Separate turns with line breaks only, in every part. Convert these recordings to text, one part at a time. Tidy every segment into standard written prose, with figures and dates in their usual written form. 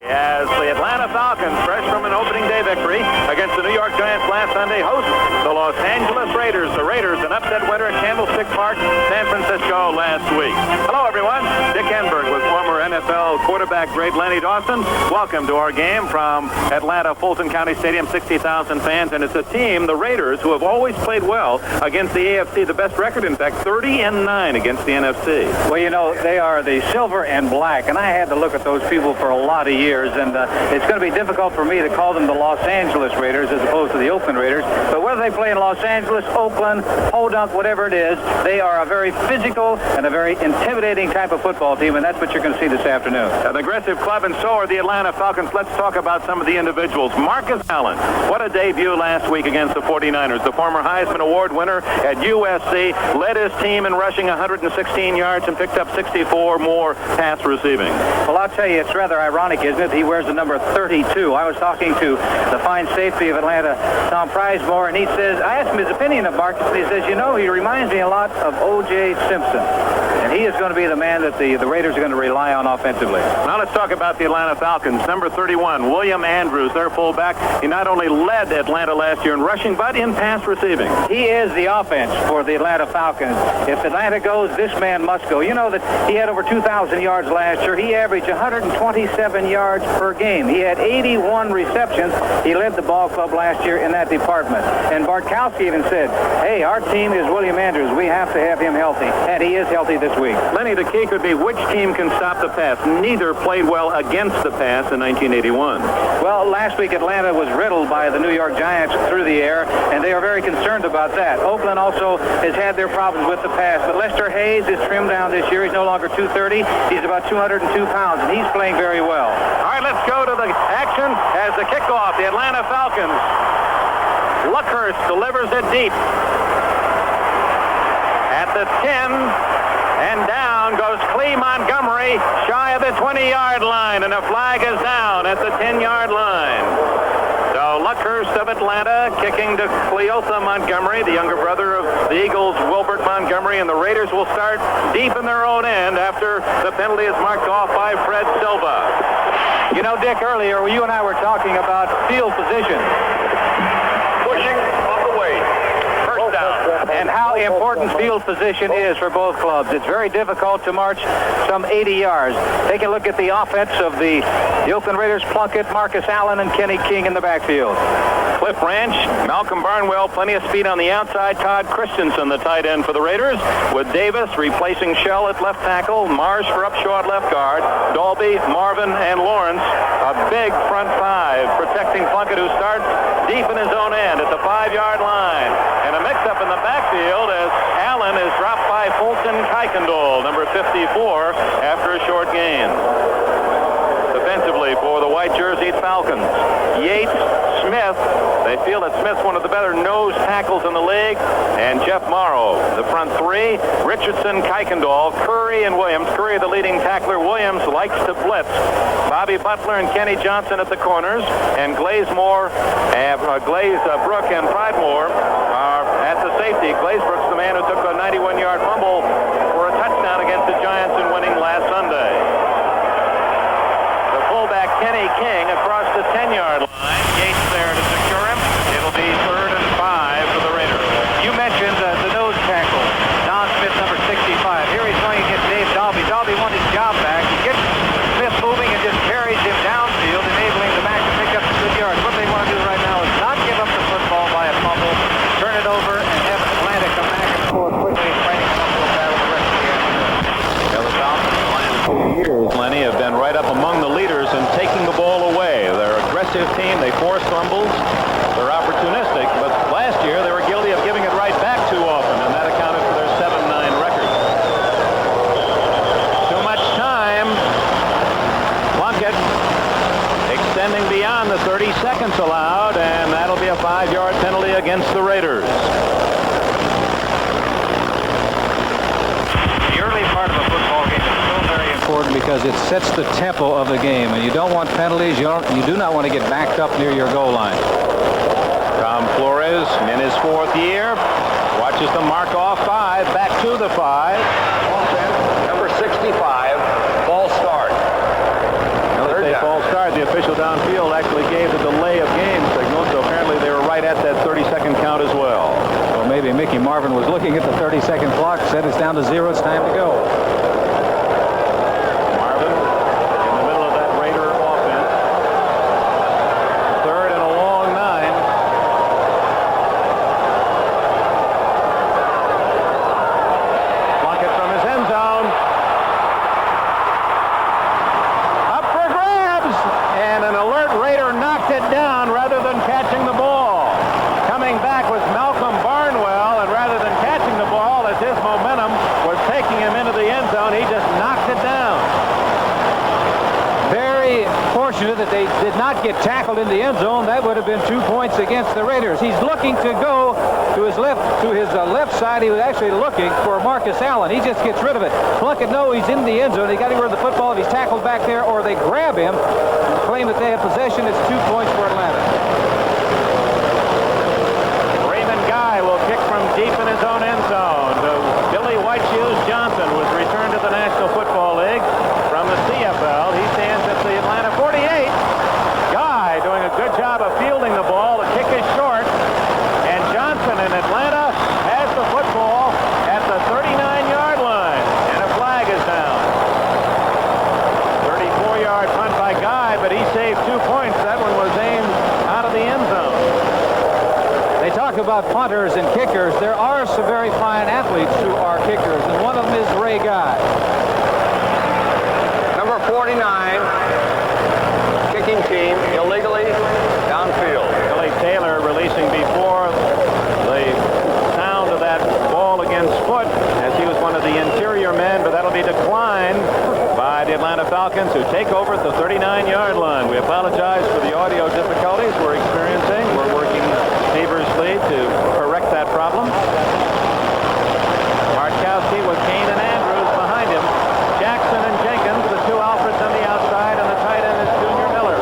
As the Atlanta Falcons, fresh from an opening day victory against the New York Giants last Sunday, host the Los Angeles Raiders. The Raiders, an upset winner at Candlestick Park, San Francisco last week. Hello, everyone. Dick Enberg with former NFL quarterback great Lenny Dawson. Welcome to our game from Atlanta, Fulton County Stadium, 60,000 fans. And it's a team, the Raiders, who have always played well against the AFC. The best record, in fact, 30-9 against the NFC.
Well, you know, they are the silver and black, and I had to look at those people for a lot of years, and it's going to be difficult for me to call them the Los Angeles Raiders as opposed to the Oakland Raiders. But whether they play in Los Angeles, Oakland, Podunk, whatever it is, they are a very physical and a very intimidating type of football team, and that's what you're going to see this afternoon.
An aggressive club, and so are the Atlanta Falcons. Let's talk about some of the individuals. Marcus Allen, what a debut last week against the 49ers. The former Heisman Award winner at USC led his team in rushing 116 yards and picked up 64 more pass receiving.
Well, I'll tell you, it's rather ironic, isn't it? He wears the number 32. I was talking to the fine safety of Atlanta, Tom Prizemore, and he says, I asked him his opinion of Marcus, and he says, you know, he reminds me a lot of O.J. Simpson. And he is going to be the man that the Raiders are going to rely on offensively.
Now let's talk about the Atlanta Falcons. Number 31, William Andrews, their fullback. He not only led Atlanta last year in rushing, but in pass receiving.
He is the offense for the Atlanta Falcons. If Atlanta goes, this man must go. You know that he had over 2,000 yards last year. He averaged 127 yards per game. He had 81 receptions. He led the ball club last year in that department. And Bartkowski even said, hey, our team is William Andrews. We have to have him healthy. And he is healthy this week.
Lenny, the key could be which team can stop the pass. Neither played well against the pass in 1981.
Well, last week Atlanta was riddled by the New York Giants through the air, and they are very concerned about that. Oakland also has had their problems with the pass, but Lester Hayes is trimmed down this year. He's no longer 230. He's about 202 pounds, and he's playing very well.
All right, let's go to the action as the kickoff. The Atlanta Falcons. Luckhurst delivers it deep. At the 10, and down goes Clee Montgomery, shy of the 20-yard line, and a flag is down at the 10-yard line. So Luckhurst of Atlanta kicking to Cleotha Montgomery, the younger brother of the Eagles' Wilbert Montgomery, and the Raiders will start deep in their own end after the penalty is marked off by Fred Silva.
You know, Dick, earlier you and I were talking about field position.
Pushing on the way. First down.
And how important field position is for both clubs. It's very difficult to march some 80 yards. Take a look at the offense of the Oakland Raiders. Plunkett, Marcus Allen, and Kenny King in the backfield.
Cliff Branch, Malcolm Barnwell, plenty of speed on the outside. Todd Christensen, the tight end for the Raiders, with Davis replacing Shell at left tackle, Mars for Upshaw at left guard, Dalby, Marvin, and Lawrence. A big front five protecting Plunkett, who starts deep in his own end at the 5-yard line. And a mix-up in the backfield as Allen is dropped by Fulton Kuykendall, number 54, after a short gain. Defensively for the white jerseyed Falcons, Yates, Smith. They feel that Smith's one of the better nose tackles in the league. And Jeff Morrow, the front three. Richardson, Kuykendall, Curry, and Williams. Curry, the leading tackler. Williams likes to blitz. Bobby Butler and Kenny Johnson at the corners. And Glazemore, Brook and Pridemore are at the safety. Glazebrook's the man who took a 91-yard fumble for a touchdown against the Giants in winning last Sunday. Fullback Kenny King across the 10-yard line. Yates there to secure him. It'll be 3rd and 5 for the Raiders.
You mentioned the nose tackle, Don Smith, number 65. Here he's going against Dave Dalby. Dalby won his job back. He gets Smith moving and just carries him downfield, enabling the back to pick up the good yards. What they want to do right now is not give up the football by a fumble, turn it over, and have Atlanta come back and score quickly, fighting an uphill battle the rest of the afternoon.
The Falcons, the last 2 years, Lenny, have been right up among the leaders in taking the ball away. They're an aggressive team. They force fumbles. They're opportunistic. But last year, they were guilty of giving it right back too often, and that accounted for their 7-9 record. Too much time. Plunkett extending beyond the 30 seconds allowed, and that'll be a 5-yard penalty against the Raiders.
The early part of a football game is so very important because it sets the tempo of the game, and you don't want penalties. You do not want to get backed up near your goal line.
Tom Flores in his 4th year watches the mark off 5, back to the 5.
Number 65, false start.
False start. The downfield actually gave the delay of game signal, so apparently they were right at that 30-second count as well.
Well, maybe Mickey Marvin was looking at the 30-second clock, said it's down to 0, it's time to go.
Marvin in the middle of that Raider offense. Third and a long 9. Plunkett from his end zone. Up for grabs, and an alert Raider knocked it down rather than catching the ball. Coming back was Malcolm Barnwell, and rather than catching the ball, as his momentum was taking him into the end zone, he just knocked it down.
Very fortunate that they did not get tackled in the end zone. That would have been 2 points against the Raiders. He's looking to go to his left side. He was actually looking for Marcus Allen. He just gets rid of it. Plunkett, no, he's in the end zone. He got to get rid of the football. If he's tackled back there, or they grab him and claim that they have possession, it's 2 points for Atlanta.
Raymond Guy will kick from deep in his own end zone. Billy White Shoes Johnson was returned to the National Football League from the CFL. He stands at the Atlanta 48. Guy doing a good job of fielding the ball. The kick is short, and Johnson in Atlanta has the football at the 39-yard line, and a flag is down. 34-yard punt by Guy, but he saved 2 points. That one was aimed out of the end zone.
They talk about punters and kickers. There are some very fine athletes who are kickers, and one of them is Ray Guy.
Number 49, kicking team, illegally downfield.
Billy Taylor releasing before the sound of that ball against Foot, as he was one of the interior men, but that'll be declined by the Atlanta Falcons, who take over at the 39-yard line. We apologize for the audio difficulties we're experiencing. We're working feverishly to correct that problem. Bartkowski with Kane and Andrews behind him. Jackson and Jenkins, the two Alfreds on the outside, and the tight end is Junior Miller.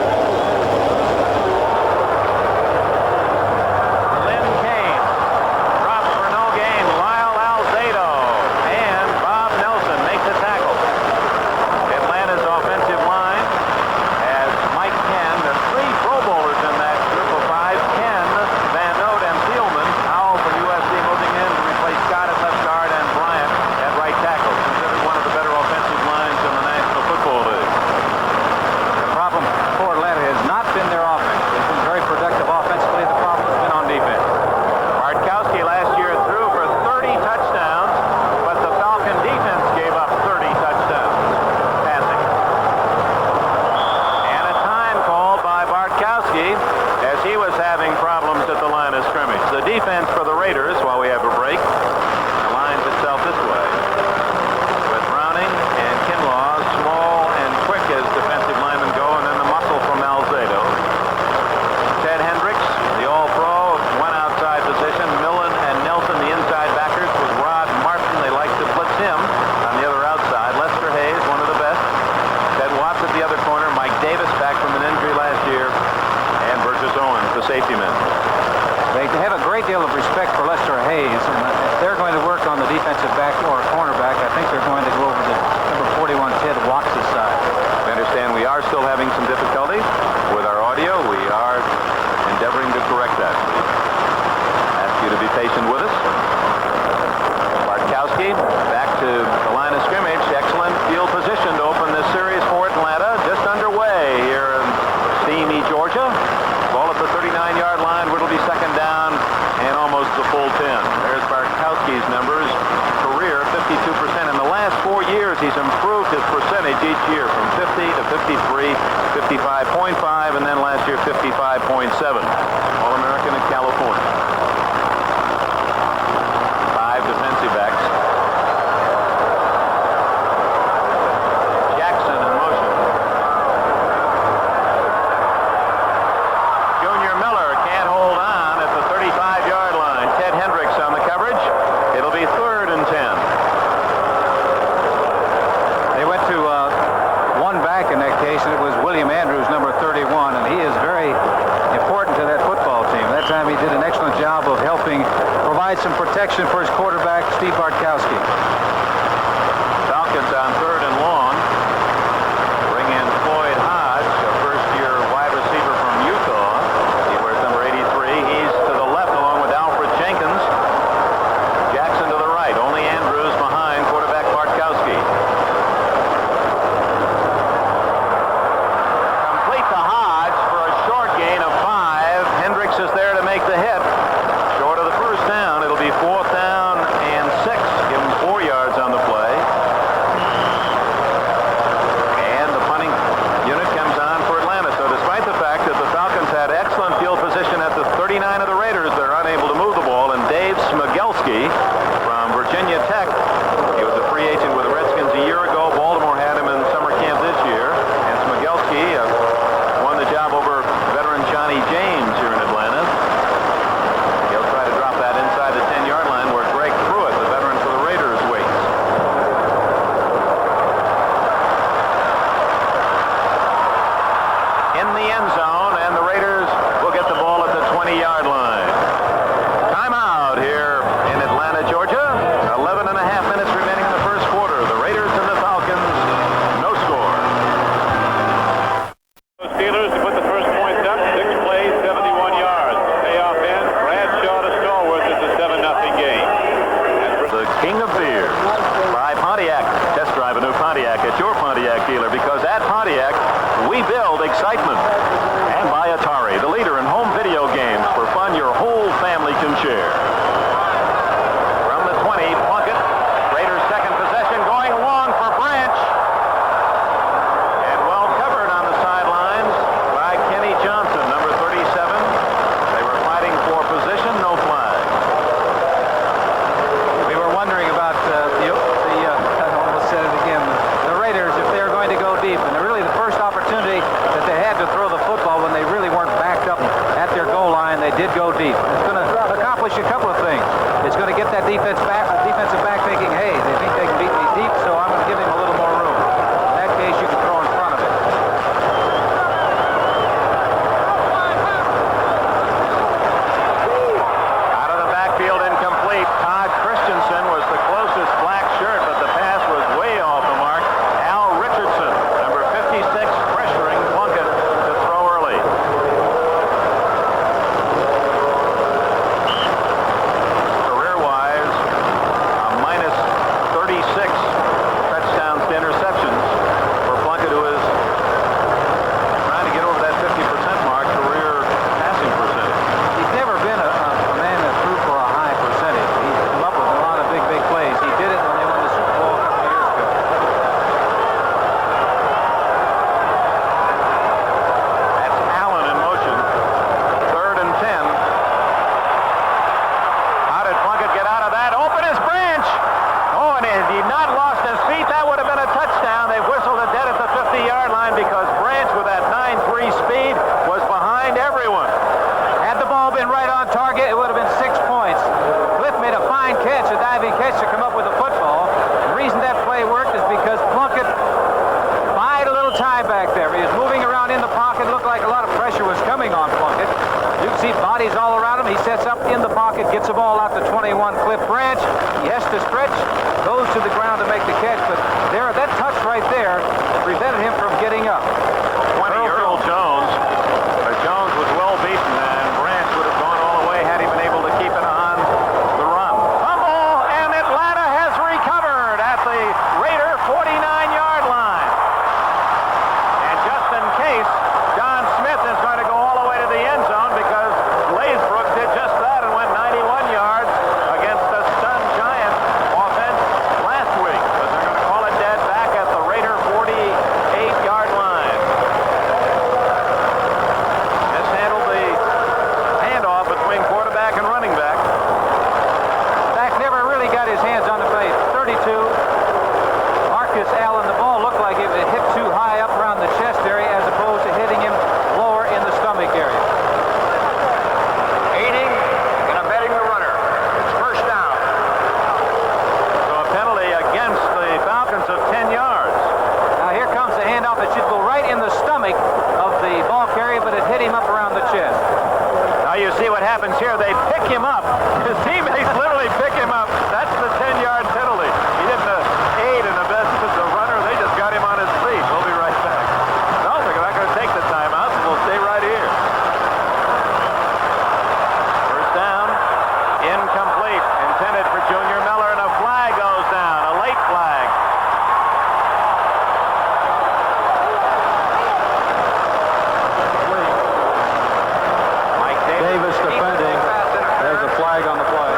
Lynn Kane drops for no gain. Lyle Alzado and Bob Nelson make the tackle. Atlanta's offensive line has Mike Ken. There's 3 Pro Bowlers in that group of 5. Ken, Van Note, and Thielman. Howell from USC moving in to replace Scott at left guard and Bryant at right tackle. Considered one of the better offensive lines in the National Football League.
The problem for Atlanta has not been their offense. They've been very productive offensively. The problem has been on defense.
Bartkowski last year threw for 30 touchdowns, but the Falcon defense gave up 30 touchdowns passing. And a time called by Bartkowski as he was having problems at the line of scrimmage. The defense for the Raiders, while we have a break, aligns itself this way, with Browning and Kinlaw, small and quick as defensive linemen go, and then the muscle from Alzado. Ted Hendricks, the All-Pro, went outside position. Millen and Nelson, the inside backers, with Rod Martin. They like to blitz him on the other outside. Lester Hayes, one of the best. Ted Watts at the other corner. Mike Davis back from an injury last year. And Burgess Owens, the safety man.
They have a great deal of respect for Lester Hayes, and if they're going to work on the defensive back or cornerback, I think they're going to go over to number 41, Ted Watts' side.
We understand we are still having some difficulties with our audio. We are endeavoring to correct that. We ask you to be patient with us. Bartkowski back to the line of scrimmage. Excellent field position to open this series for Atlanta. Just underway here in steamy Georgia. Ball at the 39-yard line. Whit'll be second down and almost the full 10. There's Bartkowski's numbers. Career 52%. In the last 4 years, he's improved his percentage each year from 50 to 53, 55.5, and then last year 55.7. All-American in California. 5 defensive backs. Jackson in motion. Junior Miller can't hold on at the 35-yard line. Ted Hendricks on the coverage. It'll be 3rd and 10.
They went to one back in that case, and it was William Andrews, number 31, and he is very important to that football team. That time he did an excellent job of helping provide some protection for his quarterback, Steve Bartkowski.
Falcons on 3rd and long. Bring in Floyd Hodge, a first-year wide the end zone, and the Raiders will get the ball at the 20-yard line. Timeout here in Atlanta, Georgia. 11 and a half minutes remaining in the first quarter. The Raiders and the Falcons, no score.
The Steelers to put the first points up. 6 plays, 71 yards. Payoff in. Bradshaw to Stallworth. It's a 7-0 game.
The King of Beer by Pontiac. Test drive a new Pontiac at your Pontiac dealer, because at Pontiac, we build excitement. And by Atari, the leader in home video games for fun your whole family can share. From the 20, Plunkett. Raiders' second possession, going long for Branch. And well covered on the sidelines by Kenny Johnson, number 37. They were fighting for position, no flag.
We were wondering about I almost said it again, the Raiders, if they were going to go deep. And really the first opportunity that they had to throw the football when they really weren't backed up at their goal line, they did go deep. It's going to accomplish a couple of things. It's going to get that defensive back thinking, hey, they think they can beat me deep, so I'm going to give him a little more room. In that case, you can throw in front of it.
Out of the backfield, incomplete. Todd Christensen was the closest black shirt, but the pass was way off the mark. Al Richardson, number 56, pressuring Plunkett to throw early. Career-wise, a minus 36 touchdowns to interceptions for Plunkett, who is trying to get over that 50% mark, career passing percentage.
He's never been a man that threw for a high percentage. He's come up with a lot of big plays. He did it when they won the Super Bowl a couple of years ago.
That's Allen in motion. 3rd and 10. How did Plunkett get out of that? Open is Branch. Oh, and had he not lost his feet, that would have been a touchdown. They whistled it dead at the 50-yard line because Branch, with that 9.3 speed, was behind everyone.
Had the ball been right on target, it would have been 6 points. Cliff made a fine catch, a diving catch to come up with the football. The reason that play worked is because Plunkett bided a little time back there. He was moving around in the pocket, looked like a lot of pressure was coming on Plunkett. You can see bodies all around him. He sets up in the pocket, gets the ball out to 21, Cliff Branch. He has to stretch, goes to the ground to make the catch, but there, that touch right there prevented him from getting up.
20, Earl Jones. But Jones was well beaten, and Branch would have gone all the way had he been able to keep it on the run. Fumble, and Atlanta has recovered at the Raider 49-yard line. And just in case, John Smith is going to go all the way to the end zone, because Glazebrook did just that and went 91 yards against the stunned Giant offense last week. But they're going to call it dead back at the Raider 48-yard line. This handled the handoff between quarterback and running back.
Dak never really got his hands on the play. 32. Marcus Allen, the ball looked like it hit too high up around the chest area as opposed to hitting him lower in the stomach area.
Aiding and abetting the runner. It's first down.
So a penalty against the Falcons of 10 yards.
Now here comes the handoff. It should go right in the stomach of the ball carrier, but it hit him up around the chest.
Now you see what happens here. They pick him up. His teammates literally pick him up. That's the 10-yard penalty. He didn't aid and abet the runner. They just got him on his feet. We'll be right back. No, they're not going to take the timeout. We'll stay right here. First down, incomplete. Intended for Junior Miller, and a flag goes down. A late flag.
Davis defending. There's a flag on the play.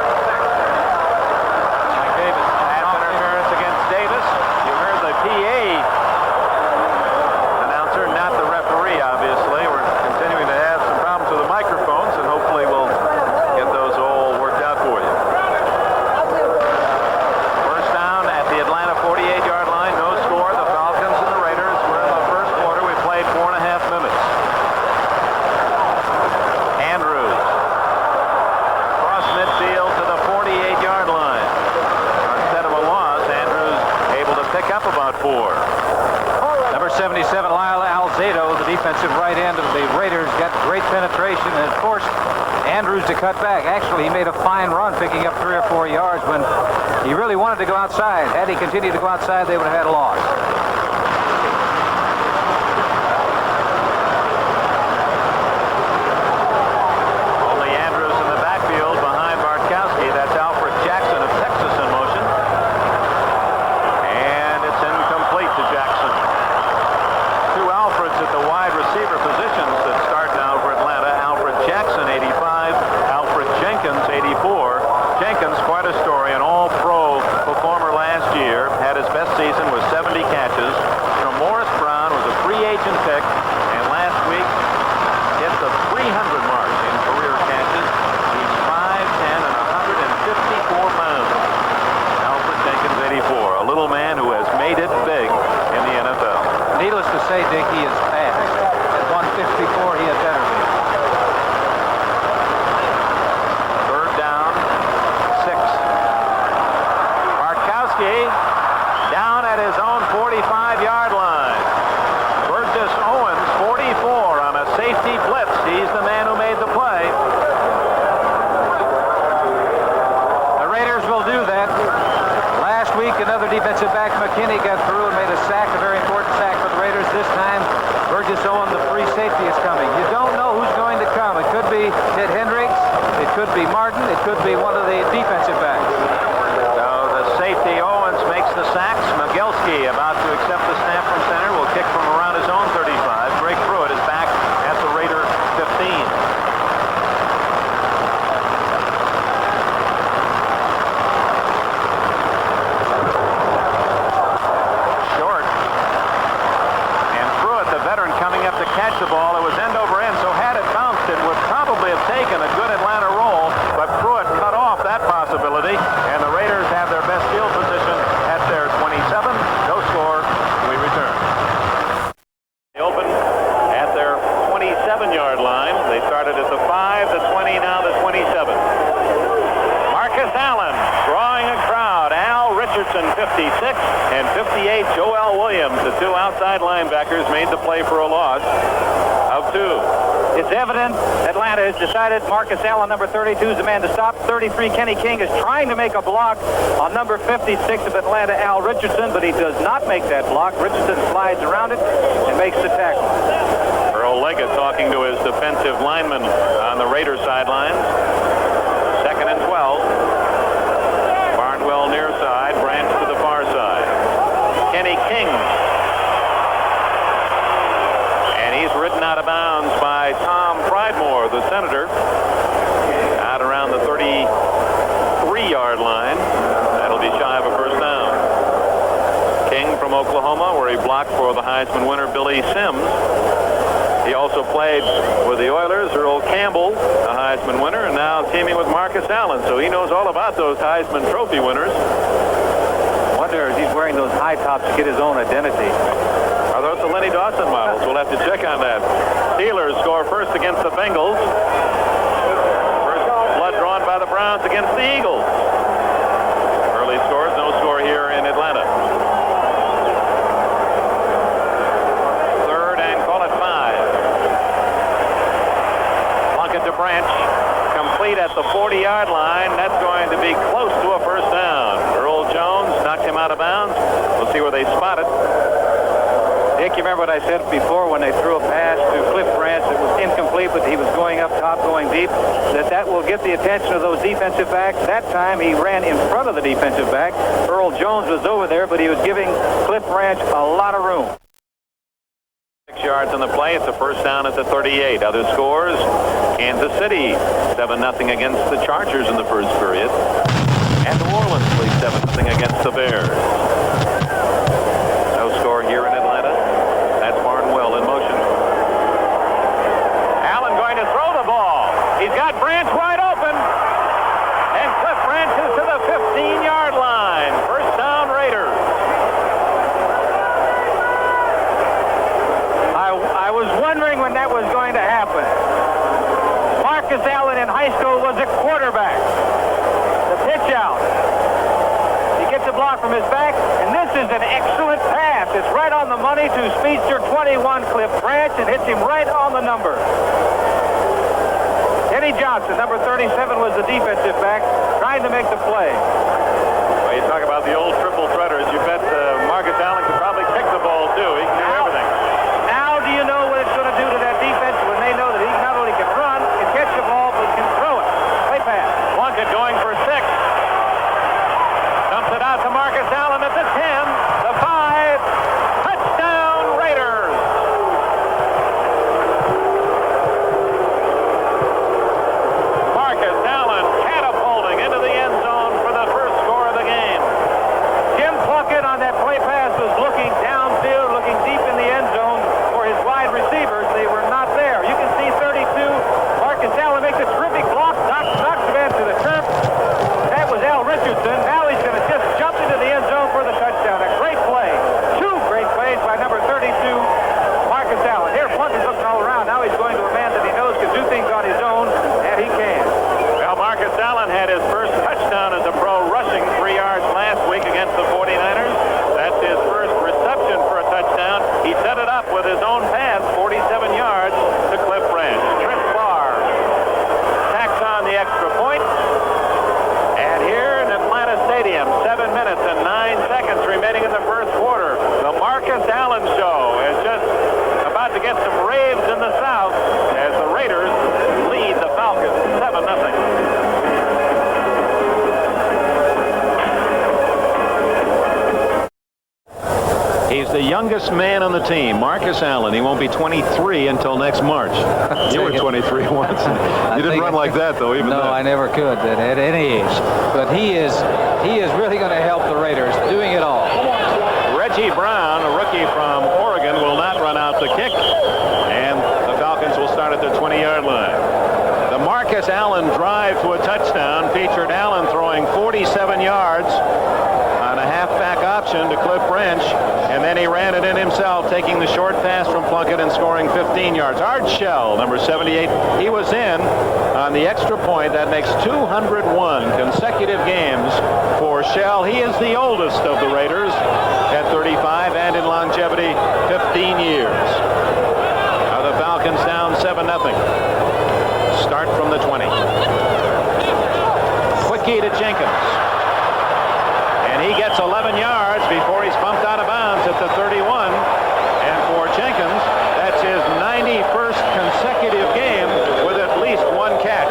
defensive right end of the Raiders got great penetration and forced Andrews to cut back. Actually, he made a fine run picking up 3 or 4 yards when he really wanted to go outside. Had he continued to go outside, they would have had a loss.
Only Andrews in the backfield behind Bartkowski. That's Alfred Jackson of Texas in motion. And it's incomplete to Jackson. 2 Alfreds at the wide receiver positions that start now for Atlanta. Alfred Jackson, 85. Alfred Jenkins, 84. Jenkins, quite a story, an all-pro performer last year. Had his best season with 70 catches. From Morris Brown was a free agent pick. And last week hit the 300 mark in career catches. He's 5'10" and 154 pounds. Alfred Jenkins, 84. A little man who has made it big in the NFL.
Needless to say, Dick, he is fast. At 154, he had better be.
Third down, 6. Bartkowski down at his own 45-yard line. Burgess Owens, 44 on a safety blitz. He's the man who made the play.
The Raiders will do that. Last week, another defensive back, McKinney, got through and made a sack, a very important sack for the Raiders. This time, Burgess Owens, the free safety, is coming. You don't know who's going to come. It could be Ted Hendricks. It could be Martin. It could be one of the defensive backs.
So the safety Owens makes the sacks. Mogelski about to accept the snap from center. Will kick from around his own 35. Greg Pruitt is back at the Raider 15. Short. And Pruitt, the veteran, coming up to catch the ball. It was end over end, so had it bounced, it would probably have taken a good Atlanta roll, but Pruitt cut off that possibility, and the Raiders have their best field position at their 27. No score. We return. They open at their 27-yard line. They started at the 5, the 20, now the 27. Marcus Allen drawing a crowd. Al Richardson, 56, and 58, Joel Williams, the 2 outside linebackers, made the play for a loss of 2.
It's evident Atlanta has decided Marcus Allen, number 32, is the man to stop. 33, Kenny King, is trying to make a block on number 56 of Atlanta, Al Richardson, but he does not make that block. Richardson slides around it and makes the tackle.
Earl Leggett talking to his defensive lineman on the Raiders sidelines. 2nd and 12. Barnwell near side, Branch to the far side. Kenny King. And he's ridden out of bounds by Tom Pridemore, the senator, out around the 33-yard line. That'll be shy of a first down. King from Oklahoma, where he blocked for the Heisman winner Billy Sims. He also played with the Oilers. Earl Campbell, a Heisman winner, and now teaming with Marcus Allen, so he knows all about those Heisman Trophy winners.
Wonder if he's wearing those high tops to get his own identity.
Are those the Lenny Dawson models? We'll have to check on that. Steelers score first against the Bengals. First blood drawn by the Browns against the Eagles. Early scores, no score here in Atlanta. 3rd and call it 5. Plunkett to Branch. Complete at the 40-yard line. That's going to be close to a first down. Earl Jones knocked him out of bounds. We'll see where they spot it.
Dick, you remember what I said before when they threw a pass to Cliff Branch that was incomplete, but he was going up top, going deep, that will get the attention of those defensive backs. That time he ran in front of the defensive back. Earl Jones was over there, but he was giving Cliff Branch a lot of room.
6 yards on the play. It's a first down at the 38. Other scores, Kansas City 7-0 against the Chargers in the first period. And New Orleans leads 7-0 against the Bears. No score here in Atlanta. That's Barnwell in motion. Allen going to throw the ball. He's got Branch wide open. And Cliff Branch is to the 15-yard line. First down, Raiders.
I was wondering when that was going to happen. Marcus Allen in high school was a quarterback. The pitch out. He gets a block from his back, and this is an excellent pass. pass. It's right on the money to speedster 21, Cliff Branch, and hits him right on the number. Eddie Johnson, number 37, was the defensive back, trying to make the play.
Well, you talk about the old triple threaders. You bet Marcus Allen could probably kick the ball, too. He can do everything.
Now do you know what it's going to do to that defense when they know that he not only can run, can catch the ball, but can throw it? Play pass.
Plunkett going for 6. Dumps it out to Marcus Allen at the 10, the 5. Touchdown, Raiders. Marcus Allen catapulting into the end zone for the first score of the game.
Jim Plunkett on that play pass was looking downfield, looking deep in the end zone for his wide receivers. They were not there. You can see 32. Marcus Allen makes a terrific block, knocks the man to the turf. That was Al Richardson. Now he's going to just jump into the end zone for the touchdown. A great play. 2 great plays by number 32, Marcus Allen. Here, Plunkett's looking all around. Now he's going to a man that he knows can do things on his own, and he can.
Well, Marcus Allen had his first touchdown as a pro, rushing 3 yards last week against the 49ers. That's his first reception for a touchdown. He set it up with his own pass, 47 yards to Cliff Branch. Trent Barr tacks on the extra point. And here in Atlanta Stadium, 7 minutes and 9 seconds remaining in the first quarter. The Marcus Allen show is just about to get some raves in the South as the Raiders lead the Falcons 7-0. He's the youngest man on the team, Marcus Allen. He won't be 23 until next March. You were 23 once. You didn't run like that, though, even
No,
then.
I never could at any age. But he is really going to help the Raiders, doing it all.
Reggie Brown, a rookie from Oregon, will not run out the kick. And the Falcons will start at their 20-yard line. The Marcus Allen drive to a touchdown featured Allen throwing 47 yards on a halfback option to Cliff Branch, and then he ran it in himself, taking the short pass from Plunkett and scoring 15 yards. Art Shell, number 78, he was in on the extra point. That makes 201 consecutive games for Shell. He is the oldest of the Raiders at 35, and in longevity, 15 years. Now the Falcons down 7-0. Start from the 20. Quickie to Jenkins. And he gets 11 yards before he's bumped out of bounds at the 31. And for Jenkins, that's his 91st consecutive game with at least 1 catch.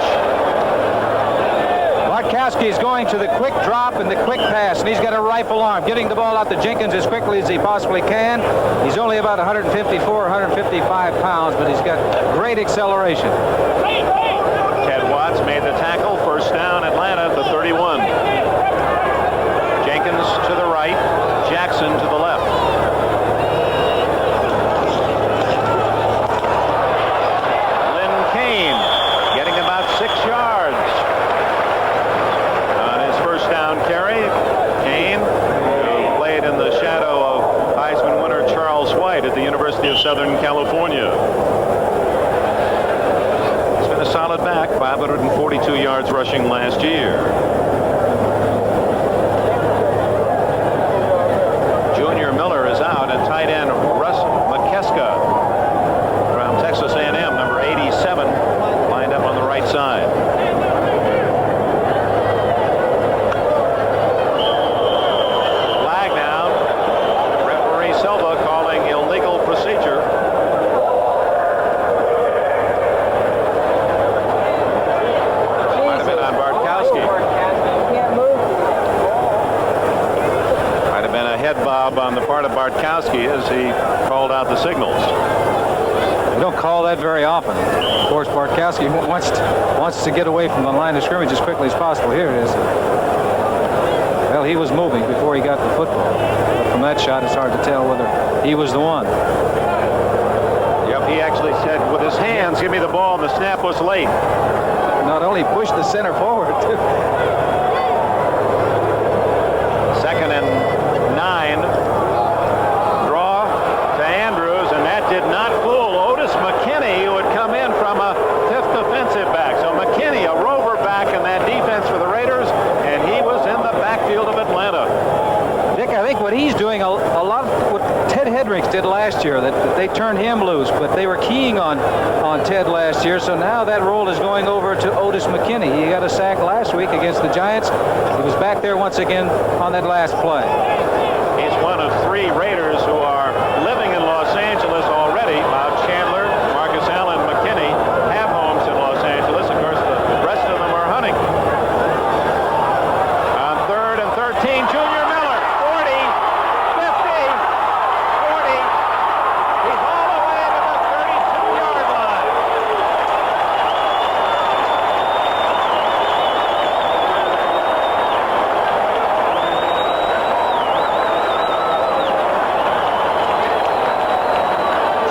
Bartkowski's going to the quick drop and the quick pass, and he's got a rifle arm, getting the ball out to Jenkins as quickly as he possibly can. He's only about 154, 155 pounds, but he's got great acceleration.
Ted Watts made the tackle. First down, Atlanta at the 31. Jenkins to the right, Jackson to the left. Lynn Kane getting about 6 yards on his first down carry. Kane, who played in the shadow of Heisman winner Charles White at the University of Southern California. He's been a solid back, 542 yards rushing last year. Miller is out, and tight end Russ McKeska from Texas A&M, number 87, lined up on the right side. Flag now. Referee Silva calling illegal procedure. Might have been on Bartkowski. Head bob on the part of Bartkowski as he called out the signals.
We don't call that very often. Of course, Bartkowski wants to get away from the line of scrimmage as quickly as possible. Here it is. Well, he was moving before he got the football. But from that shot, it's hard to tell whether he was the one.
Yep, he actually said with his hands, "Give me the ball," and the snap was late.
Not only pushed the center forward, too.
2nd and 9. Draw to Andrews, and that did not fool Otis McKinney, who had come in from a 5th defensive back. So McKinney, a rover back in that defense for the Raiders, and he was in the backfield of Atlanta.
Dick, I think what he's doing a lot, what they turned him loose, but they were keying on Ted last year, so now that role is going over to Otis McKinney. He got a sack last week against the Giants. He was back there once again on that last play.
He's one of 3 Raiders who are living in Los Angeles already. Bob Chandler, Marcus Allen, McKinney have homes in Los Angeles. Of course, the rest of them are hunting. On 3rd and 13, Junior Miller, 40, 50, 40. He's all the way to the 32-yard line.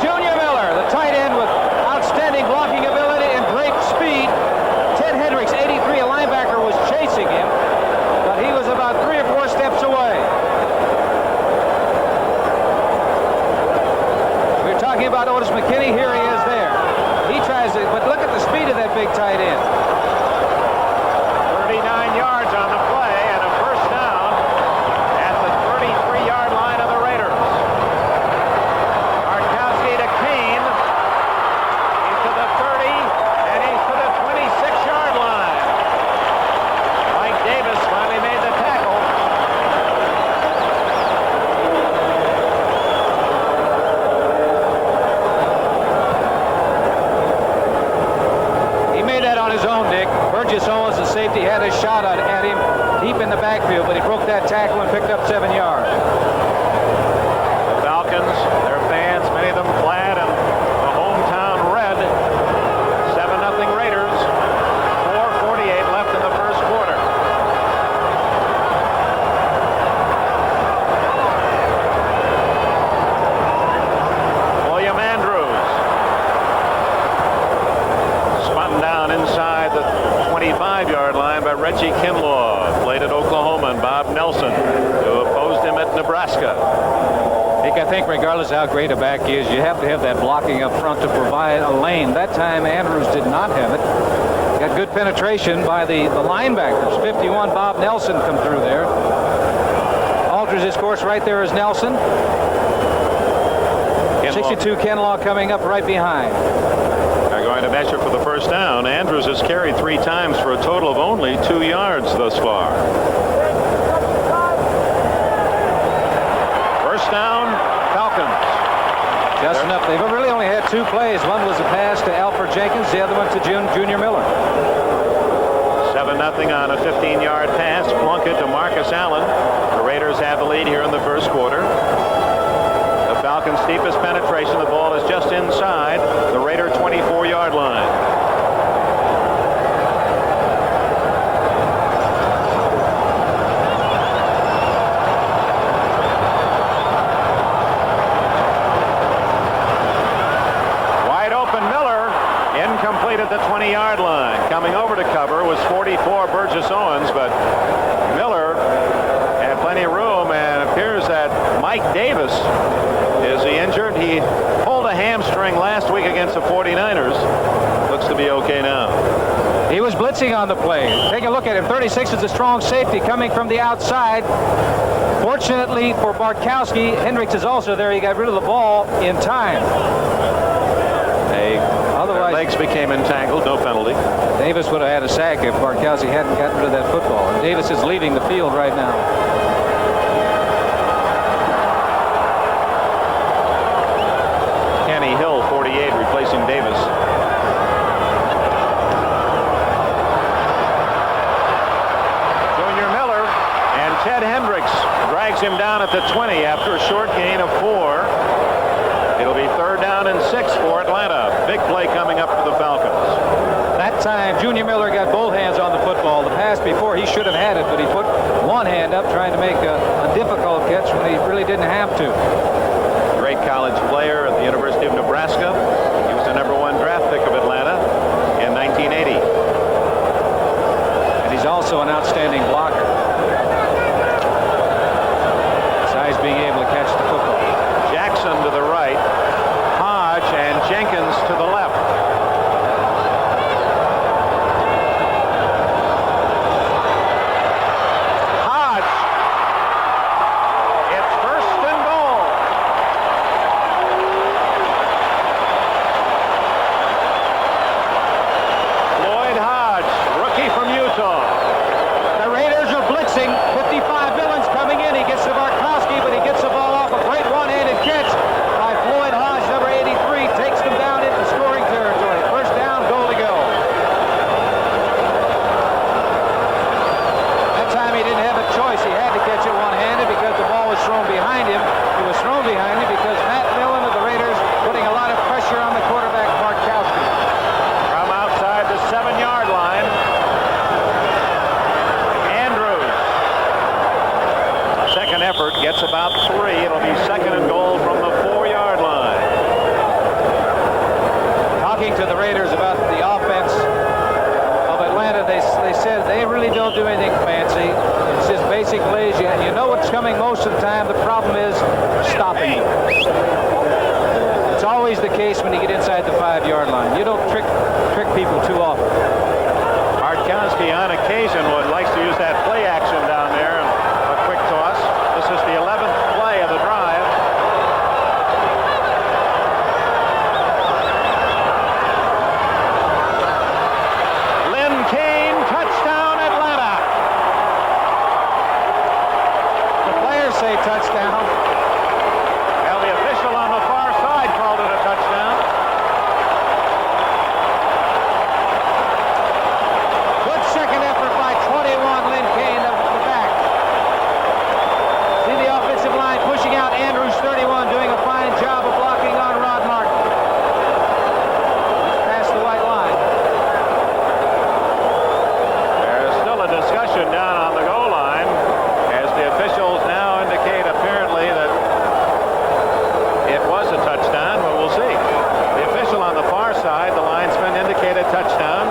Junior Miller, the tight end with outstanding blocking ability and great speed. Ted Hendricks, 83, a linebacker, was chasing him, but he was about 3 or 4 steps away. We're talking about Otis McKinney. Here he is there. He tries to, but look at the speed of that big tight end.
39 yards on the play and a first down at the 33-yard line of the Raiders. Bartkowski to Kane. He's to the 30 and he's to the 26-yard line. Mike Davis finally made the tackle.
He made that on his own, Dick. Burgess Owens, the safety, had a shot at him deep in the backfield, but he broke that tackle and picked up 7 yards.
The Falcons, their fans, many of them clad in the hometown red. 7-0 Raiders. 4:48 left in the first quarter. William Andrews. Spun down inside the 25-yard line by Reggie Kinlaw. Played at Oklahoma, and Bob Nelson, who opposed him at Nebraska.
Dick, I think regardless of how great a back is, you have to have that blocking up front to provide a lane. That time Andrews did not have it. Got good penetration by the linebackers. 51, Bob Nelson come through there. Alters his course. Right there is Nelson. 62, Kinlaw coming up right behind.
They're going to measure for the first down. Andrews has carried 3 times for a total of only 2 yards thus far. First down, Falcons.
Just enough. They've really only had 2 plays. One was a pass to Alfred Jenkins. The other one to Junior Miller.
7-0 on a 15-yard pass. Plunkett to Marcus Allen. The Raiders have the lead here in the first quarter. The Falcons' deepest penetration. The ball is just inside the Raider 24-yard line. Wide open Miller. Incomplete at the 20-yard line. Coming over to cover was 44 Burgess Owens, but Miller had plenty of room, and it appears that Mike Davis, is he injured? He pulled a hamstring last week against the 49ers. Looks to be okay now.
He was blitzing on the play. Take a look at him. 36 is a strong safety coming from the outside. Fortunately for Bartkowski, Hendricks is also there. He got rid of the ball in time.
Their legs became entangled. No penalty.
Davis would have had a sack if Bartkowski hadn't gotten rid of that football. And Davis is leaving the field right now.
Kenny Hill, 48, replacing Davis. Junior Miller and Ted Hendricks drags him down at the 20 after a short gain of 4. It'll be 3rd down and 6 for Atlanta. Big play coming up for the Falcons.
That time, Junior Miller got both hands on the football. The pass before, he should have had it, but he put one hand up trying to make a difficult catch when he really didn't have to.
Great college player at the University of Nebraska. He was the #1 draft pick of Atlanta in 1980.
And he's also an outstanding blocker. Besides being able to catch the football.
Jackson to the right. Hodge and Jenkins to the left. Hodge. It's 1st and goal.
talking to the Raiders about the offense of Atlanta, they said they really don't do anything fancy. It's just basic plays. You know what's coming most of the time. The problem is stopping them. It's always the case when you get inside the 5-yard line. You don't trick people too often.
Art Kowski on occasion likes to use that play action down there and a quick toss. This is the 11th play of the drive. Lynn Kane, touchdown Atlanta.
The players say touchdown.
Well, the official on the far side called it a touchdown.
Good second effort by 21, Lynn Kane, the back. See the offensive line pushing out. Andrews, 31, doing a fine job of blocking on Rod Martin. Past the white line.
There's still a discussion down on the goal line as the officials now indicate apparently that it was a touchdown, but we'll see. The official on the far side, the linesman, indicated touchdown.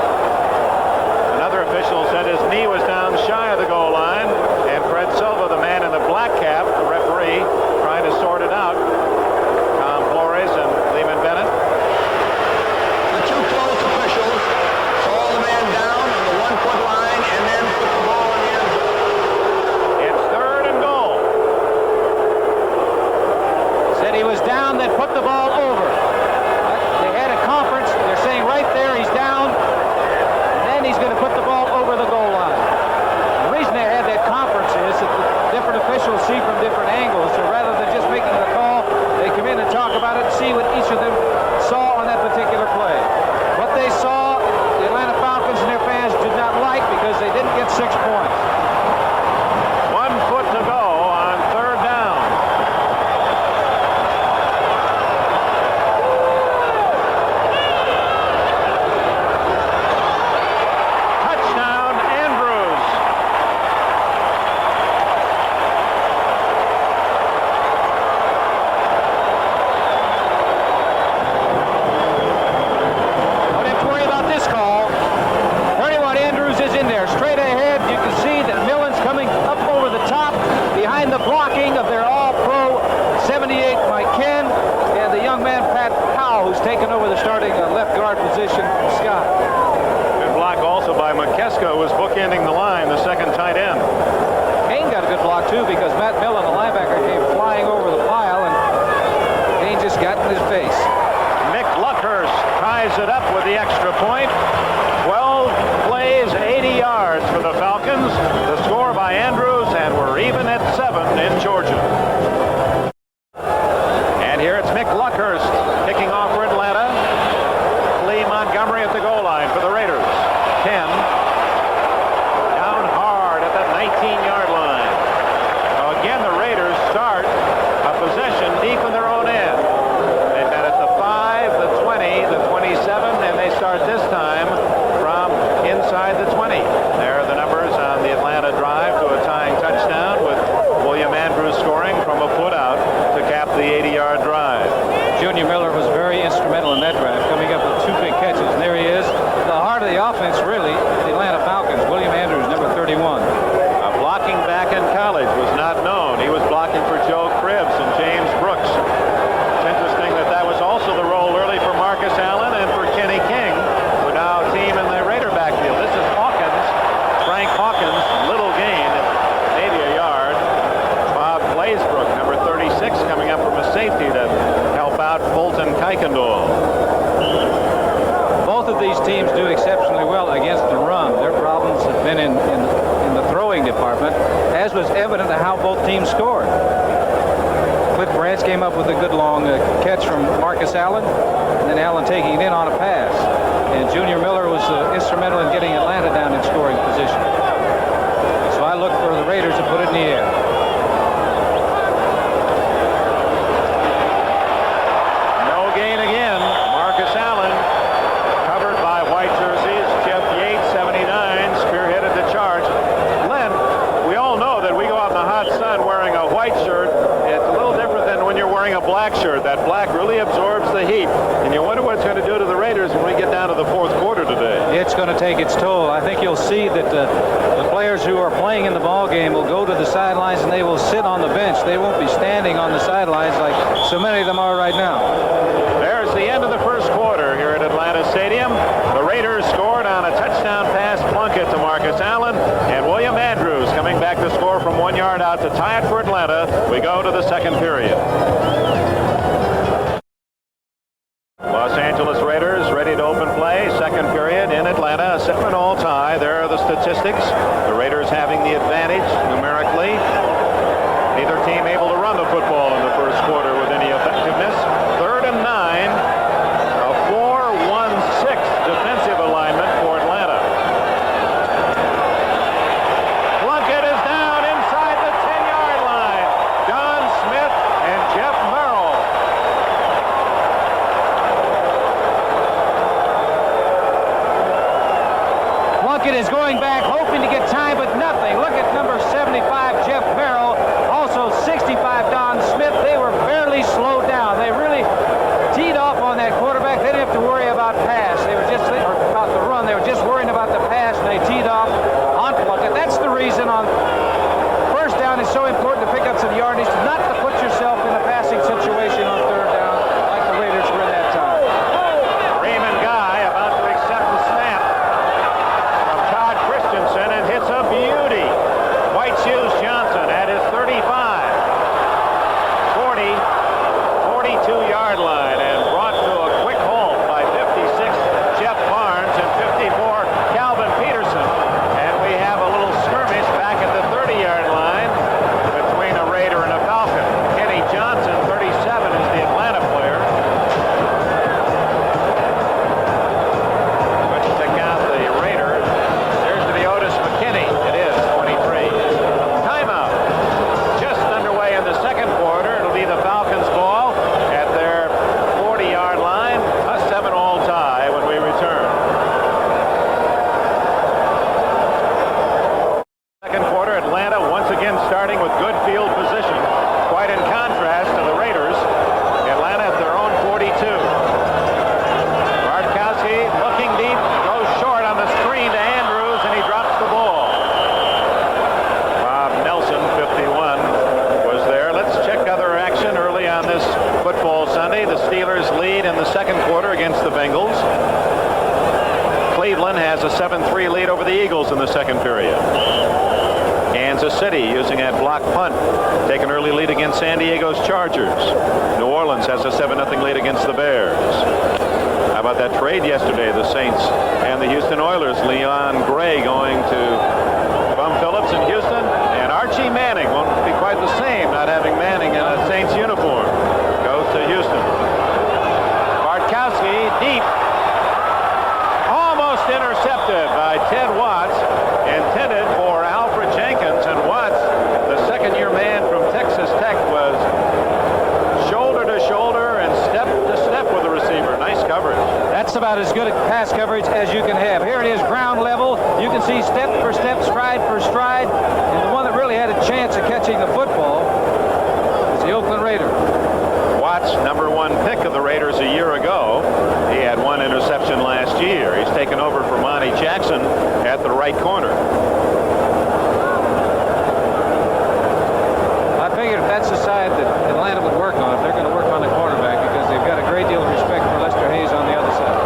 Another official said his knee was down shy of the goal line, and Fred Silva, the man in the black cap, the referee, trying to sort it out. Tom Flores and Lehman Bennett.
The two close officials saw the man down on the 1-foot line and then put the ball in the end zone.
It's 3rd and goal.
Said he was down, then put the ball over. They had a conference. They're saying right there he's down, and then he's going to put the ball over the goal line. The reason they had that conference is that the different officials see from different angles. So rather than just making the call, they come in and talk about it and see what each of them saw on that particular play. What they saw, the Atlanta Falcons and their fans did not like because they didn't get 6 points.
1 foot to go on 3rd down. Touchdown, Andrews.
Don't have to worry about this call. 31 Andrews is in there. Straight ahead, you can see that Millen's coming up over the top behind the blocking of their all-pro 78 Mike Ken and the young man Pat Powell, who's taken over the starting left guard position, Scott.
Good block also by McKeska, who was bookending the line, the second tight end.
Kane got a good block too because Matt Millen, the linebacker, came flying over the pile and Kane just got in his face.
Mick Luckhurst ties it up with the extra point. 12 plays, 80 yards for the Falcons. The score by Andrews, and we're even at 7 in Georgia. And here it's Mick Luckhurst kicking off for Atlanta. Lee Montgomery at the goal line for the Raiders. 10. Down hard at the 19-yard line. Now again, the Raiders start a possession deep in their own end. They've got at the 5, the 20, the 27, and they start this time from inside the 20. There are the numbers on the Atlanta drive to a tying touchdown with William Andrews scoring from a foot out to cap the 80-yard drive.
Junior Miller was very instrumental in that drive, coming up with 2 big catches. And there he is, the heart of the offense, really, the Atlanta Falcons. William Andrews, number 31.
Blocking back in college was not known. He was blocking for Joe Cribbs and James Brooks. It's interesting that that was also the role early for Marcus Allen and for Kenny King, who now team in the Raider backfield. This is Hawkins, Frank Hawkins, little gain, maybe a yard. Bob Glazebrook, number 36, coming up from a safety to help out Fulton Kuykendall.
Both of these teams do exceptionally well against the run. Their problems have been in the throwing department, as was evident in how both teams scored. Cliff Branch came up with a good long catch from Marcus Allen, and then Allen taking it in on a pass. And Junior Miller was instrumental in getting Atlanta down in scoring position. So I look for the Raiders to put it in the air.
No gain again. Marcus Allen, covered by white jerseys. Jeff Yates, 79, spearheaded the charge. Len, we all know that we go out in the hot sun wearing a white shirt. It's a little different than when you're wearing a black shirt. That black really absorbs the heat. And you wonder what it's going to do to the Raiders when we get down to the fourth quarter today.
It's going to take its toll. I think you'll see that the players who are playing in the ball game will go to the sidelines and they will sit on the bench. They won't be standing on the sidelines like so many of them are right now.
There's the end of the first quarter here at Atlanta Stadium. The Raiders scored on a touchdown pass Plunkett to Marcus Allen, and William Andrews coming back to score from 1 yard out to tie it for Atlanta. We go to the second period. Los Angeles Raiders ready to open play. Second period in Atlanta. A 7-all tie. There are the statistics. The Raiders having the advantage numerically. Neither team able to run the football in the first quarter with any effectiveness. 3rd and 9. A 4-1-6 defensive alignment for Atlanta. Plunkett is down inside the 10-yard line. Don Smith and Jeff Merrill.
Plunkett is going back, hoping to get time, but nothing. Look at number 75, Jeff Merrill. Also 65, Don Smith. They were barely slowed down. They really teed off on that quarterback. They didn't have to worry about pass. They were just about the run. They were just worrying about the pass, and they teed off on Plunkett. That's the reason on first down it's so important to pick up some yardage, not to put yourself in a passing situation on third down like the Raiders were in that time.
Raymond Guy about to accept the snap from Todd Christensen and hits a beauty. White Shoes Johnson at his 35, 40, 42-yard line and brought to a quick halt by 56 Jeff Barnes and 54 Calvin Peterson. And we have a little skirmish back at the 30-yard line between a Raider and a Falcon. Kenny Johnson, 37, is the Atlanta player. Let's check out the Raiders. There's the Otis McKinney. It is 23. Timeout. Just underway in the second quarter. It'll be the Falcons' ball at their 40-yard line. A 7-all tie when we return. Second quarter, Atlanta once again starting with good field position. Quite in contrast to the Raiders. Atlanta at their own 42. Bartkowski looking deep, goes short on the screen to Andrews, and he drops the ball. Bob Nelson, 51, was there. Let's check other action early on this football Sunday. The Steelers lead in the second quarter against the Bengals. Cleveland has a 7-3 lead over the Eagles in the second period. Kansas City using that block punt, take an early lead against San Diego's Chargers. New Orleans has a 7-0 lead against the Bears. How about that trade yesterday, the Saints and the Houston Oilers? Leon Gray going to Bum Phillips in Houston, and Archie Manning won't be quite the same not having Manning in a Saints uniform. Goes to Houston. Bartkowski deep, almost intercepted by Ted Watts, intended for Alfred Jenkins, and Watts, the second-year man from Texas Tech, was shoulder to shoulder and step to step with the receiver. Nice coverage.
That's about as good a pass coverage as you can have. Here it is, ground level. You can see step for step, stride for stride, and the one that really had a chance of catching the football is the Oakland Raider.
Watts, number 1 pick of the Raiders a year ago. He had 1 interception last year. He's taken over for Monty Jackson at the right corner.
I figured that's the side that Atlanta would work on if they're going to work on the quarterback, because they've got a great deal of respect for Lester Hayes on the other side.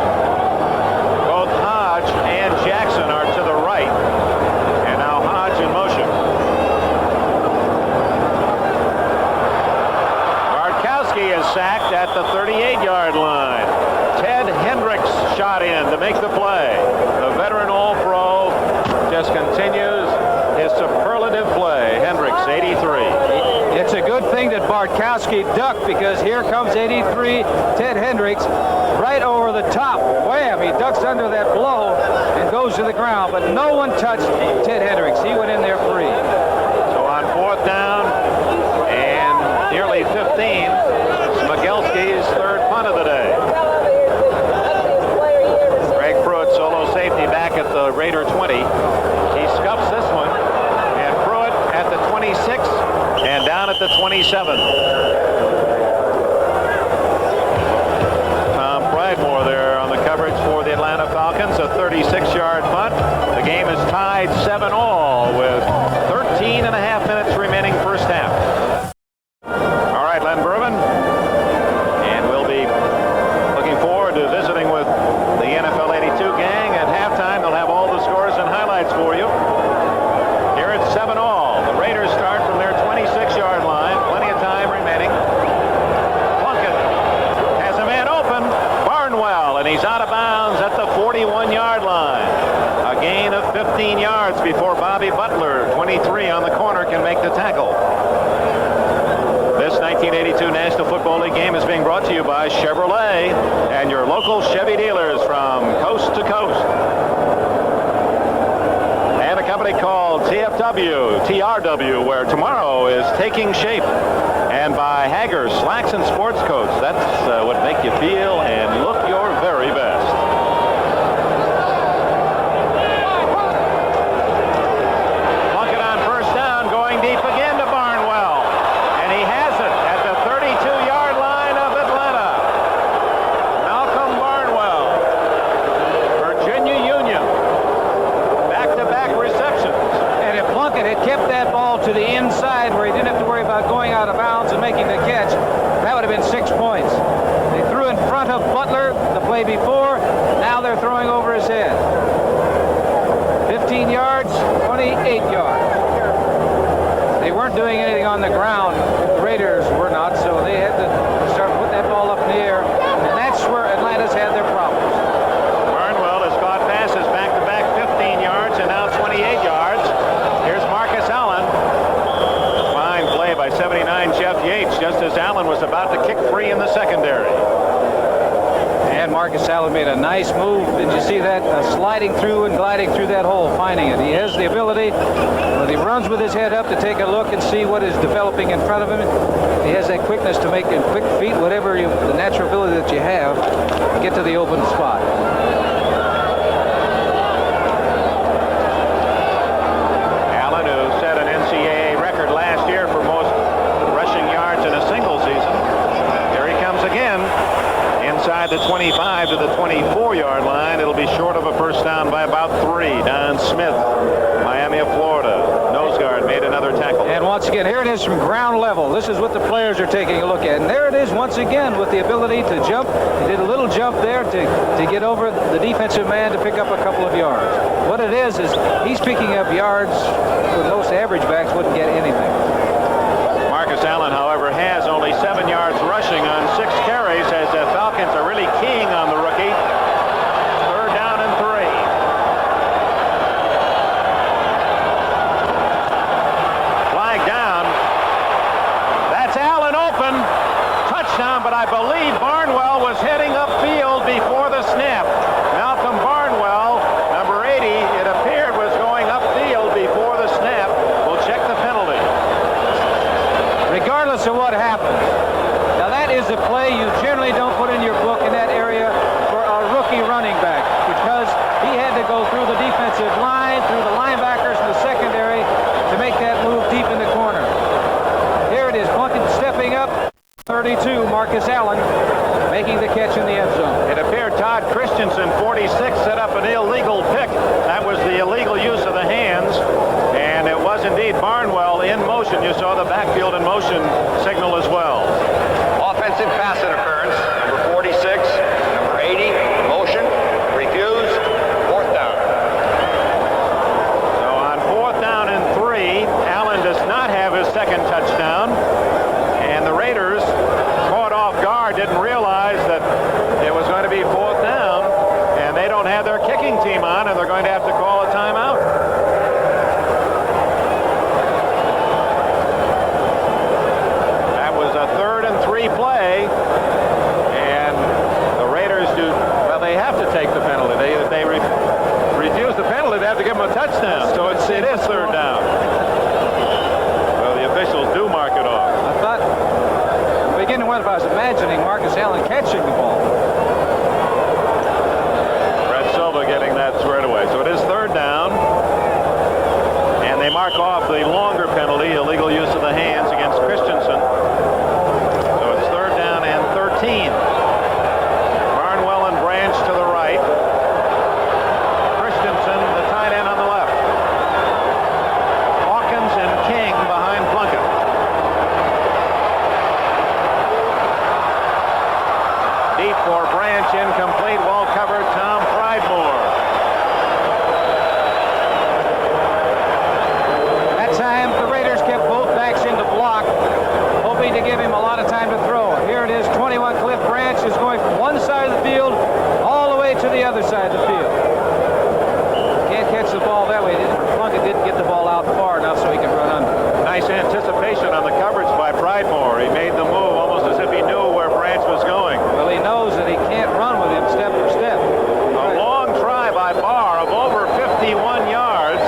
Both Hodge and Jackson are to the right. And now Hodge in motion. Bartkowski is sacked at the 38-yard line. Ted Hendricks shot in to make the play. The veteran All-Pro just continues his superlative play. Hendricks, 83.
It's a good thing that Bartkowski ducked, because here comes 83 Ted Hendricks right over the top. Wham! He ducks under that blow and goes to the ground, but no one touched Ted Hendricks. He went in there free.
So on fourth down and nearly 15, Smigelski's third punt of the day. Greg Pruitt, solo safety, back at the Raider 20. He scuffs this one, and Pruitt at the 26 and down at the 27. Tom Pridemore there on the coverage Atlanta Falcons, a 36-yard punt. The game is tied 7-all with 13 and a half minutes remaining first half. All right, Len Berman. And we'll be looking forward to visiting with the NFL 82 gang. At halftime, they'll have all the scores and highlights for you. Here it's 7-all. The Raiders start from their 26-yard line. Plenty of time remaining. Plunkett has a man open. Barnwell, and he's out of bounds at the 41-yard line. A gain of 15 yards before Bobby Butler, 23 on the corner, can make the tackle. This 1982 National Football League game is being brought to you by Chevrolet and your local Chevy dealers from coast to coast. And a company called TRW, where tomorrow is taking shape. And by Hager Slacks and Sports Coats. That's what make you feel and look your very best. Plunkett on first down, going deep again to Barnwell. And he has it at the 32-yard line of Atlanta. Malcolm Barnwell, Virginia Union. Back-to-back receptions.
And if Plunkett had kept that ball to the inside where he didn't have to worry about going out of bounds and making the catch, that would have been 6 points. They threw in front of Butler the play before. Now they're throwing over his head. 15 yards, 28 yards. They weren't doing anything on the ground. The Raiders were not, so they had to start putting that ball up in the air. And that's where Atlanta's had their problems.
Barnwell has caught passes back-to-back 15 yards and now 28 yards. Here's Marcus Allen. Fine play by 79 Jeff Yates, just as Allen was about to kick free in the secondary.
And Marcus Allen made a nice move. Did you see that? Sliding through and gliding through that hole, finding it. He has the ability, when he runs with his head up, to take a look and see what is developing in front of him. He has that quickness to make in quick feet, whatever the natural ability that you have, get to the open spot.
Allen, who set an NCAA record last year for most rushing yards in a single season. Here he comes again. Inside the 25 to the 24-yard line. It'll be short of a first down by about 3. Don Smith, Miami of Florida. Nose guard made another tackle.
And once again, here it is from ground level. This is what the players are taking a look at. And there it is once again with the ability to jump. He did a little jump there to get over the defensive man to pick up a couple of yards. What it is he's picking up yards where most average backs wouldn't get anything.
Marcus Allen, however, has only 7 yards rushing on 6 carries as the Falcons are really keying on the rookie. Third down and 3. Flag down. That's Allen open. Touchdown, but I believe Barnwell was heading upfield before the snap. Malcolm Barnwell, number 80, it appeared was going upfield before the snap. We'll check the penalty.
Regardless of what happens. Now that is a play you generally don't put in your book in that area for a rookie running back, because he had to go through the defensive line, through the linebackers in the secondary to make that move deep in the corner. Here it is, Plunkett stepping up. 32, Marcus Allen making the catch in the end zone.
It appeared Todd Christensen, 46, set up an illegal pick. That was the illegal use of the hands. And it was indeed Barnwell in motion. You saw the backfield in motion signal as well.
Offensive pass interference, number 46, number 80, motion, refused, fourth down.
So on 4th down and 3, Allen does not have his second touchdown. And the Raiders, caught off guard, didn't realize that it was going to be 4th down. And they don't have their kicking team on, and they're going to have to call a timeout. That was a 3rd and 3 play. And the Raiders they have to take the penalty. If they refuse the penalty, they have to give them a touchdown. So it is 3rd down. Well, the officials do mark it off.
I thought, beginning with, I was imagining Marcus Allen catching the ball.
Brett Silva getting that squared away. So it is 3rd down. And they mark off the longer penalty, illegal use of the hands against Christensen. So it's 3rd down and 13. Barnwell and Branch to the right.
to the other side of the field. Can't catch the ball that way. Plunkett didn't get the ball out far enough so he can run under.
Nice anticipation on the coverage by Pridemore. He made the move almost as if he knew where Branch was going.
Well, he knows that he can't run with him step for step.
A long try by Barr of over 51 yards.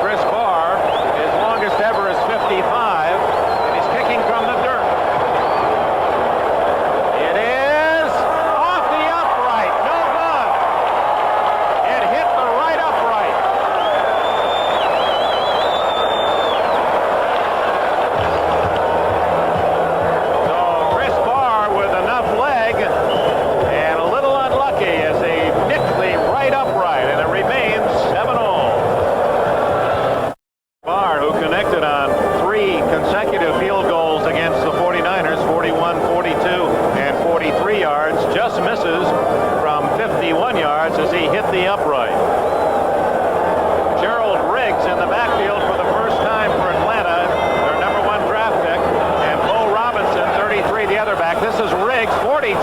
Chris Barr, his longest ever is 55, and he's kicking from the dirt. It is off the upright. No good. It hit the right upright. So Chris Barr with enough leg and a little unlucky as he nicked the right upright, and it remains 7-all. Barr, who connected on 3 consecutive field goals against the 49ers, 41, 42, and 43 yards, just misses from 51 yards as he hit the upright. Gerald Riggs in the backfield for the first time for Atlanta, their #1 draft pick, and Bo Robinson, 33, the other back. This is Riggs, 42,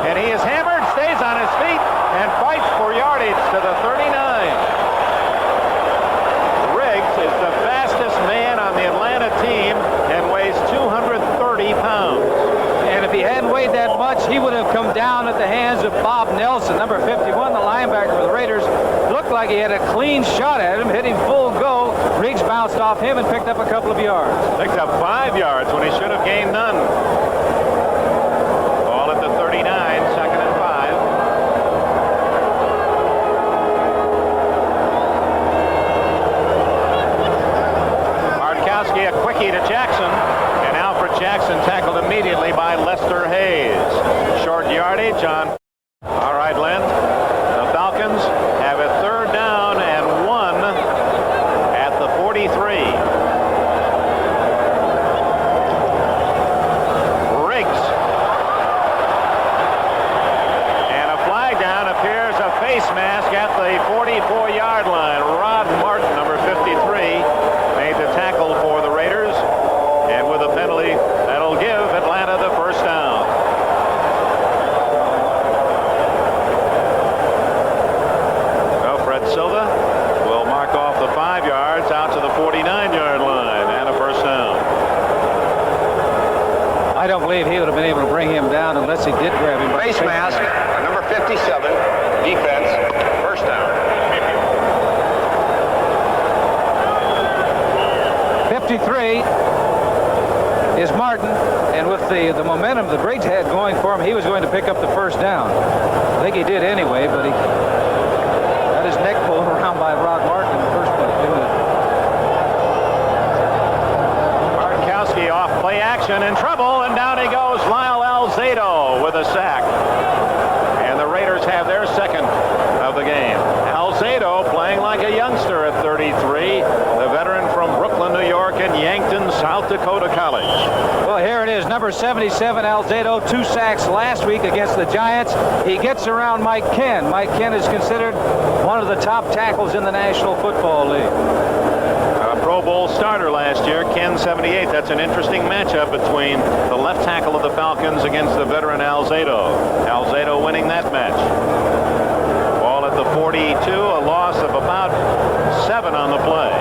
and he is hammered, stays on his feet, and fights for yardage to the 39. Riggs is the fastest man on the Atlanta team and weighs 230 pounds.
And if he hadn't weighed that much, he would have come down at the hands of Bob Nelson, number 51, the linebacker for the Raiders. Looked like he had a clean shot at him, hit him full go. Riggs bounced off him and picked up a couple of yards.
Picked up 5 yards when he should have gained none. Ball at the 39, 2nd and 5. Bartkowski, a quickie to Jackson, and Alfred Jackson tackled immediately by Lester Hayes. Short yardage on. All right, Len. The Falcons have a 3rd down and 1 at the 43. Riggs. And a flag down, appears a face mask at the 44-yard line. Rod Martin, number 53, made the tackle for the Raiders. And with a penalty, that'll give Atlanta the 1st down. Well, Fred Silva will mark off the 5 yards out to the 49-yard line and a 1st down.
I don't believe he would have been able to bring him down unless he did grab him.
Face mask, number 57, defense, 1st down.
53 is Martin, and with the momentum the Briggs had going for him, he was going to pick up the 1st down. I think he did anyway, but he got his neck pulled around by Rod Martin in the first place, didn't it?
Bartkowski off play action, in trouble, and down he goes. Lyle Alzado with a sack. And the Raiders have their 2nd of the game. Alzado playing like a youngster at 33, the veteran from Brooklyn, New York, and Yankton, South Dakota College.
Well, here it is, number 77, Alzado, 2 sacks last week against the Giants. He gets around Mike Ken. Mike Ken is considered one of the top tackles in the National Football League.
A Pro Bowl starter last year, Ken 78. That's an interesting matchup between the left tackle of the Falcons against the veteran Alzado. Alzado winning that match. Ball at the 42, a loss of about 7 on the play.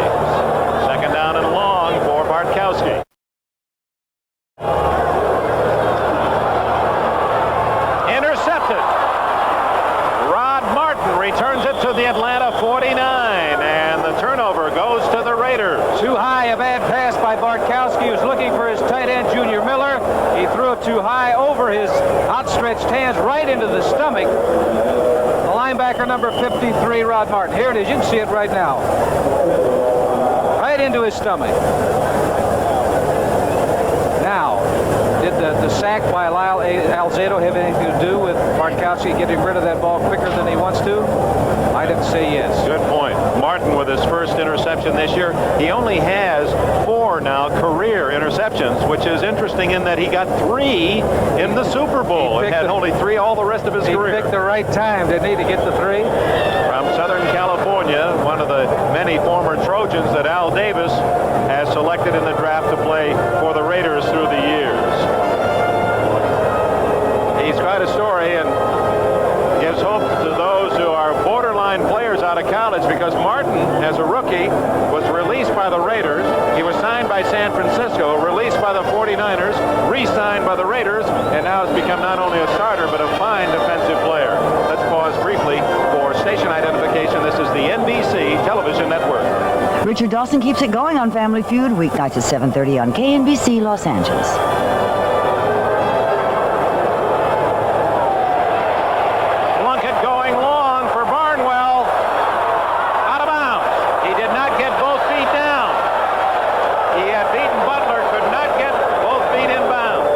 2nd down and long for Bartkowski. Intercepted. Rod Martin returns it to the Atlanta 49, and the turnover goes to the Raiders.
Too high, a bad pass by Bartkowski. He was looking for his tight end, Junior Miller. He threw it too high over his outstretched hands right into the stomach. The linebacker, number 53, Rod Martin. Here it is. You can see it right now. Right into his stomach. Now, did the sack by Lyle Alzado have anything to do with Bartkowski getting rid of that ball quicker than he wants to? I'd have to say yes.
Good point. Martin with his first interception this year. He only has 4 now career interceptions, which is interesting in that he got 3 in the Super Bowl and had only 3 all the rest of his career.
He picked the right time, didn't he, to get the 3?
From Southern California, one of the many former Trojans that Al Davis has selected in the draft to play for the Raiders through the years. He's quite a story and gives hope to those rookie, was released by the Raiders. He was signed by San Francisco, released by the 49ers, re-signed by the Raiders, and now has become not only a starter, but a fine defensive player. Let's pause briefly for station identification. This is the NBC television network.
Richard Dawson keeps it going on Family Feud, weeknights at 7:30 on KNBC Los Angeles.
Plunkett going long for Barnwell. Out of bounds. He did not get both feet down. He had beaten Butler, could not get both feet in bounds.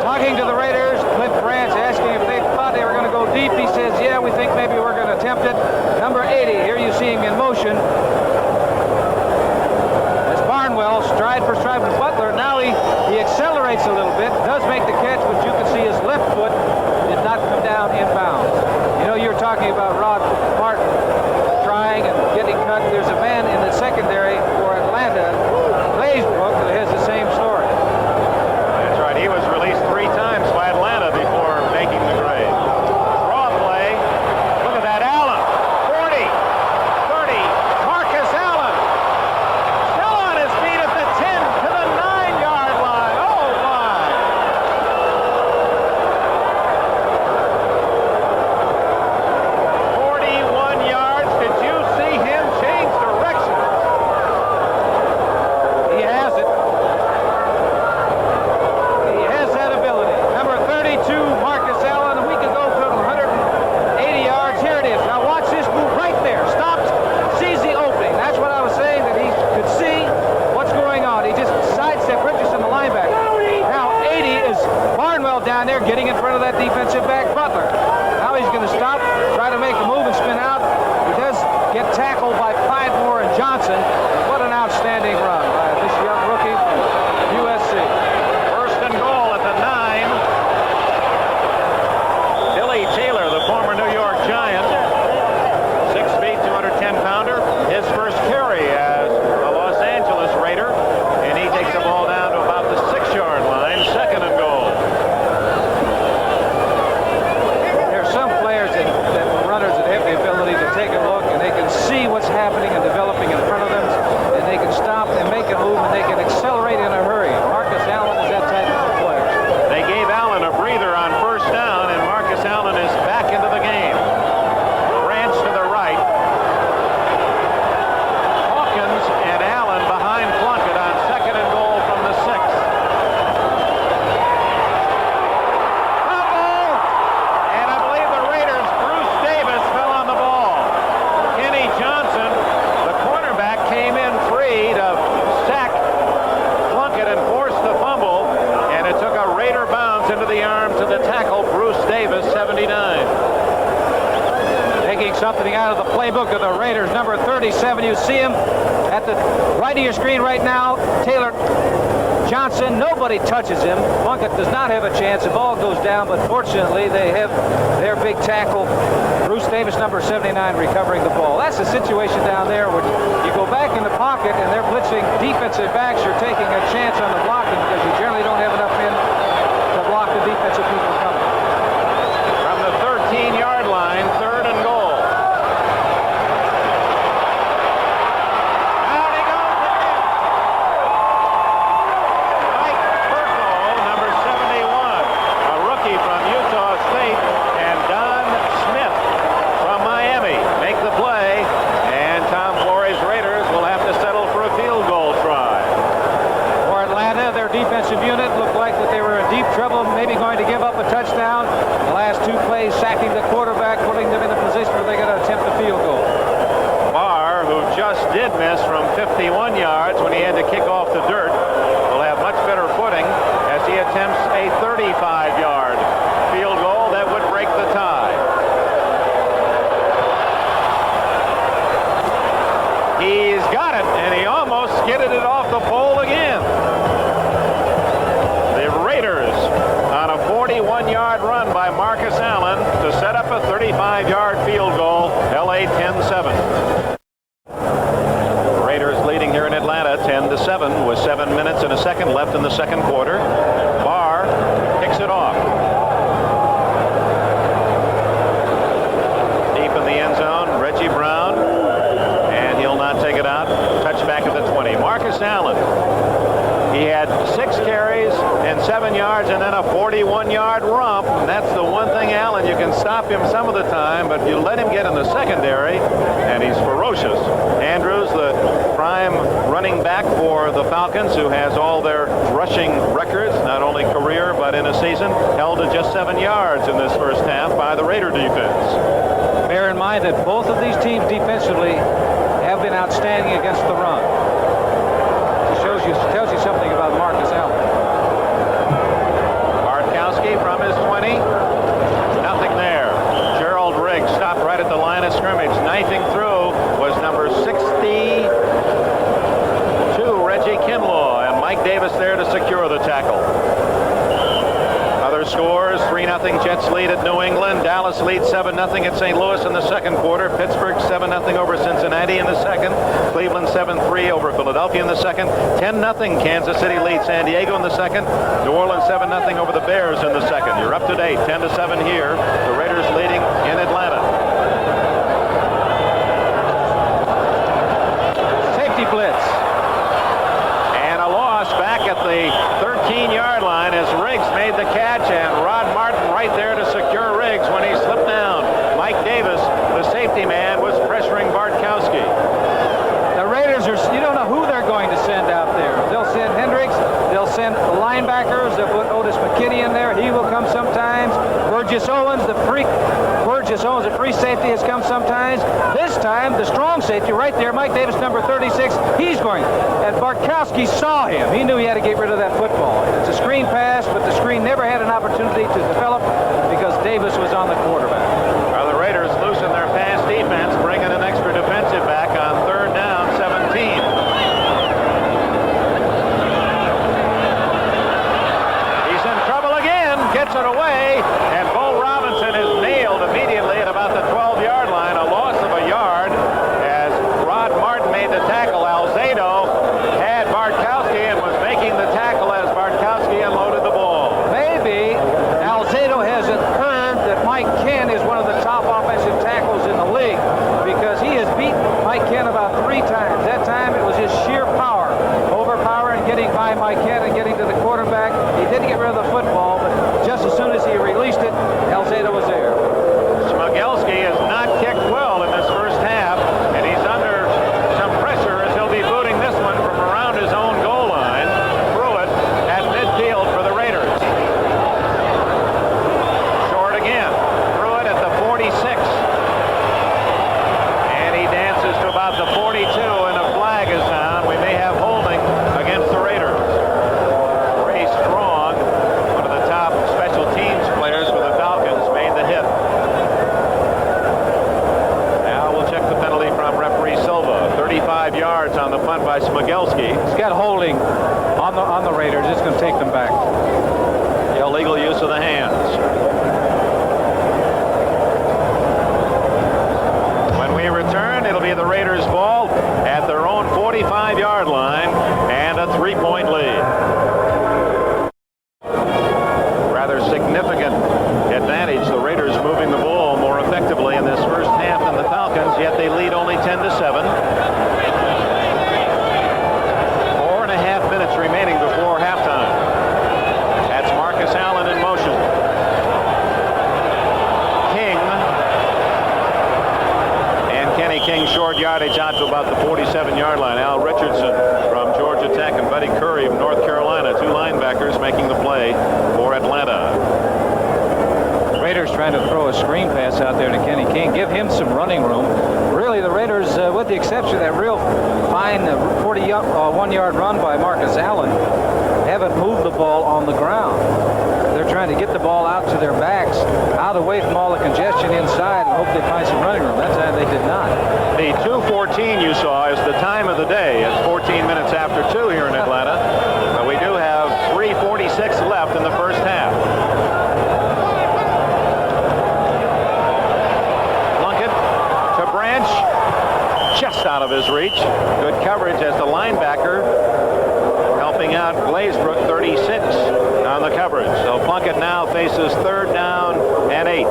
Talking to the Raiders, Cliff Branch asking if they thought they were going to go deep. He says, yeah, we think maybe we're going to attempt it. Number 80, here you see him in motion. As Barnwell, stride for stride with Butler. Now he accelerates a little bit, does make the catch, but you can see his left foot did not come down in bounds. You know, you're talking about Rod Martin trying and getting cut. There's a man in the secondary for Atlanta, Glazebrook, that has the same story.
That's right. He was released 3 times by Atlanta before making the grade. Draw play. Look at that. Allen. 40. 30. Marcus Allen. Still on his feet at the 10 to the 9-yard line. Oh, my. 41 yards. Did you see him change direction?
He has it. He has that ability. Number 32, Marcus Allen. We could go from 180 yards. Here it is. Now watch this move right there. Stopped, sees the opening. That's what I was saying, that he could see what's going on. He just sidestepped Richardson, the linebacker. Now 80 is Barnwell down there getting in front of that defensive back, Butler. Now he's going to stop, try to make a move and spin out. He does get tackled by Pidemore and Johnson. What an outstanding run by this young rookie from USC.
First and goal at the 9. Billy Taylor, the former New York Giant, 6 feet, 210-pounder. His first carry as a Los Angeles Raider, and he takes the ball down to about the 6-yard line. Second and goal.
There are some players that runners that have the ability to take a look and they can see what's happening and developing in front of them, and they can stop and make a move and they can accelerate in a hurry. Marcus Allen is that type of player.
They gave Allen a breather on first down, and Marcus Allen is back into the game. Branch to the right. Hawkins and Allen behind Plunkett on second and goal from the 6. Fumble! And I believe the Raiders, Bruce Davis, fell on the ball. Kenny Johnson, the cornerback, came in free to sack Plunkett and force the fumble, and it took a Raider bounce into the arms of the tackle, Bruce Davis, 79.
Taking something out of the playbook of the Raiders, number 37. You see him at the right of your screen right now. Taylor Johnson, nobody touches him. Plunkett does not have a chance. The ball goes down, but fortunately they have their big tackle, Bruce Davis, number 79, recovering the ball. That's the situation down there where you go back in the pocket and they're blitzing defensive backs. You're taking a chance on the blocking because you generally don't have enough men to block the defensive people coming.
From the 13-yard line, third and goal. Out he goes again. Mike Perko, number 71, a rookie from Utah State, and Don Smith from Miami make the play, and Tom Flores' Raiders will have to settle for a field goal try.
For Atlanta, their defensive unit looked like that they were in deep trouble, maybe going to give up a touchdown. The last 2 plays, sacking the quarterback, putting them in a position where they're going to attempt a field goal.
Barr, who just did miss from 51 yards when he had to kick off the dirt, will have much better footing as he attempts a 35-yard field goal that would break the tie. He's got it, and he almost skidded it off the pole again. The Raiders on a 41-yard run by Marcus Allen to set up a 35-yard field goal. LA 10-7. Raiders leading here in Atlanta 10-7 with 7 minutes and a second left in the second quarter. Barr kicks it off. 1-yard romp. And that's the one thing, Allen, you can stop him some of the time, but you let him get in the secondary, and he's ferocious. Andrews, the prime running back for the Falcons, who has all their rushing records, not only career but in a season, held to just 7 yards in this first half by the Raider defense.
Bear in mind that both of these teams defensively have been outstanding against the run. It tells you something about Marcus Allen.
Bartkowski from his 20. Nothing there. Gerald Riggs stopped right at the line of scrimmage. Knifing through was number 62, Reggie Kinlaw, and Mike Davis there to secure the tackle. Other scores: 3-0 Jets lead at New England. Dallas leads 7-0 at St. Louis in the second quarter. Pittsburgh 7-0 over Cincinnati in the second. Cleveland 7-3 over Philadelphia in the second. 10-0 Kansas City leads San Diego in the second. New Orleans 7-0 over the Bears in the second. You're up to date. 10-7 here. The Raiders leading in Atlanta.
Safety blitz.
And a loss back at the 13-yard line as Riggs made the catch, and Rod Martin right there to secure Riggs when he slipped down. Mike Davis, the safety man, was pressuring Bartkowski.
The Raiders are, you don't know who they're going to send out there. They'll send Hendricks. They'll send the linebackers. They'll put Otis McKinney in there. He will come sometimes. Burgess Owens, the free safety, has come sometimes. This time, the strong safety right there, Mike Davis, number 36, he's going. And Bartkowski saw him. He knew he had to get rid of that football. It's a screen pass, but the screen never had an opportunity to develop because Davis was on the quarterback.
Well, the Raiders loosen their pass defense, bringing an extra defensive back on 3rd down, 17. He's in trouble again, gets it away, and Bo Robinson is nailed immediately at about the 12-yard line, a loss of a yard as Rod Martin made the tackle. Alzado had Bartkowski and was making the tackle as Bartkowski unloaded the ball.
Maybe Alzado hasn't heard that Mike Ken is one of the top offensive tackles in the league because he has beaten Mike Ken about 3 times. That time it was his sheer power, overpowering, getting by Mike Ken and getting to the quarterback. He did get rid of the football, but just as soon as he released it, Alzado was there.
Smogelski has not kicked well in this first half, and he's under some pressure as he'll be booting this one from around his own goal line. Pruitt at midfield for the Raiders. Short again. Pruitt at the 46. And he dances to about the 42, and a flag is down. We may have holding against the Raiders. Ray Strong, one of the top special teams players for the Falcons, made the hit. Now we'll check the penalty from referee Silva. 35 yards on the punt by Smogelski.
He's got holding on the Raiders. It's going to take them back.
Illegal use of the hands. When we return, it'll be the Raiders' ball at their own 45-yard line and a 3-point lead. Rather significant advantage. The Raiders moving the ball more effectively in this first half than the Falcons, yet they lead only 10-7. 4.5 minutes remaining before halftime. That's Marcus Allen in motion. King. And Kenny King short yardage out to about the 47-yard line. Al Richardson from Georgia Tech and Buddy Curry from North Carolina. 2 linebackers making the play for Atlanta.
Raiders trying to throw a screen pass out there to Kenny King. Give him some running room. Really, the Raiders, with the exception of that real fine 41-yard run by Marcus Allen, haven't moved the ball on the ground. They're trying to get the ball out to their backs, out away from all the congestion inside, and hope they find some running room. That time they did not.
The 2:14 you saw is the time of the day. It's 14 minutes after 2 here in Atlanta. But we do have 3:46 left in the first half. Plunkett to Branch. Just out of his reach. Good coverage as the linebacker helping out Glazebrook, 36 on the coverage. So Plunkett now faces 3rd down and 8.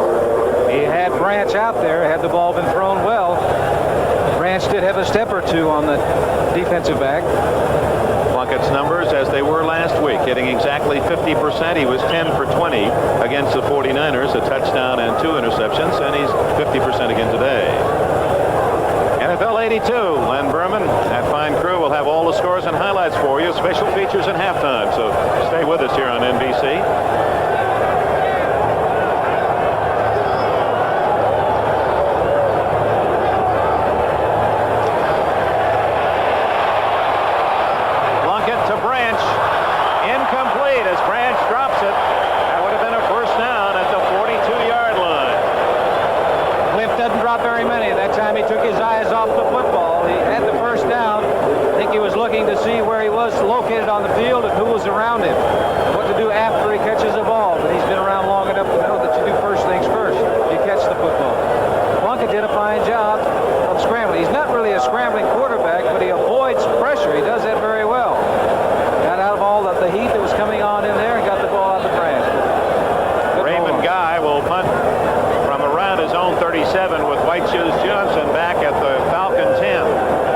He had Branch out there. Had the ball been thrown well, Branch did have a step or two on the defensive back.
Plunkett's numbers as they were last week, hitting exactly 50%. He was 10 for 20 against the 49ers, a touchdown and 2 interceptions, and he's 50% again today. NFL 82, Len Berman, that fine crew will have all the scores and highlights for you, special features at halftime, so stay with us here on NBC.
Located on the field and who was around him, what to do after he catches the ball. But he's been around long enough to know that you do first things first. You catch the football. Plunkett did a fine job of scrambling. He's not really a scrambling quarterback, but he avoids pressure. He does that very well. Got out of all the heat that was coming on in there and got the ball out the branch.
Raymond Guy will punt from around his own 37 with White Shoes Johnson back at the Falcon 10.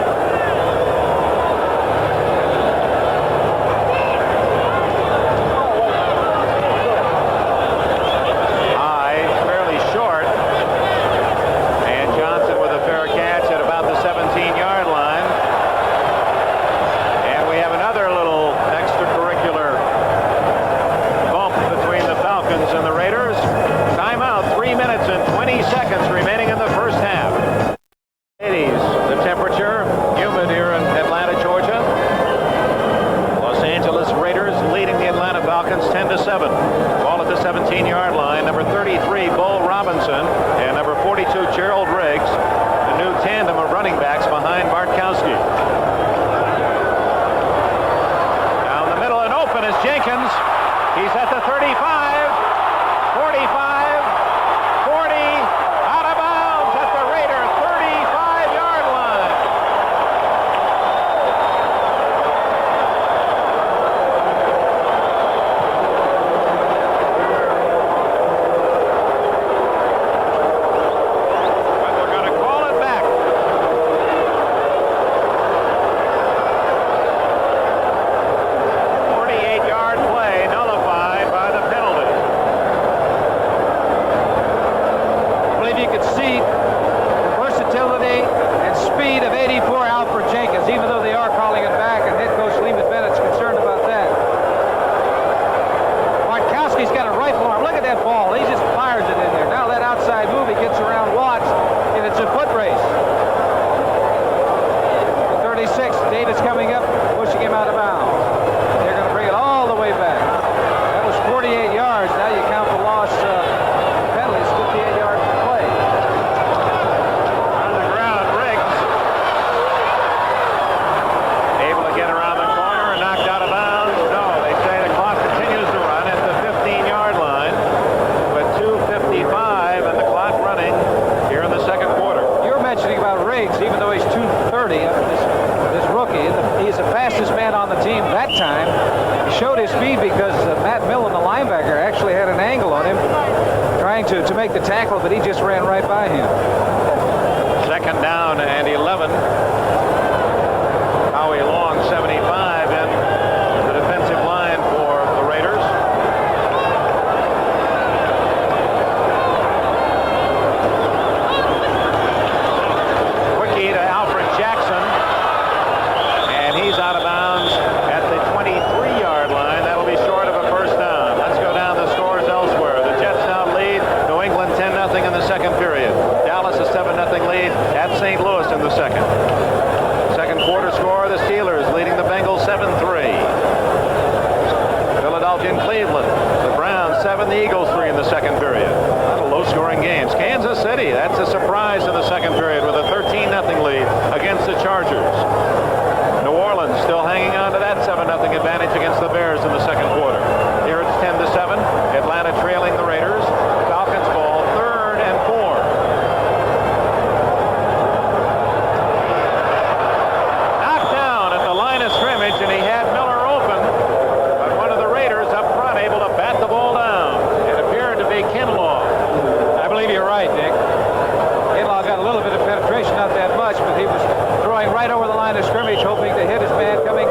Ball at the 17-yard line. Number 33, Bull Robinson, and number 42, Gerald Riggs, the new tandem of running backs behind Bartkowski. Down the middle and open is Jenkins. He's at the 35, 45, 40, out of bounds at the Raider 35-yard line. To make the tackle, but he just ran right by him. Second down and 11. Howie Long, 75, in the defensive line for the Raiders. Quickie to Alfred Jackson, and he's out of bounds at the 23-yard line. That'll be short of a first down. Let's go down the scores elsewhere. The Jets now lead New England 10-0 in the second period. Dallas a 7-0 lead at St. Louis in the second. Second quarter score, the Steelers leading the Bengals 7-3. Philadelphia and Cleveland. The Browns 7, the Eagles 3 in the second period. A lot of low-scoring games. Kansas City, that's a surprise in the second period with a 13-0 lead against the Chargers. New Orleans still hanging on to that 7-0 advantage against the Bears in the second quarter. Here it's 10-7. Atlanta trailing the Raiders. Falcons ball, 3rd and 4. Knocked down at the line of scrimmage, and he had Miller open, but one of the Raiders up front able to bat the ball down. It appeared to be Kinlaw.
I believe you're right, Dick. Kinlaw got a little bit of penetration, not that much, but he was throwing right over the line of scrimmage, hoping to hit his man coming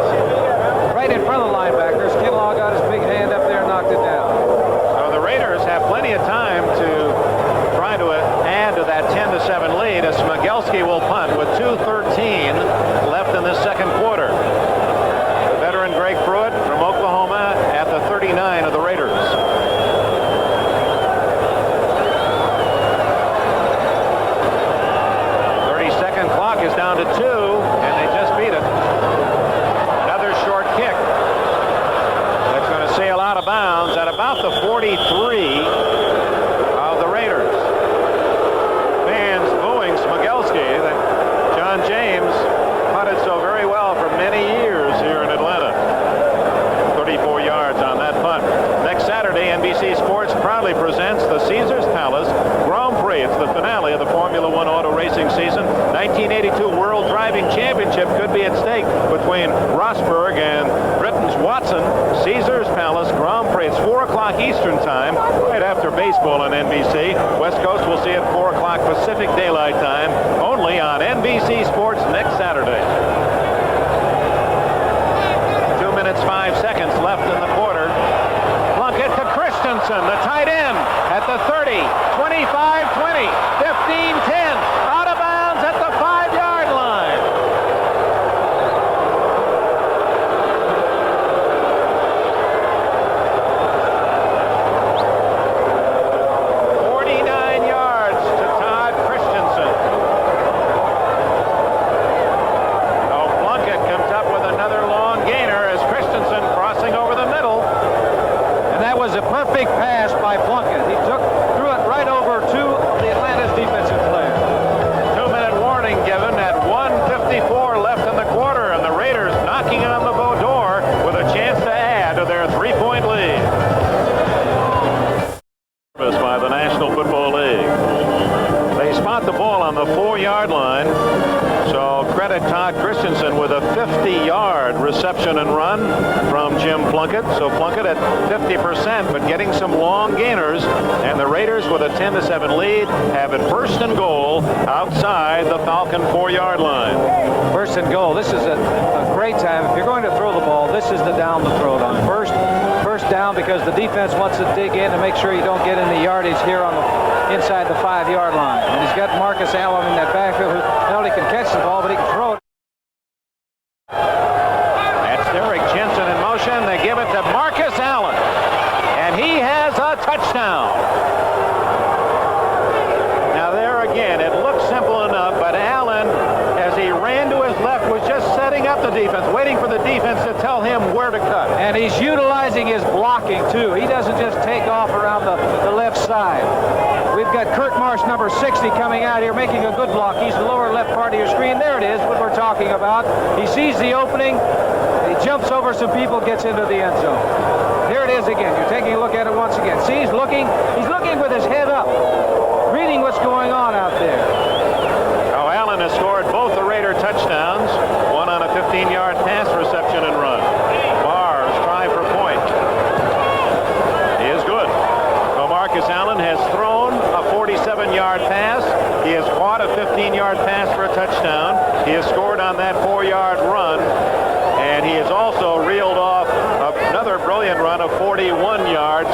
proudly presents the Caesars Palace Grand Prix. It's the finale of the Formula One auto racing season. 1982 World Driving Championship could be at stake between Rosberg and Britain's Watson. Caesars Palace Grand Prix. It's 4 o'clock Eastern Time, right after baseball on NBC. West Coast will see it 4 o'clock Pacific Daylight Time, only on NBC Sports next Saturday. 2 minutes, 5 seconds left in the quarter. Plunkett to Christensen, the tight end, at the 30, 25, 20, 15, 10, out of bounds at the 5-yard line. Perfect pass by Plunkett. He threw it right over two of the Atlanta's defensive players. 2-minute warning given at 1:54 left in the quarter, and the Raiders knocking on the door with a chance to add to their 3-point lead. By the National Football League. They spot the ball on the 4-yard line. So credit Todd Christensen with a 50-yard reception and run from Jim Plunkett. So Plunkett at 50%, but getting some long gainers. And the Raiders with a 10-7 lead have it first and goal outside the Falcon 4-yard line.
First and goal. This is a great time. If you're going to throw the ball, this is the down to throw it on. First down, because the defense wants to dig in to make sure you don't get in the yardage here on the inside the 5-yard line. And he's got Marcus Allen in that backfield who not only can catch the ball, but he can throw it.
That's Derek Jensen in motion. They give it to Marcus Allen, and he has a touchdown. Now there again, it looks simple enough, but Allen, as he ran to his left, was just setting up the defense, waiting for the defense to tell him where to cut.
And he's utilizing his blocking, too. He doesn't just take off around the left side. We've got Kurt Marsh, number 60, coming out here, making a good block. He's the lower left part of your screen. There it is, what we're talking about. He sees the opening. He jumps over some people, gets into the end zone. Here it is again. You're taking a look at it once again. See, he's looking with his head up, reading what's going on out there.
Now Allen has scored both the Raider touchdowns, one on a 15-yard pass reception and run. Barrs try for point. He is good. So Marcus Allen has thrown a 47-yard pass. He has caught a 15-yard pass for a touchdown. He has scored on that 4-yard run. And he has also reeled off another brilliant run of 41 yards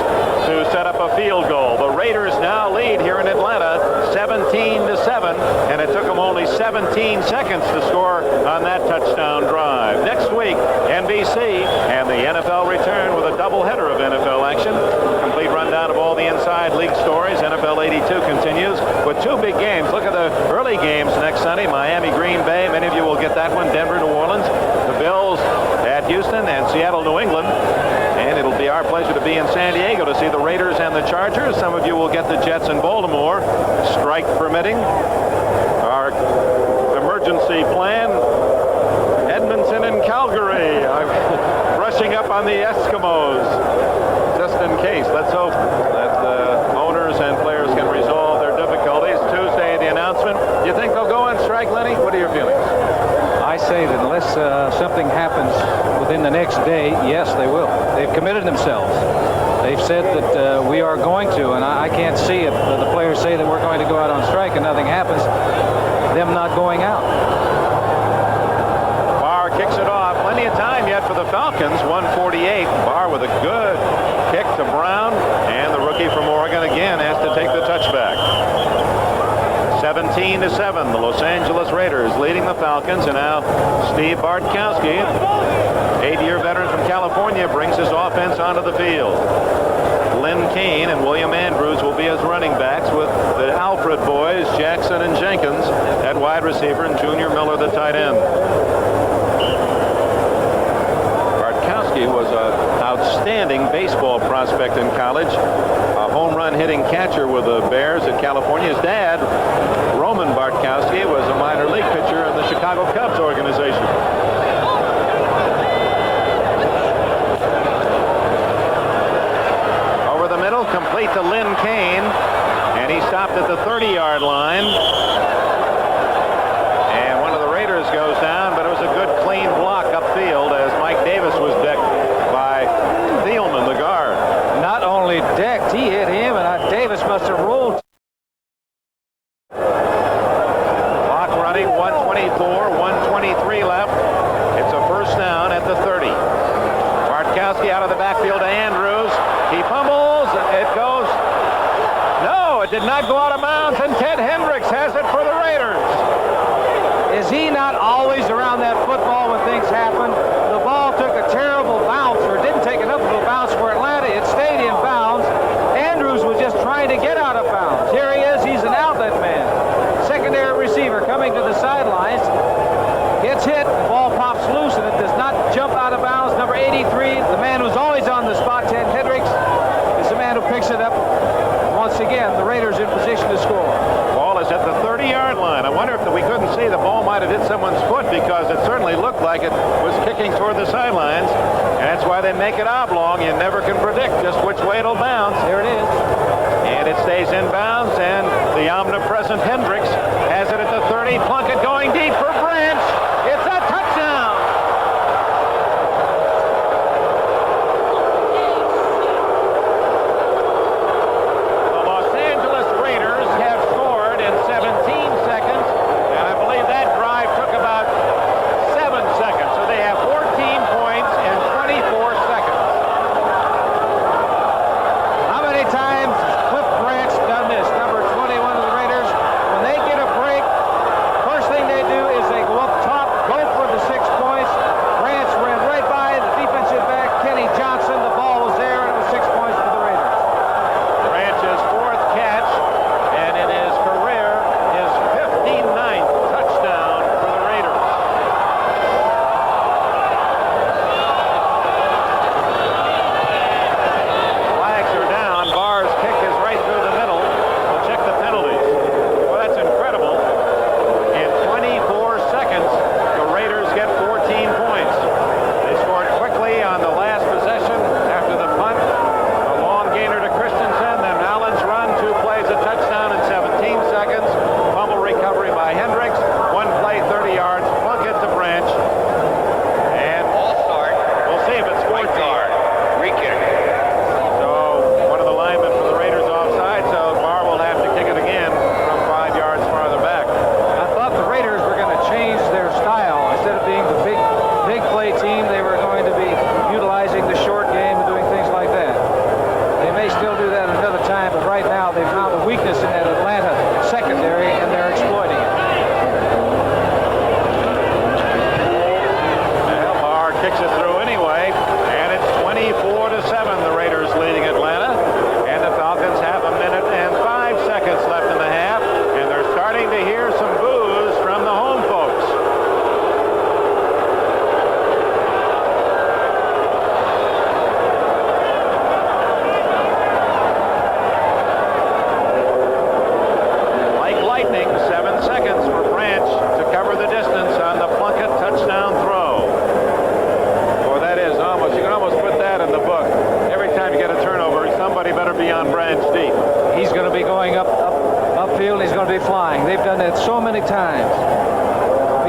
to set up a field goal. The Raiders now lead here in Atlanta 17-7, and it took them only 17 seconds to score on that touchdown drive. Next week, NBC and the NFL return with a doubleheader of NFL action. Complete rundown of all the inside league stories. NFL 82 continues with 2 big games. Look at the early games next Sunday. Miami, Green Bay. Many of you will get that one. Denver, New Orleans. The Bills at Houston, and Seattle, New England. And it'll be our pleasure to be in San Diego to see the Raiders and the Chargers. Some of you will get the Jets in Baltimore, strike permitting. Our emergency plan, Edmonton and Calgary. I'm brushing up on the Eskimos just in case. Let's hope that the owners and players can resolve their difficulties. Tuesday, the announcement. Do you think they'll go on strike, Lenny? What are your feelings?
I say that unless something happens within the next day, yes, they will. They've committed themselves. They've said that we are going to, and I can't see if the players say that we're going to go out on strike and nothing happens, them not going out.
Barr kicks it off. Plenty of time yet for the Falcons. 1:48. Barr with a good kick to Brown, and the rookie from Oregon again has to take the touchback. 17-7, the Los Angeles Raiders leading the Falcons, and now Steve Bartkowski, 8-year veteran from California, brings his offense onto the field. Lynn Kane and William Andrews will be his running backs, with the Alfred boys, Jackson and Jenkins, at wide receiver, and Junior Miller, the tight end. Bartkowski was an outstanding baseball prospect in college, a home run hitting catcher with the Bears at California. His dad, Roman Bartkowski, was a minor league pitcher in the Chicago Cubs organization. Over the middle, complete to Lynn Kane, and he stopped at the 30-yard line. And one of the Raiders goes down, but it was a good clean block upfield as Mike Davis was decked by Thielman, the guard.
Not only decked, he hit him, and Davis must have rolled.
Clock running, 124, 123 left. It's a first down at the 30. Bartkowski out of the backfield to Andrews. He fumbles. It goes. No, it did not go out of bounds, and Ted Hendricks has it for the Raiders.
Is he not always around that football when things happen? The ball took a terrible bounce, or didn't take enough of a bounce for Atlanta. It stayed in bounds. Andrews was just trying to get out of bounds. Here he is. He's an outlet man. Secondary receiver coming to the sidelines. Gets hit. The ball pops loose, and it does not jump out of bounds. Number 83, the man who's always on the spot, Ted Hendricks, is the man who picks it up. Once again, the Raiders in position to score.
Ball is at the 30-yard line. I wonder if we couldn't see the ball might have hit someone's foot, because it certainly looked like it was kicking toward the sidelines. And that's why they make it oblong. You never can predict just which way it'll bounce.
Here it is.
And it stays in bounds, and the omnipresent Hendricks has it at the 30. Plunkett going deep for Branch. It's a touchdown. The Los Angeles Raiders have scored in 17 seconds, and I believe that drive took about 7 seconds. So they have 14 points in 24 seconds.
How many times has Cliff Branch done this? Number 21 of the Raiders. When they get a break, first thing they do is they go up top, go for the 6 points. Branch ran right by the defensive back, Kenny Johnson. The ball was there, and it was 6 points for the Raiders.
Branch's fourth catch, and in his career, his 59th touchdown for the Raiders. Flags are down. Barr's kick is right through the middle. We'll check the penalties. Well, that's incredible. In 24 seconds, the Raiders get 14 points. They scored quickly on the last possession after the punt. A long gainer to Christensen, then Allen's run, 2 plays, a touchdown in 17 seconds. Fumble recovery by Hendricks. 1 play, 30 yards. Plunkett to Branch. And
Ball start.
we'll see if it's scored.
Right guard. Re-kick.
So one of the linemen for the Raiders offside, so Barr will have to kick it again from 5 yards farther back.
I thought the Raiders were going to change their style. Instead of being the big play team, they were going to be utilizing the short game and doing things like that. They may still do that another time, but right now they've found a weakness in that Atlanta secondary, and they're exploiting it.
Well, Barr kicks it through anyway, and it's 24-7. The Raiders leading Atlanta, and the Falcons have 1 minute and 5 seconds left in the half, and they're starting to hear some boos from the home folks. Like lightning, 7 seconds for Branch to cover the distance on the Plunkett touchdown throw. Or that is almost, you can almost put that in the book. Every time you get a turnover, somebody better be on Branch deep.
He's going to be going upfield. He's going to be flying. They've done that so many times.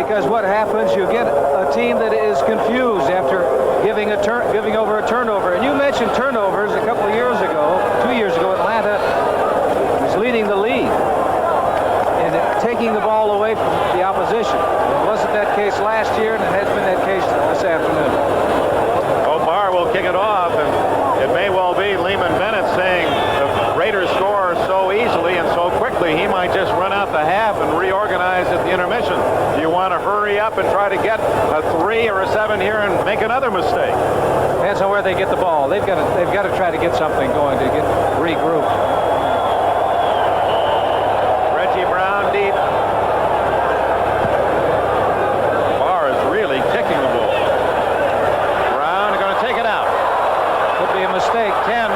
Because what happens, you get a team that is confused after giving over a turnover. And you mentioned turnovers a couple of years ago, 2 years ago. Atlanta was leading the league in taking the ball away from the opposition. It wasn't that case last year, and it has been that case this afternoon.
Oh, Barr will kick it off, and it may well be Lehman Bennett saying the Raiders score so easily and so quickly, he might just run out the half and reorganize at the intermission. Do you want to hurry up and try to get a 3 or a 7 here and make another mistake?
Depends on where they get the ball. They've got to try to get something going to get regrouped.
Reggie Brown deep. Barr is really kicking the ball. Brown going to take it out.
Could be a mistake. 10.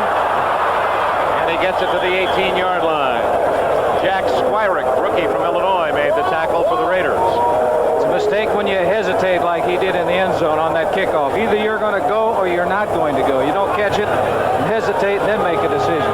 And he gets it to the 18-yard line. Jack Squirick, rookie from Illinois, made the tackle for the Raiders.
It's a mistake when you hesitate like he did in the end zone on that kickoff. Either you're going to go or you're not going to go. You don't catch it and hesitate and then make a decision.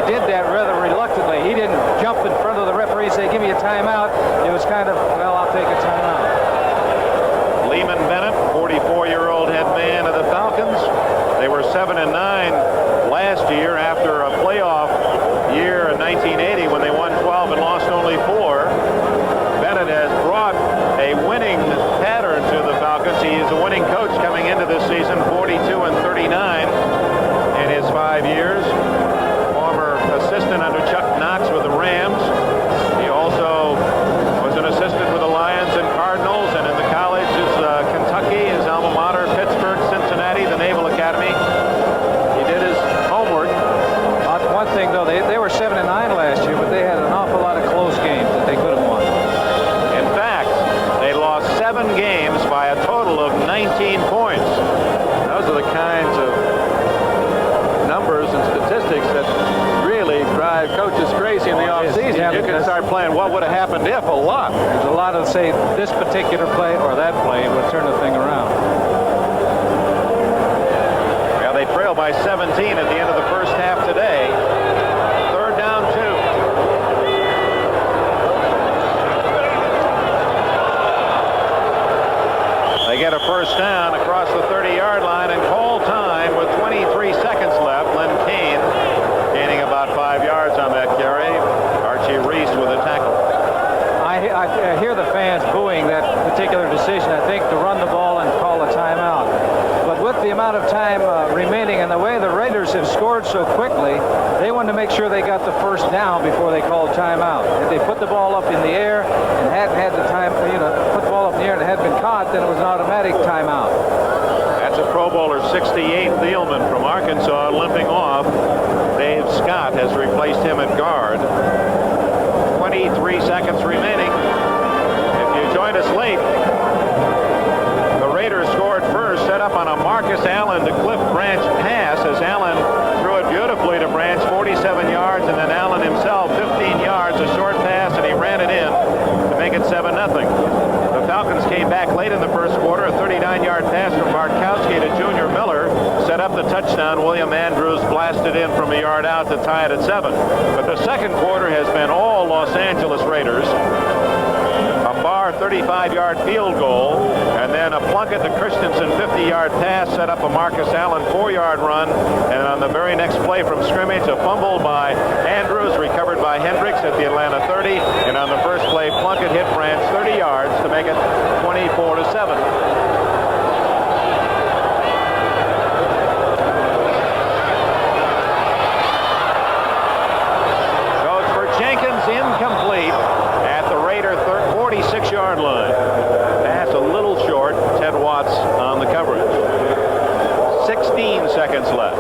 did that rather reluctantly. He didn't jump in front of the referee and say, give me a timeout. It was kind of, well, I'll take a timeout.
Lehman Bennett, 44-year-old head man of the Falcons. They were 7-9 last year after a playoff year in 1980 when they won 12 and lost only 4. Bennett has brought a winning pattern to the Falcons. He is a winning coach coming into this season, 42-39 in his 5 years. Former assistant under Chuck Knox with the Rams. He also was an assistant with the Lions and Cardinals, and in the colleges, Kentucky, his alma mater, Pittsburgh, Cincinnati, the Naval Academy. He did his homework.
One thing, though, they were 7-9 last year, but they had an awful lot of close games that they could have won.
In fact, they lost 7 games by a total of 19 points. Those are the kinds of numbers and statistics that really drive coaches crazy in the offseason. You can start playing what would have happened if a lot.
There's a lot of, say, this particular play or that play would turn the thing around.
Well, they trail by 17 at the end of the first half today. Third down 2. They get a first down across the 30-yard line and call time with 23 seconds left. Len Kane gaining about 5 yards on that carry. Archie Reese with a tackle.
I hear the fans booing that particular decision, I think, to run the ball and call a timeout. But with the amount of time remaining and the way the Raiders have scored so quickly, they wanted to make sure they got the first down before they called timeout. If they put the ball up in the air and hadn't had the time, put the ball up in the air and it hadn't been caught, then it was an automatic timeout.
That's a Pro Bowler, 68, Thielman from Arkansas, limping off. Dave Scott has replaced him at guard. 23 seconds remaining. If you joined us late, the Raiders scored first, set up on a Marcus Allen to Cliff Branch pass as Allen threw it beautifully to Branch, 47 yards, and then Allen himself 15 yards, a short pass, and he ran it in to make it 7-0. The Falcons came back late in the first quarter. A 39-yard pass from Bartkowski to Junior Miller set up the touchdown. William Andrews blasted in from a yard out to tie it at 7. But the second quarter has been all Los Angeles Raiders. A Barr 35-yard field goal, and then a Plunkett to Christensen 50-yard pass set up a Marcus Allen 4-yard run, and on the very next play from scrimmage, a fumble by Andrews recovered by Hendricks at the Atlanta 30, and on the first play, Plunkett hit Branch 30 yards to make it 24-7. Incomplete at the Raider 46-yard line. That's a little short. Ted Watts on the coverage. 16 seconds left.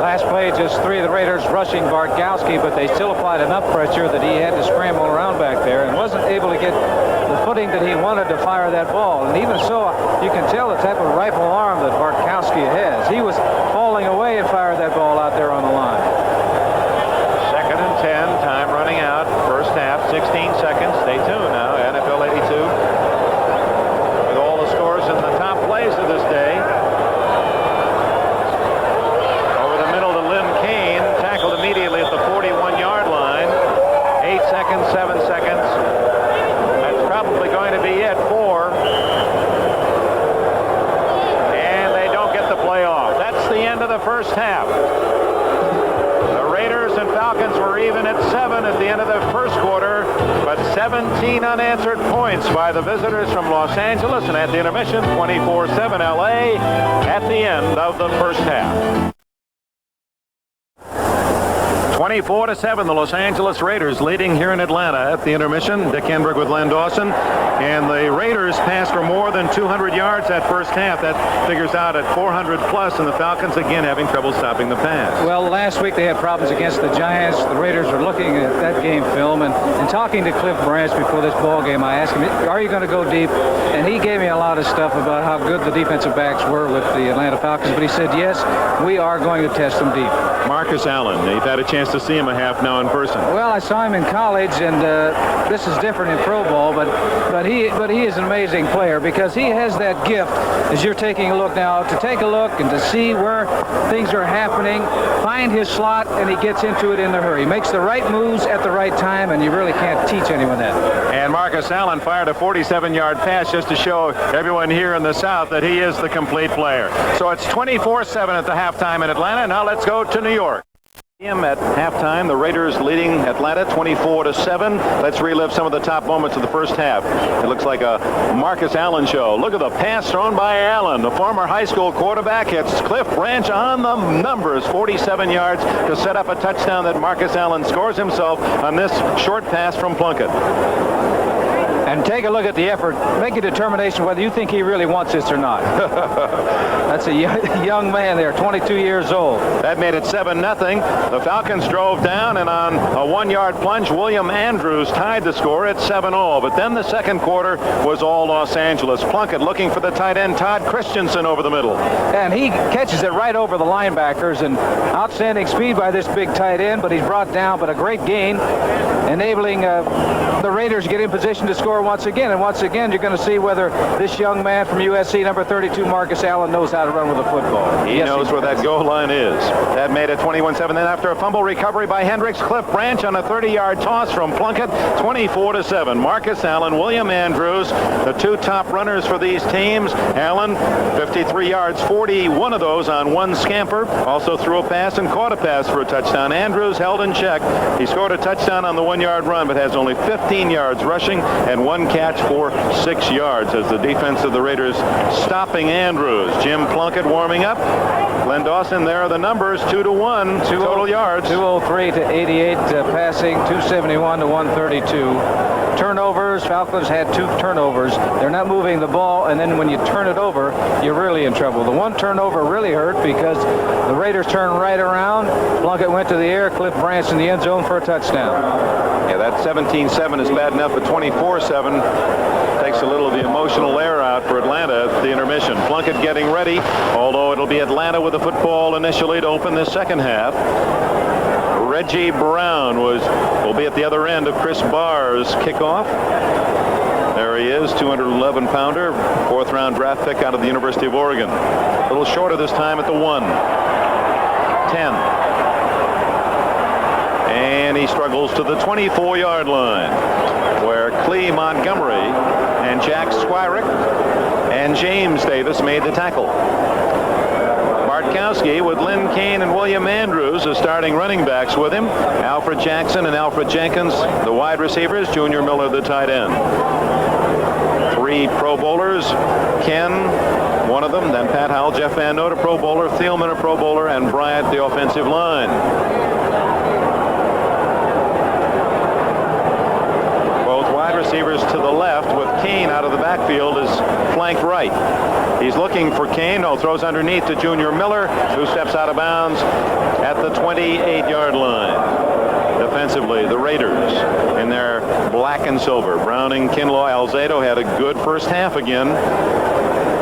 Last play, just 3 of the Raiders rushing Bartkowski, but they still applied enough pressure that he had to scramble around back there and wasn't able to get the footing that he wanted to fire that ball. And even so, you can tell the type of rifle arm that Bartkowski has. He was falling away and fired that ball out there on the line.
2nd and 10, time running out. First half, 16 seconds. Stay tuned now. NFL 82. With all the scores and the top plays of this day. Over the middle to Lynn Kane. Tackled immediately at the 41-yard line. 8 seconds, 7 seconds. That's probably going to be it. 4. And they don't get the play off. That's the end of the first half. The Raiders and Falcons were even at 7 at the end of the first quarter, but 17 unanswered points by the visitors from Los Angeles, and at the intermission, 24-7 LA at the end of the first half. 24-7, the Los Angeles Raiders leading here in Atlanta at the intermission. Dick Enberg with Len Dawson. And the Raiders passed for more than 200 yards that first half. That figures out at 400 plus, and the Falcons again having trouble stopping the pass.
Well, last week they had problems against the Giants. The Raiders were looking at that game film and talking to Cliff Branch before this ball game. I asked him, are you going to go deep? And he gave me a lot of stuff about how good the defensive backs were with the Atlanta Falcons. But he said, yes, we are going to test them deep.
Marcus Allen, you've had a chance chance to see him a half now in person?
Well, I saw him in college, and this is different in pro ball, but he is an amazing player because he has that gift, as you're taking a look now, to take a look and to see where things are happening, find his slot, and he gets into it in a hurry. He makes the right moves at the right time, and you really can't teach anyone that.
And Marcus Allen fired a 47-yard pass just to show everyone here in the South that he is the complete player. So it's 24-7 at the halftime in Atlanta. Now let's go to New York. At halftime, the Raiders leading Atlanta 24-7. Let's relive some of the top moments of the first half. It looks like a Marcus Allen show. Look at the pass thrown by Allen. The former high school quarterback hits Cliff Branch on the numbers. 47 yards to set up a touchdown that Marcus Allen scores himself on this short pass from Plunkett.
And take a look at the effort. Make a determination whether you think he really wants this or not. That's a young man there, 22 years old.
That made it 7-0. The Falcons drove down, and on a 1-yard plunge, William Andrews tied the score at 7-0. But then the second quarter was all Los Angeles. Plunkett looking for the tight end, Todd Christensen, over the middle.
And he catches it right over the linebackers, and outstanding speed by this big tight end, but he's brought down, but a great gain, enabling the Raiders to get in position to score once again. And once again, you're going to see whether this young man from USC, number 32, Marcus Allen, knows how to run with a football.
He knows where that goal line is. That made it 21-7. Then after a fumble recovery by Hendricks, Cliff Branch on a 30-yard toss from Plunkett, 24-7. Marcus Allen, William Andrews, the two top runners for these teams. Allen, 53 yards, 41 of those on one scamper. Also threw a pass and caught a pass for a touchdown. Andrews held in check. He scored a touchdown on the 1-yard run, but has only 15 yards rushing and one catch for 6 yards as the defense of the Raiders stopping Andrews. Jim Plunkett warming up. Glenn Dawson, there are the numbers, 2-1 total yards.
203 to 88 passing, 271 to 132. Turnovers, Falcons had 2 turnovers. They're not moving the ball, and then when you turn it over, you're really in trouble. The one turnover really hurt because the Raiders turned right around. Plunkett went to the air, Cliff Branch in the end zone for a touchdown.
Yeah, that 17-7 is bad enough, but 24-7 takes a little of the emotional air out for Atlanta at the intermission. Plunkett getting ready, although it'll be Atlanta with the football initially to open this second half. Reggie Brown will be at the other end of Chris Barr's kickoff. There he is, 211-pounder, 4th-round draft pick out of the University of Oregon. A little shorter this time at the 1. 10. And he struggles to the 24-yard line, where Clee Montgomery and Jack Squirick and James Davis made the tackle. Bartkowski with Lynn Kane and William Andrews as starting running backs with him. Alfred Jackson and Alfred Jenkins, the wide receivers. Junior Miller, the tight end. 3 Pro Bowlers. Ken, one of them. Then Pat Howell, Jeff Van Note, a Pro Bowler. Thielman, a Pro Bowler. And Bryant, the offensive line. Receivers to the left with Kane out of the backfield is flanked right. He's looking for Kane. No, throws underneath to Junior Miller, who steps out of bounds at the 28-yard line. Defensively, the Raiders in their black and silver. Browning, Kinlaw, Alzado had a good first half again.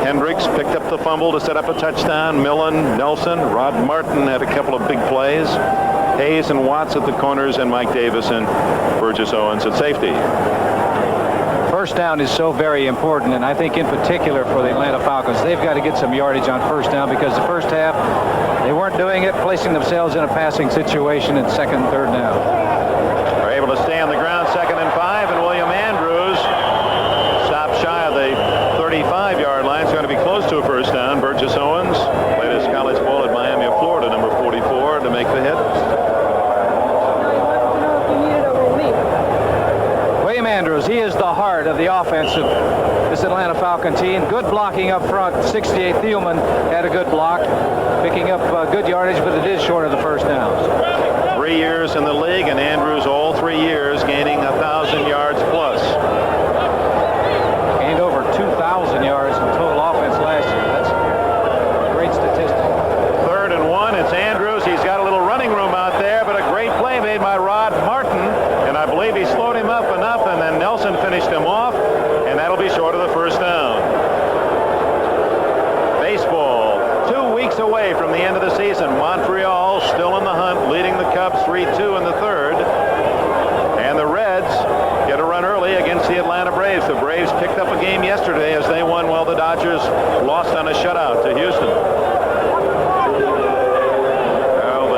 Hendricks picked up the fumble to set up a touchdown. Millen, Nelson, Rod Martin had a couple of big plays. Hayes and Watts at the corners, and Mike Davis and Burgess Owens at safety.
First down is so very important, and I think in particular for the Atlanta Falcons, they've got to get some yardage on first down because the first half they weren't doing it, placing themselves in a passing situation in second and third down.
They're able to stay on the ground, 2nd and 5, and William Andrews stopped shy of the 35-yard line. It's going to be close to a first down. Burgess Owens played his college ball at Miami of Florida, number 44, to make the hit.
William Andrews, he is the heart of the offense of this Atlanta Falcon team. Good blocking up front. 68 Thielman had a good block, picking up good yardage, but it is short of the first downs.
3 years in the league, and Andrews all 3 years gaining 1,000 yards plus.
Gained over 2,000 yards in total offense last year. That's a great statistic.
3rd and 1. It's Andrews. He's got a little running room out there, but a great play made by Rod Martin, and I believe he slowed him up enough, and then Nelson finished him off, and that'll be short of the first down. Baseball, 2 weeks away from the end of the season. Montreal still in the hunt, leading the Cubs Cubs 3-2 in the third. And the Reds get a run early against the Atlanta Braves. The Braves picked up a game yesterday as they won while the Dodgers lost on a shutout to Houston. Well,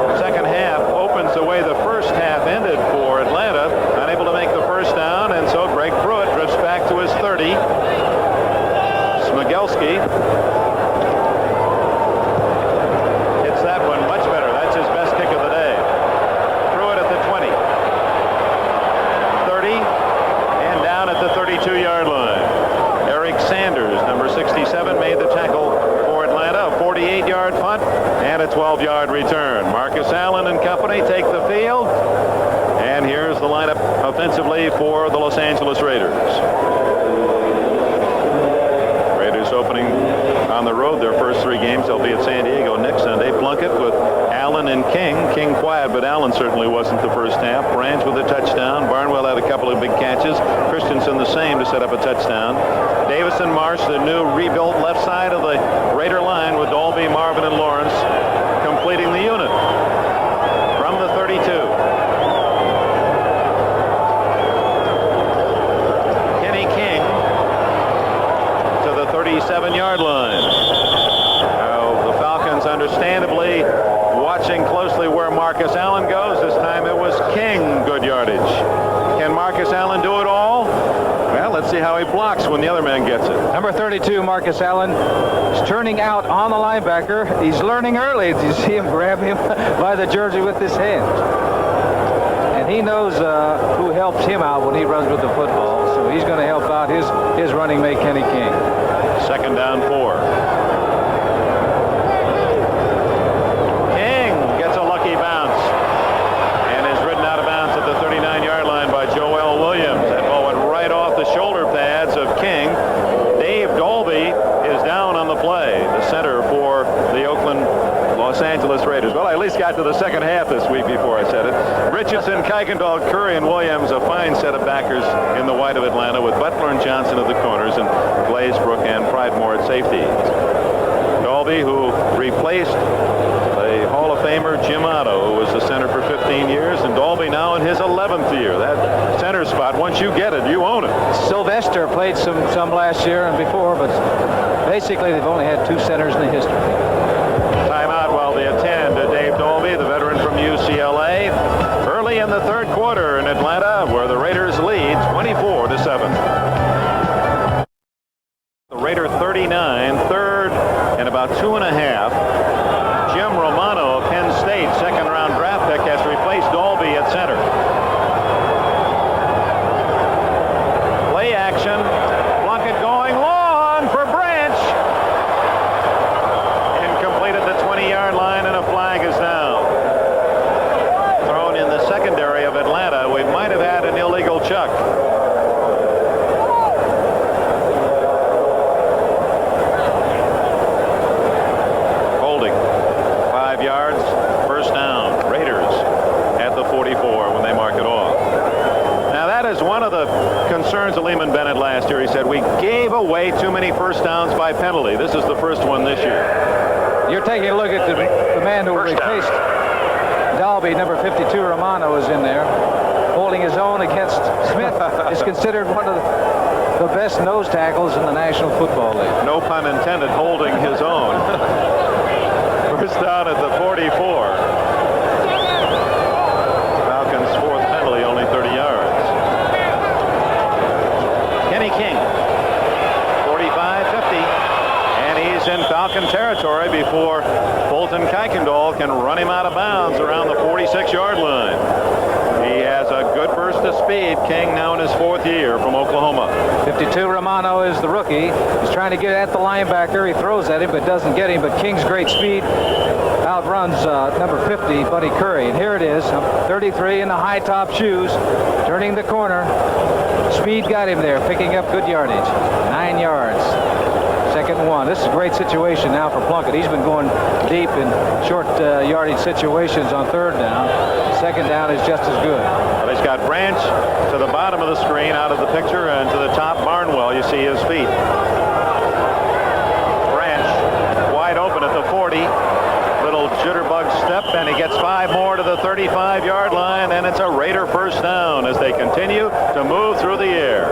the second half opens the way the first half ended for Atlanta. Unable to make the first down, and so Greg Pruitt drifts back to his 30. Smigelski hits that one much better. That's his best kick of the day. Pruitt at the 20. 30 and down at the 32-yard line. Eric Sanders, number 67, made the tackle for Atlanta. A 48-yard punt and a 12-yard return. Marcus Allen and company take the field. And here's the lineup offensively for the Los Angeles Raiders. Raiders opening on the road their first three games. They'll be at San Diego next Sunday. Plunkett with Allen and King. King quiet, but Allen certainly wasn't the first half. Branch with a touchdown. Barnwell had a couple of big catches. Christensen the same to set up a touchdown. Davis and Marsh, the new rebuilt left side of the Raider line with Dolby, Marvin, and Lawrence completing the unit from the 32. Kenny King to the 37-yard line. The Falcons understandably watching closely where Marcus Allen goes. This time it was King, good yardage. Can Marcus Allen do it all? Well, let's see how he blocks when the other man gets it.
Number 32, Marcus Allen, is turning out on the linebacker. He's learning early. You see him grab him by the jersey with his hand. And he knows who helps him out when he runs with the football. So he's going to help out his running mate, Kenny King.
Second down 4. Los Angeles Raiders. Well, I at least got to the second half this week before I said it. Richardson, Kuykendall, Curry, and Williams, a fine set of backers in the white of Atlanta with Butler and Johnson at the corners and Glazebrook and Pridemore at safety. Dolby, who replaced the Hall of Famer Jim Otto, who was the center for 15 years, and Dolby now in his 11th year. That center spot, once you get it, you own it.
Sylvester played some last year and before, but basically they've only had two centers in the history.
Timeout while they attend to Dave Dolby, the veteran from UCLA. Early in the third quarter in Atlanta, where the Raiders lead 24-7. The Raider 39, third and about 2.5. Jim Romano of Penn State, second-round draft pick, has replaced Dolby at center. Play action. Plunkett going long for Branch. Incomplete at the 20-yard line, and a flag is down. Thrown in the secondary of Atlanta. We might have had an illegal chuck. Holding. 5 yards. First down. Raiders at the 44 when they mark it off. Now that is one of the concerns of Lehman Bennett last year. He said we gave away too many first downs by penalty. This is the first one this year.
You're taking a look at the man who replaced Dolby. Number 52, Romano, is in there, holding his own against Smith. Is considered one of the best nose tackles in the National Football League.
No pun intended, holding his own. First down at the 44. Falcons' fourth penalty, only 30 yards. Kenny King, 45-50. And he's in Falcon territory before Fulton Kuykendall can run him out of bounds around the 46-yard line. He has a good burst of speed. King now in his fourth year from Oklahoma.
52, Romano, is the rookie. He's trying to get at the linebacker. He throws at him but doesn't get him. But King's great speed outruns number 50, Buddy Curry. And here it is, 33 in the high top shoes, turning the corner. Speed got him there, picking up good yardage. 9 yards. Second and 1. This is a great situation now for Plunkett. He's been going deep in short yardage situations on third down. Second down is just as good.
Well, he's got Branch to the bottom of the screen out of the picture, and to the top Barnwell. You see his feet. Branch wide open at the 40. Little jitterbug step, and he gets 5 more to the 30. 35-yard line, and it's a Raider first down as they continue to move through the air.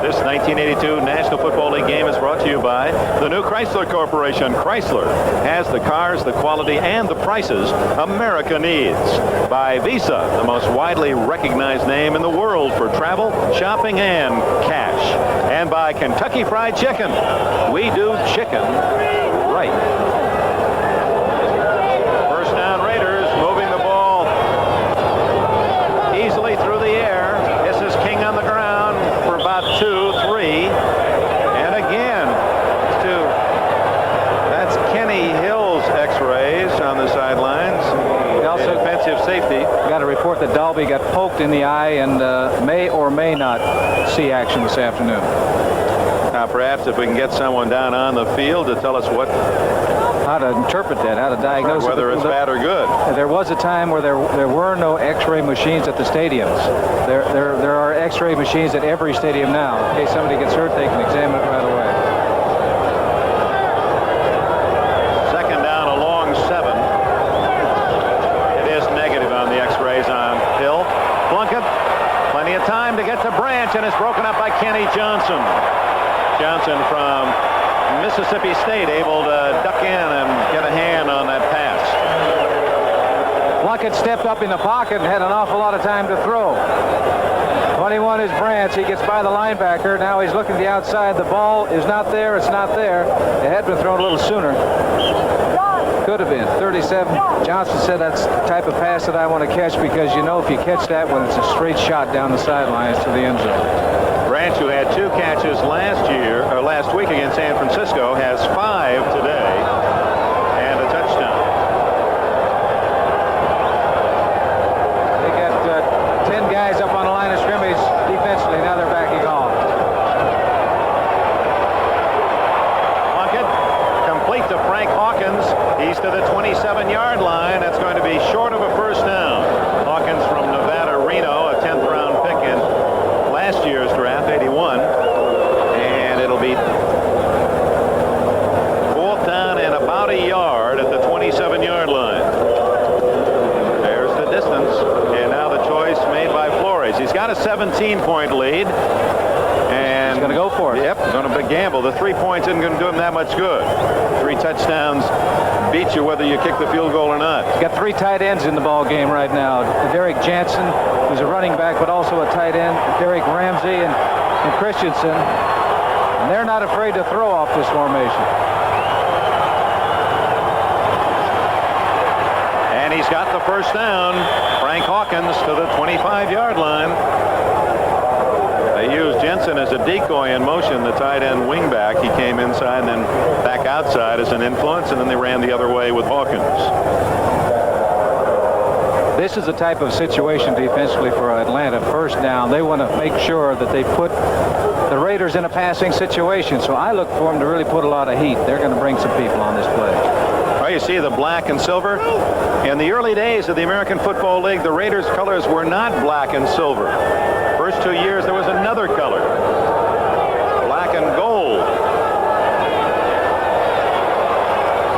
This 1982 National Football League game is brought to you by the new Chrysler Corporation. Chrysler has the cars, the quality, and the prices America needs. By Visa, the most widely recognized name in the world for travel, shopping, and cash. And by Kentucky Fried Chicken. We do chicken right. First down Raiders, moving the ball easily through the air. This is King on the ground for about 2-3. And again, that's Kenny Hill's x-rays on the sidelines.
Also,
defensive safety.
Got a report that Dalby got poked in the eye and may or may not see action this afternoon.
Now, perhaps if we can get someone down on the field to tell us
how to interpret that, how to diagnose
whether it's bad or good.
There was a time where there were no x-ray machines at the stadiums. There are x-ray machines at every stadium now. In case somebody gets hurt, they can examine it right away.
Second down, a long 7. It is negative on the x-rays on Hill. Plunkett, plenty of time to get to Branch, and it's broken up by Kenny Johnson. Johnson from Mississippi State, able to duck in and get a hand on that pass.
Plunkett stepped up in the pocket and had an awful lot of time to throw. 21 is Branch. He gets by the linebacker. Now he's looking to the outside. The ball is not there. It's not there. It had been thrown a little sooner. Could have been. 37. Johnson said that's the type of pass that I want to catch because you know if you catch that one, it's a straight shot down the sidelines to the end zone.
Branch, who had 2 catches last week against San Francisco, has 5 today and a touchdown.
They got 10 guys up on the line of scrimmage defensively. Now they're backing off.
Plunkett, complete to Frank Hawkins. He's to the 27-yard line. That's going to be short of a first down. Hawkins from Nevada, Reno, a 10th round pick in last year's draft, 81. And it'll be 4th down and about a yard at the 27-yard line. There's the distance. And now the choice made by Flores. He's got a 17-point lead. And
he's going to go for it.
Yep, going to gamble. The 3 points isn't going to do him that much good. 3 touchdowns beat you whether you kick the field goal or not.
He's got 3 tight ends in the ball game right now. Derek Jansen, who's a running back, but also a tight end. Derek Ramsey and Christensen. And they're not afraid to throw off this formation.
And he's got the first down. Frank Hawkins to the 25-yard line. They used Jensen as a decoy in motion, the tight end wingback. He came inside and then back outside as an influence, and then they ran the other way with Hawkins.
This is the type of situation defensively for Atlanta. First down, they want to make sure that they put the Raiders in a passing situation. So I look for them to really put a lot of heat. They're going to bring some people on this play.
Well, you see the black and silver. In the early days of the American Football League, the Raiders' colors were not black and silver. First 2 years, there was another color, black and gold.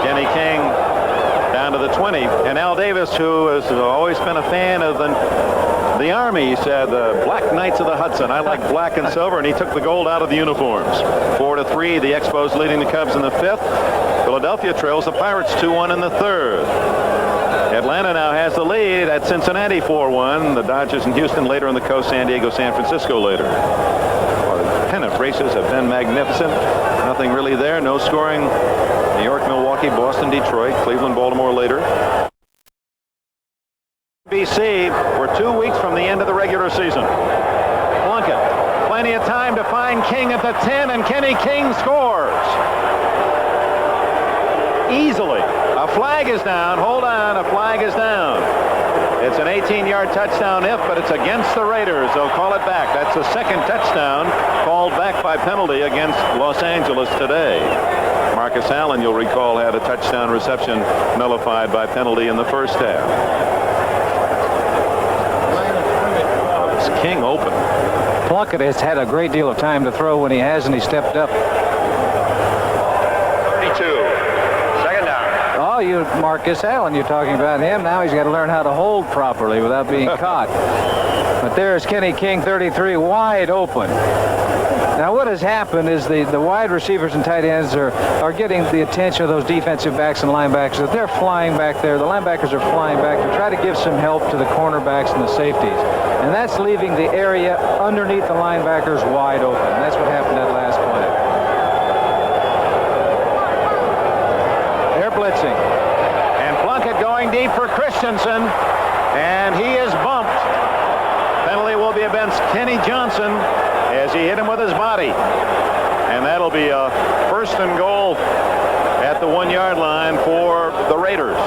Kenny King down to the 20. And Al Davis, who has always been a fan of the Army, he said, the Black Knights of the Hudson. I like black and silver, and he took the gold out of the uniforms. 4-3, the Expos leading the Cubs in the 5th. Philadelphia trails the Pirates 2-1 in the 3rd. Atlanta now has the lead at Cincinnati 4-1. The Dodgers and Houston later on the coast, San Diego, San Francisco later. Well, the pennant races have been magnificent. Nothing really there. No scoring. New York, Milwaukee, Boston, Detroit, Cleveland, Baltimore later. BC, we're 2 weeks from the end of the regular season. Plunkett, plenty of time to find King at the 10, and Kenny King scores. Easily. A flag is down. Hold on. A flag is down. It's an 18-yard touchdown but it's against the Raiders. They'll call it back. That's the second touchdown called back by penalty against Los Angeles today. Marcus Allen, you'll recall, had a touchdown reception nullified by penalty in the first half. It's King open.
Plunkett has had a great deal of time to throw. When he hasn't, he stepped up.
32. Second down.
Oh, you Marcus Allen, you're talking about him. Now he's got to learn how to hold properly without being caught. But there's Kenny King, 33, wide open. Now what has happened is the wide receivers and tight ends are getting the attention of those defensive backs and linebackers. That they're flying back there. The linebackers are flying back to try to give some help to the cornerbacks and the safeties. And that's leaving the area underneath the linebackers wide open. And that's what happened that last play. They're blitzing.
And Plunkett going deep for Christensen. And he is bumped. Penalty will be against Kenny Johnson as he hit him with his body. And that'll be a 1st and goal at the 1-yard line for the Raiders.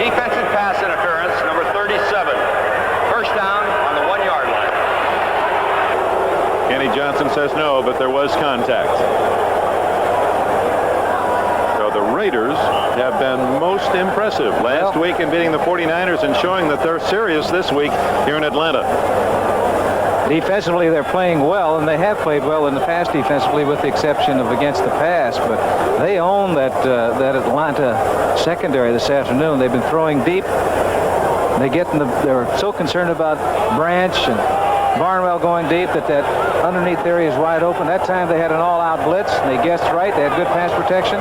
Defensive pass interference, number 37. First down on the 1-yard line.
Kenny Johnson says no, but there was contact. So the Raiders have been most impressive last week in beating the 49ers and showing that they're serious this week here in Atlanta.
Defensively, they're playing well, and they have played well in the past defensively, with the exception of against the pass. But they own that Atlanta secondary this afternoon. They've been throwing deep. They're so concerned about Branch and Barnwell going deep that underneath area is wide open. That time they had an all-out blitz, and they guessed right. They had good pass protection.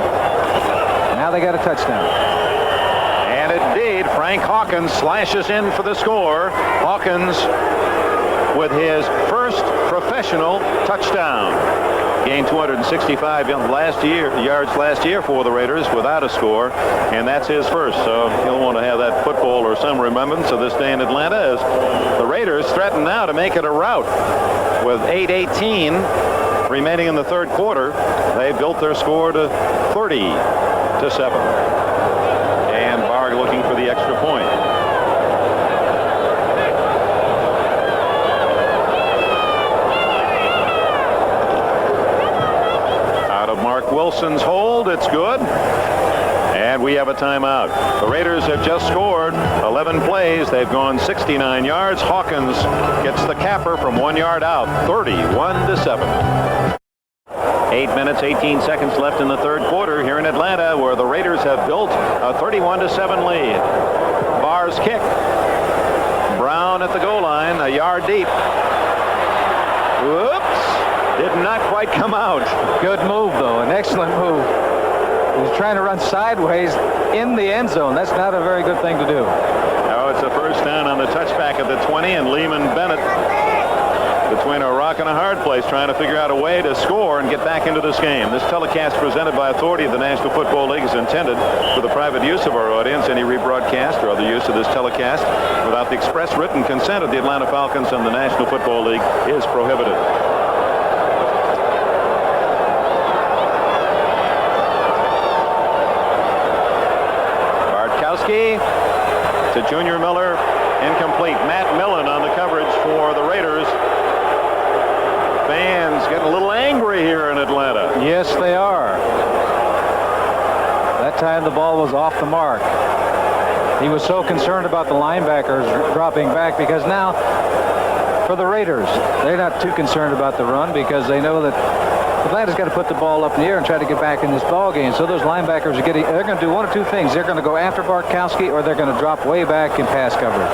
Now they got a touchdown.
And indeed, Frank Hawkins slashes in for the score. Hawkins with his first professional touchdown. Gained 265 yards last year for the Raiders without a score, and that's his first. So he'll want to have that football or some remembrance of this day in Atlanta, as the Raiders threaten now to make it a rout. With 8:18 remaining in the third quarter, they built their score to 30-7. And Barg looking for the extra point. Wilson's hold. It's good. And we have a timeout. The Raiders have just scored 11 plays. They've gone 69 yards. Hawkins gets the capper from 1 yard out. 31-7. 8 minutes, 18 seconds left in the third quarter here in Atlanta, where the Raiders have built a 31-7 lead. Barr's kick. Brown at the goal line, a yard deep. Whoops. Did not quite come out.
Good move, though. An excellent move. He was trying to run sideways in the end zone. That's not a very good thing to do.
Now it's a first down on the touchback at the 20, and Lehman Bennett between a rock and a hard place, trying to figure out a way to score and get back into this game. This telecast presented by authority of the National Football League is intended for the private use of our audience. Any rebroadcast or other use of this telecast without the express written consent of the Atlanta Falcons and the National Football League is prohibited. To Junior Miller, incomplete. Matt Millen on the coverage for the Raiders. Fans getting a little angry here in Atlanta.
Yes, they are. That time the ball was off the mark. He was so concerned about the linebackers dropping back, because now for the Raiders, they're not too concerned about the run, because they know that Atlanta's got to put the ball up in the air and try to get back in this ball game. So those linebackers they're going to do one of two things. They're going to go after Bartkowski, or they're going to drop way back in pass coverage.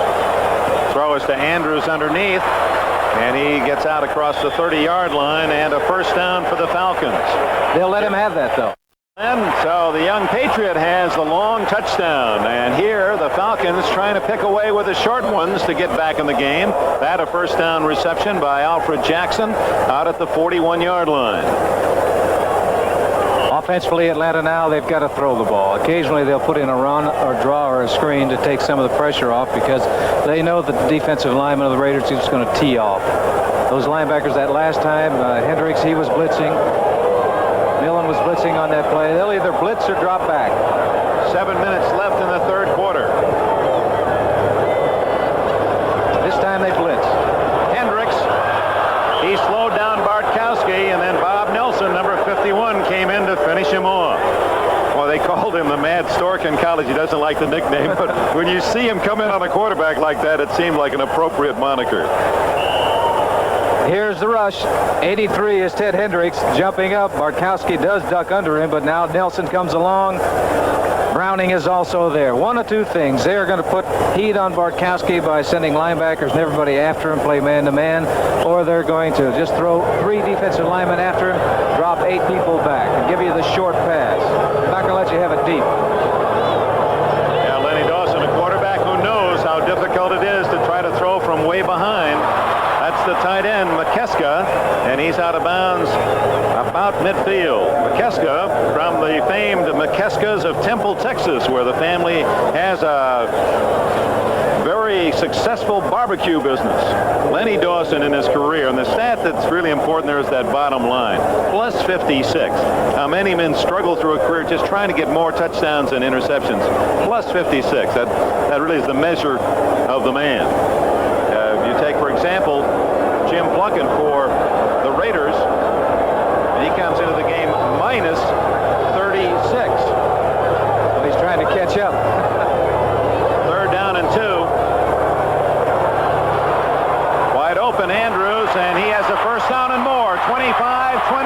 Throw is to Andrews underneath, and he gets out across the 30-yard line, and a first down for the Falcons.
They'll let him have that, though.
And so the young Patriot has the long touchdown, and here the Falcons trying to pick away with the short ones to get back in the game. That a first down reception by Alfred Jackson out at the 41-yard line.
Offensively, Atlanta now, they've got to throw the ball. Occasionally they'll put in a run or draw or a screen to take some of the pressure off, because they know that the defensive lineman of the Raiders is just going to tee off. Those linebackers that last time, Hendricks, he was blitzing. Millen was blitzing on that play. They'll either blitz or drop back.
7 minutes left in the third quarter.
This time they blitz.
Hendricks, he slowed down Bartkowski, and then Bob Nelson, number 51, came in to finish him off. Well, they called him the Mad Stork in college. He doesn't like the nickname, but when you see him come in on a quarterback like that, it seemed like an appropriate moniker.
Here's the rush. 83 is Ted Hendricks jumping up. Bartkowski does duck under him, but now Nelson comes along. Browning is also there. One of two things. They are going to put heat on Bartkowski by sending linebackers and everybody after him, play man-to-man, or they're going to just throw 3 defensive linemen after him, drop 8 people back, and give you the short pass. They're not going to let you have it deep.
Yeah, Lenny Dawson, a quarterback who knows how difficult it is to try to throw from way behind. That's the tight end, McKeska, and he's out of bounds about midfield. McKeska from the famed McKeskas of Temple, Texas, where the family has a very successful barbecue business. Lenny Dawson in his career, and the stat that's really important there is that bottom line, plus 56. How many men struggle through a career just trying to get more touchdowns and interceptions? Plus 56. That really is the measure of the man. You take, for example, Jim Plunkett for the Raiders. He comes into the game minus 36.
Well, he's trying to catch up.
3rd down and 2. Wide open, Andrews, and he has a first down and more. 25, 20,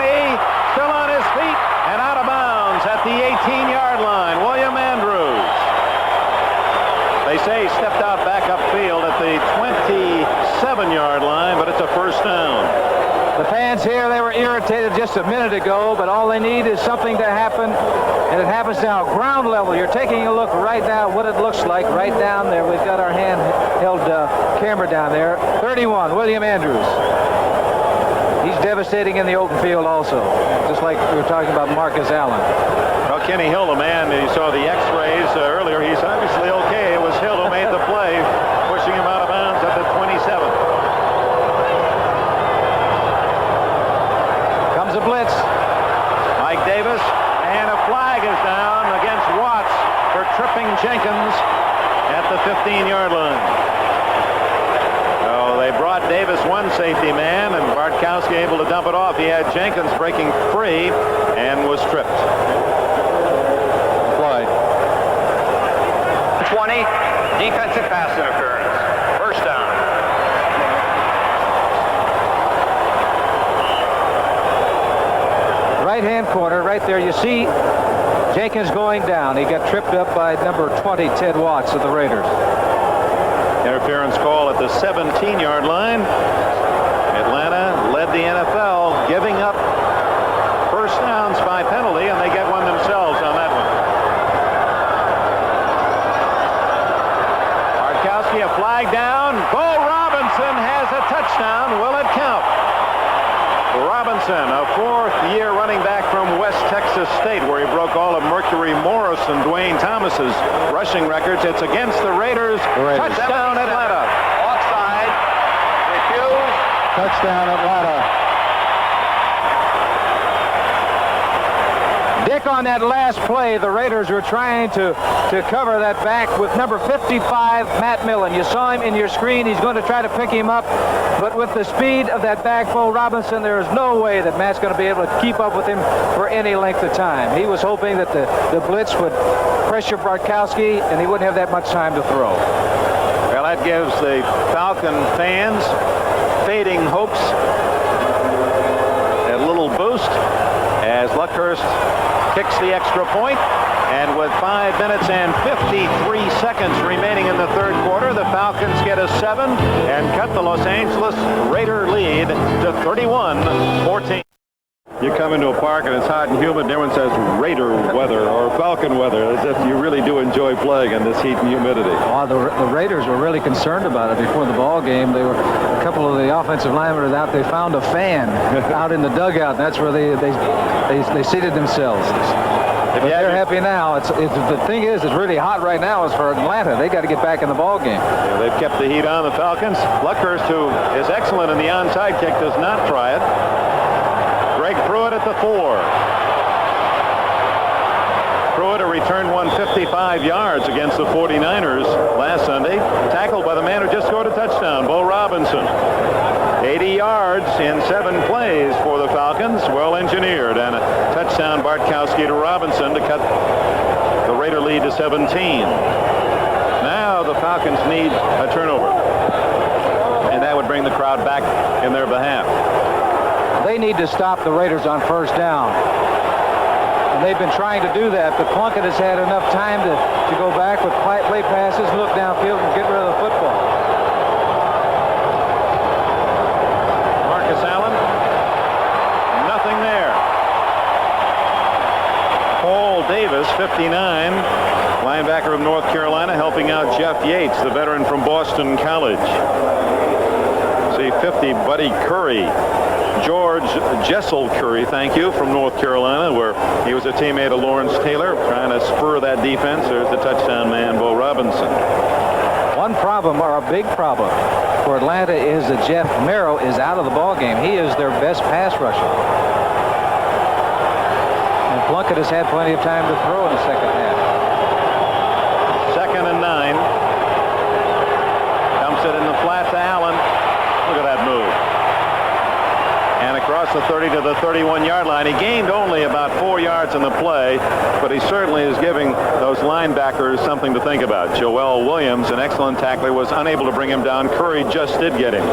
still on his feet and out of bounds at the 18-yard line. William Andrews. They say he stepped out back upfield at the 27-yard line, but it's a first down.
The fans here, they were irritated just a minute ago, but all they need is something to happen, and it happens now. Ground level, you're taking a look right now what it looks like right down there. We've got our handheld camera down there. 31, William Andrews. He's devastating in the open field also, just like we were talking about Marcus Allen.
Well, Kenny Hill, the man, you saw the x-rays earlier. He's obviously okay. It was Hill who made the play, pushing him out of bounds at the 27.
Comes a blitz.
Mike Davis, and a flag is down against Watts for tripping Jenkins at the 15-yard line. So they brought Davis one safety man, and Bartkowski able to dump it off. He had Jenkins breaking free and was tripped.
Floyd.
20, defensive pass interference. First down.
Right-hand corner, right there, you see Jenkins going down. He got tripped up by number 20, Ted Watts of the Raiders.
Interference call at the 17-yard line. Atlanta led the NFL, giving up first downs by penalty, and they get one themselves on that one. Bartkowski, a flag down. Bo Robinson has a touchdown. Will it count? Robinson, a 4th-year running back from West Texas State, where he broke all of Mercury Morris and Dwayne Thomas's rushing records. It's against the Raiders. Touchdown, Atlanta.
Offside. Refused.
Touchdown, Atlanta. Dick, on that last play, the Raiders were trying to cover that back with number 55, Matt Millen. You saw him in your screen. He's going to try to pick him up. But with the speed of that back, Bo Robinson, there is no way that Matt's going to be able to keep up with him for any length of time. He was hoping that the blitz would pressure Bartkowski, and he wouldn't have that much time to throw.
Well, that gives the Falcon fans fading hopes a little boost as Luckhurst kicks the extra point, and with 5 minutes and 53 seconds remaining in the 3rd quarter, the Falcons get a 7 and cut the Los Angeles Raider lead to 31-14. You come into a park and it's hot and humid, and everyone says Raider weather or Falcon weather, as if you really do enjoy playing in this heat and humidity.
Well, the Raiders were really concerned about it before the ball game. They were, a couple of the offensive linemen were out. They found a fan out in the dugout, and that's where they seated themselves. But they're happy now. The thing is, it's really hot right now. Is for Atlanta. They got to get back in the ball game.
Yeah, they've kept the heat on the Falcons. Luckhurst, who is excellent in the onside kick, does not try it. Greg Pruitt at the 4. Pruitt, who returned 155 yards against the 49ers last Sunday, tackled by the man who just scored a touchdown, Bo Robinson. 80 yards in 7 plays for the Falcons, well engineered, and a touchdown Bartkowski to Robinson to cut the Raider lead to 17. Now the Falcons need a turnover, and that would bring bring the crowd back in their behalf.
They need to stop the Raiders on first down. And they've been trying to do that, but Plunkett has had enough time to go back with play passes, look downfield, and get rid of the football.
Marcus Allen, nothing there. Paul Davis, 59, linebacker of North Carolina, helping out Jeff Yates, the veteran from Boston College. See 50, Buddy Curry. George Jessel Curry, thank you, from North Carolina, where he was a teammate of Lawrence Taylor, trying to spur that defense. There's the touchdown man, Bo Robinson.
One problem, or a big problem, for Atlanta is that Jeff Merrill is out of the ball game. He is their best pass rusher. And Plunkett has had plenty of time to throw in the second half.
2nd and 9. Dumps it in the flat to Allen. Look at that move. And across the 30 to the 31-yard line. He gained only about 4 yards in the play, but he certainly is giving those linebackers something to think about. Joel Williams, an excellent tackler, was unable to bring him down. Curry just did get him.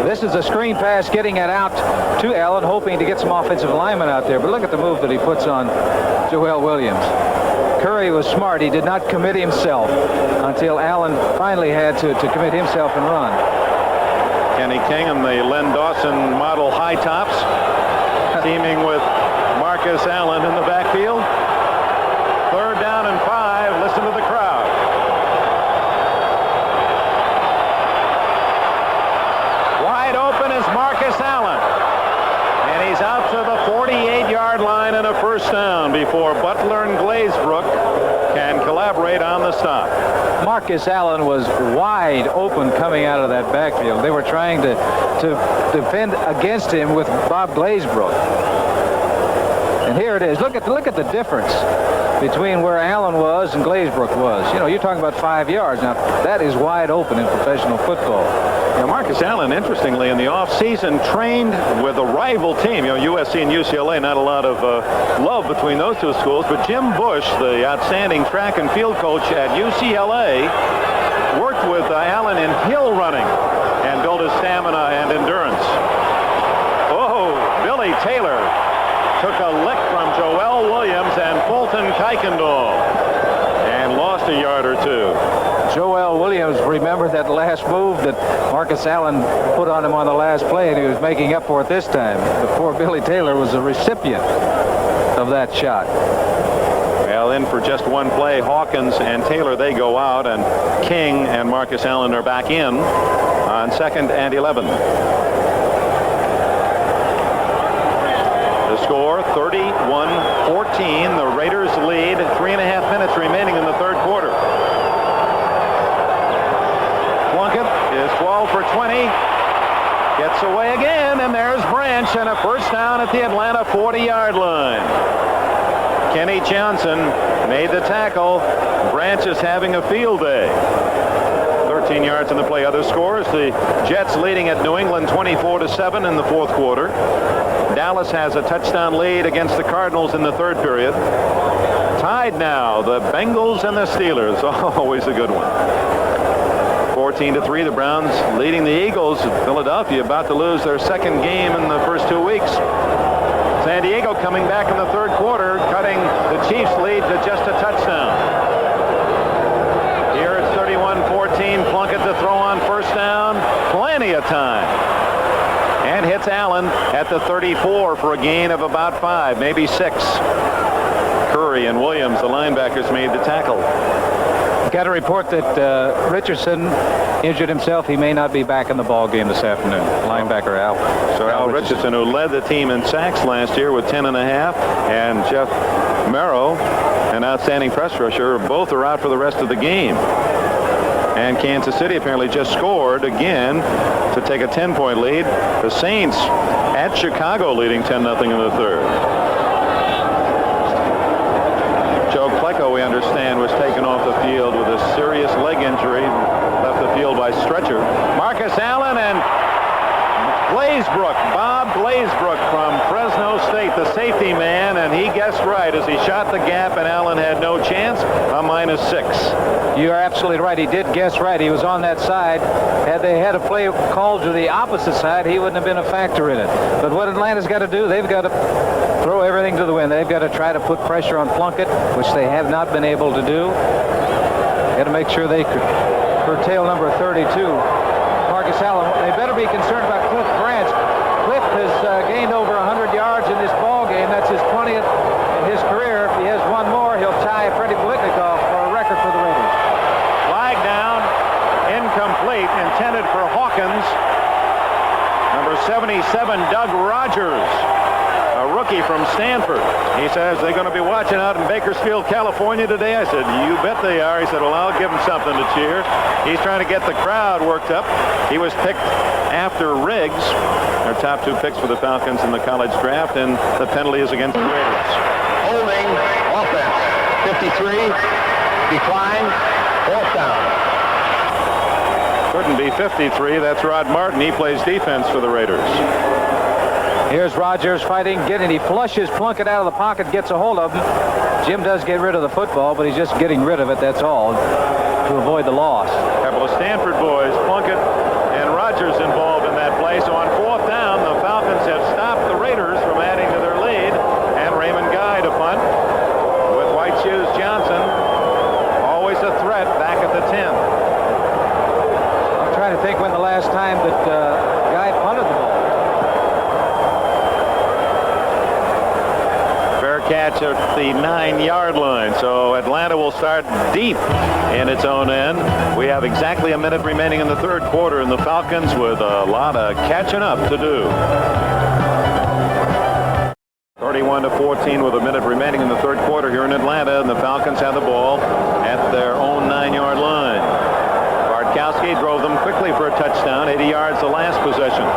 This is a screen pass getting it out to Allen, hoping to get some offensive linemen out there. But look at the move that he puts on Joel Williams. Curry was smart. He did not commit himself until Allen finally had to commit himself and run.
Kenny King and the Len Dawson model high tops, teaming with Marcus Allen in the backfield. 3rd down and 5. Listen to the crowd. Wide open is Marcus Allen. And he's out to the 48-yard line and a first down before Butler and Glazebrook can collaborate on the stop.
Marcus Allen was wide open coming out of that backfield. They were trying to defend against him with Bob Glazebrook. And here it is. Look at the difference between where Allen was and Glazebrook was. You know, you're talking about 5 yards. Now, that is wide open in professional football.
Now, Marcus Allen, interestingly, in the offseason, trained with a rival team. You know, USC and UCLA, not a lot of love between those two schools. But Jim Bush, the outstanding track and field coach at UCLA, worked with Allen in hill running and built his stamina and endurance. Oh, Billy Taylor took a lick from Joel Williams and Fulton Kuykendall and lost a yard or two.
Joel Williams, remember that last move that Marcus Allen put on him on the last play, and he was making up for it this time. But poor Billy Taylor was the recipient of that shot.
Well, in for just one play, Hawkins and Taylor, they go out, and King and Marcus Allen are back in on 2nd and 11. The score, 31-14. The Raiders lead. 3.5 minutes remaining in the third quarter. Plunkett is 12 for 20. Gets away again, and there's Branch, and a first down at the Atlanta 40-yard line. Kenny Johnson made the tackle. Branch is having a field day. 13 yards in the play. Other scores, the Jets leading at New England 24-7 in the fourth quarter. Dallas has a touchdown lead against the Cardinals in the third period. Tied now, the Bengals and the Steelers. Always a good one. 14-3, the Browns leading the Eagles. Philadelphia about to lose their second game in the first 2 weeks. San Diego coming back in the third quarter, cutting the Chiefs' lead to just a touchdown. Here it's 31-14. Plunkett to throw on first down. Plenty of time. And hits Allen at the 34 for a gain of about 5, maybe 6. Curry and Williams, the linebackers, made the tackle.
Got a report that Richardson injured himself. He may not be back in the ball game this afternoon. Linebacker Al.
So Al Richardson, who led the team in sacks last year with 10.5, and Jeff Merrill, an outstanding press rusher, both are out for the rest of the game. And Kansas City apparently just scored again to take a 10-point lead. The Saints at Chicago leading 10-0 in the third. Joe Klecko, we understand, was taken off the field with a serious leg injury. Left the field by stretcher. Marcus Allen and Glazebrook, Bob Glazebrook from Fresno State, the safety man, and and he guessed right as he shot the gap, and Allen had no chance. A -6.
You are absolutely right. He did guess right. He was on that side. Had they had a play called to the opposite side, he wouldn't have been a factor in it. But what Atlanta's got to do, they've got to throw everything to the wind. They've got to try to put pressure on Plunkett, which they have not been able to do. Got to make sure they could curtail number 32, Marcus Allen. They better be concerned about Cliff Branch. Cliff has gained over 100 yards in this ball game. That's his 20th in his career. If he has one more, he'll tie Freddie Blitnikoff for a record for the Raiders.
Flag down, incomplete, intended for Hawkins. Number 77, Doug Rogers, a rookie from Stanford. He says they're going to be watching out in Bakersfield, California today. I said, you bet they are. He said, well, I'll give them something to cheer. He's trying to get the crowd worked up. He was picked after Riggs, their top 2 picks for the Falcons in the college draft, and the penalty is against the Raiders.
Holding offense. 53. Decline. 4th down.
Couldn't be 53. That's Rod Martin. He plays defense for the Raiders.
Here's Rogers fighting, he flushes Plunkett out of the pocket, gets a hold of him. Jim does get rid of the football, but he's just getting rid of it, that's all, to avoid the loss.
A couple of Stanford boys, Plunkett and Rogers, involved in that play. So on 4th down, the Falcons have stopped the Raiders from adding to their lead, and Raymond Guy to punt with White Shoes Johnson, always a threat back at the 10.
I'm trying to think when the last time that Guy punted the ball.
Catch at the 9-yard line. So Atlanta will start deep in its own end. We have exactly a minute remaining in the 3rd quarter, and the Falcons with a lot of catching up to do. 31-14 with a minute remaining in the 3rd quarter here in Atlanta, and the Falcons have the ball at their own 9-yard line. Bartkowski drove them quickly for a touchdown, 80 yards the last possession.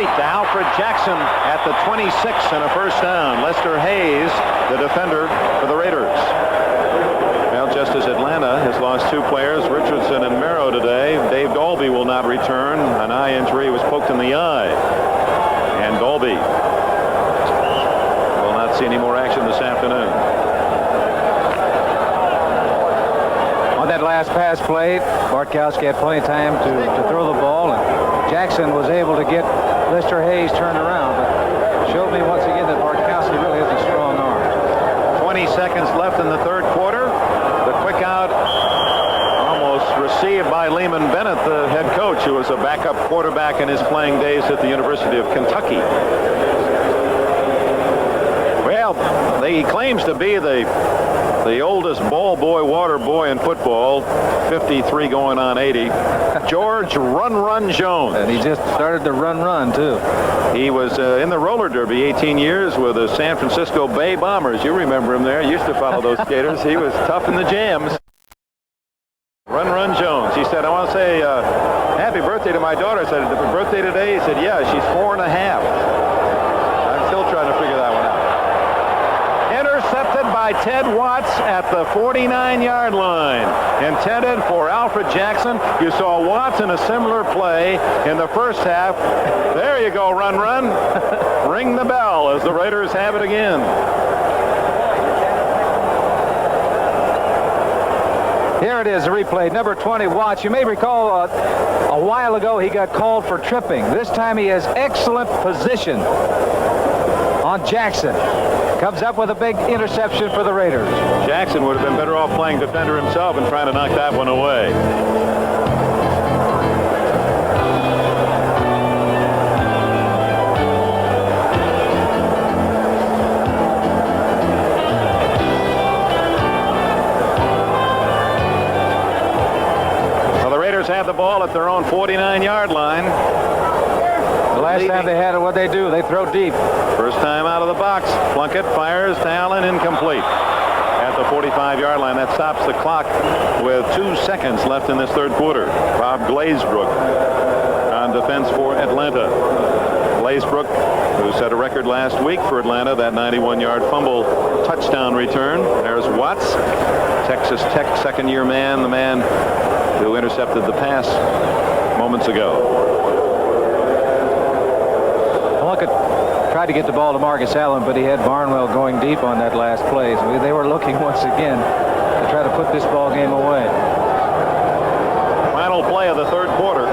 To Alfred Jackson at the 26 and a 1st down. Lester Hayes, the defender for the Raiders. Well, just as Atlanta has lost 2 players, Richardson and Merrow today, Dave Dolby will not return. An eye injury, was poked in the eye. And Dolby will not see any more action this afternoon.
On that last pass play, Bartkowski had plenty of time to throw the ball, and Jackson was able to get Lester Hayes turned around, but showed me once again that Bartkowski really has a strong arm.
20 seconds left in the 3rd quarter. The quick out almost received by Lehman Bennett, the head coach, who was a backup quarterback in his playing days at the University of Kentucky. Well, he claims to be the oldest ball boy, water boy in football, 53 going on 80. George Run Jones.
And he just started to run, too.
He was in the roller derby 18 years with the San Francisco Bay Bombers. You remember him there. Used to follow those skaters. He was tough in the jams. Run Jones. He said, I want to say happy birthday to my daughter. I said, happy birthday today? He said, yeah, she's 4 1/2. I'm still trying to figure that one out. Intercepted by Ted Watts at the 49-yard line. Intended for Alfred Jackson. You saw Watts in a similar play in the 1st half. There you go, Run. Ring the bell as the Raiders have it again.
Here it is, a replay. Number 20, Watts. You may recall a while ago he got called for tripping. This time he has excellent position on Jackson. Comes up with a big interception for the Raiders.
Jackson would have been better off playing defender himself and trying to knock that one away. Well, the Raiders have the ball at their own 49-yard line.
The last time they had it, what they do? They throw deep.
First time out of the box. Plunkett fires to Allen, incomplete. At the 45-yard line, that stops the clock with 2 seconds left in this 3rd quarter. Bob Glazebrook on defense for Atlanta. Glazebrook, who set a record last week for Atlanta, that 91-yard fumble touchdown return. There's Watts, Texas Tech 2nd-year man, the man who intercepted the pass moments ago.
tried to get the ball to Marcus Allen, but he had Barnwell going deep on that last play. So they were looking once again to try to put this ball game away.
Final play of the third quarter.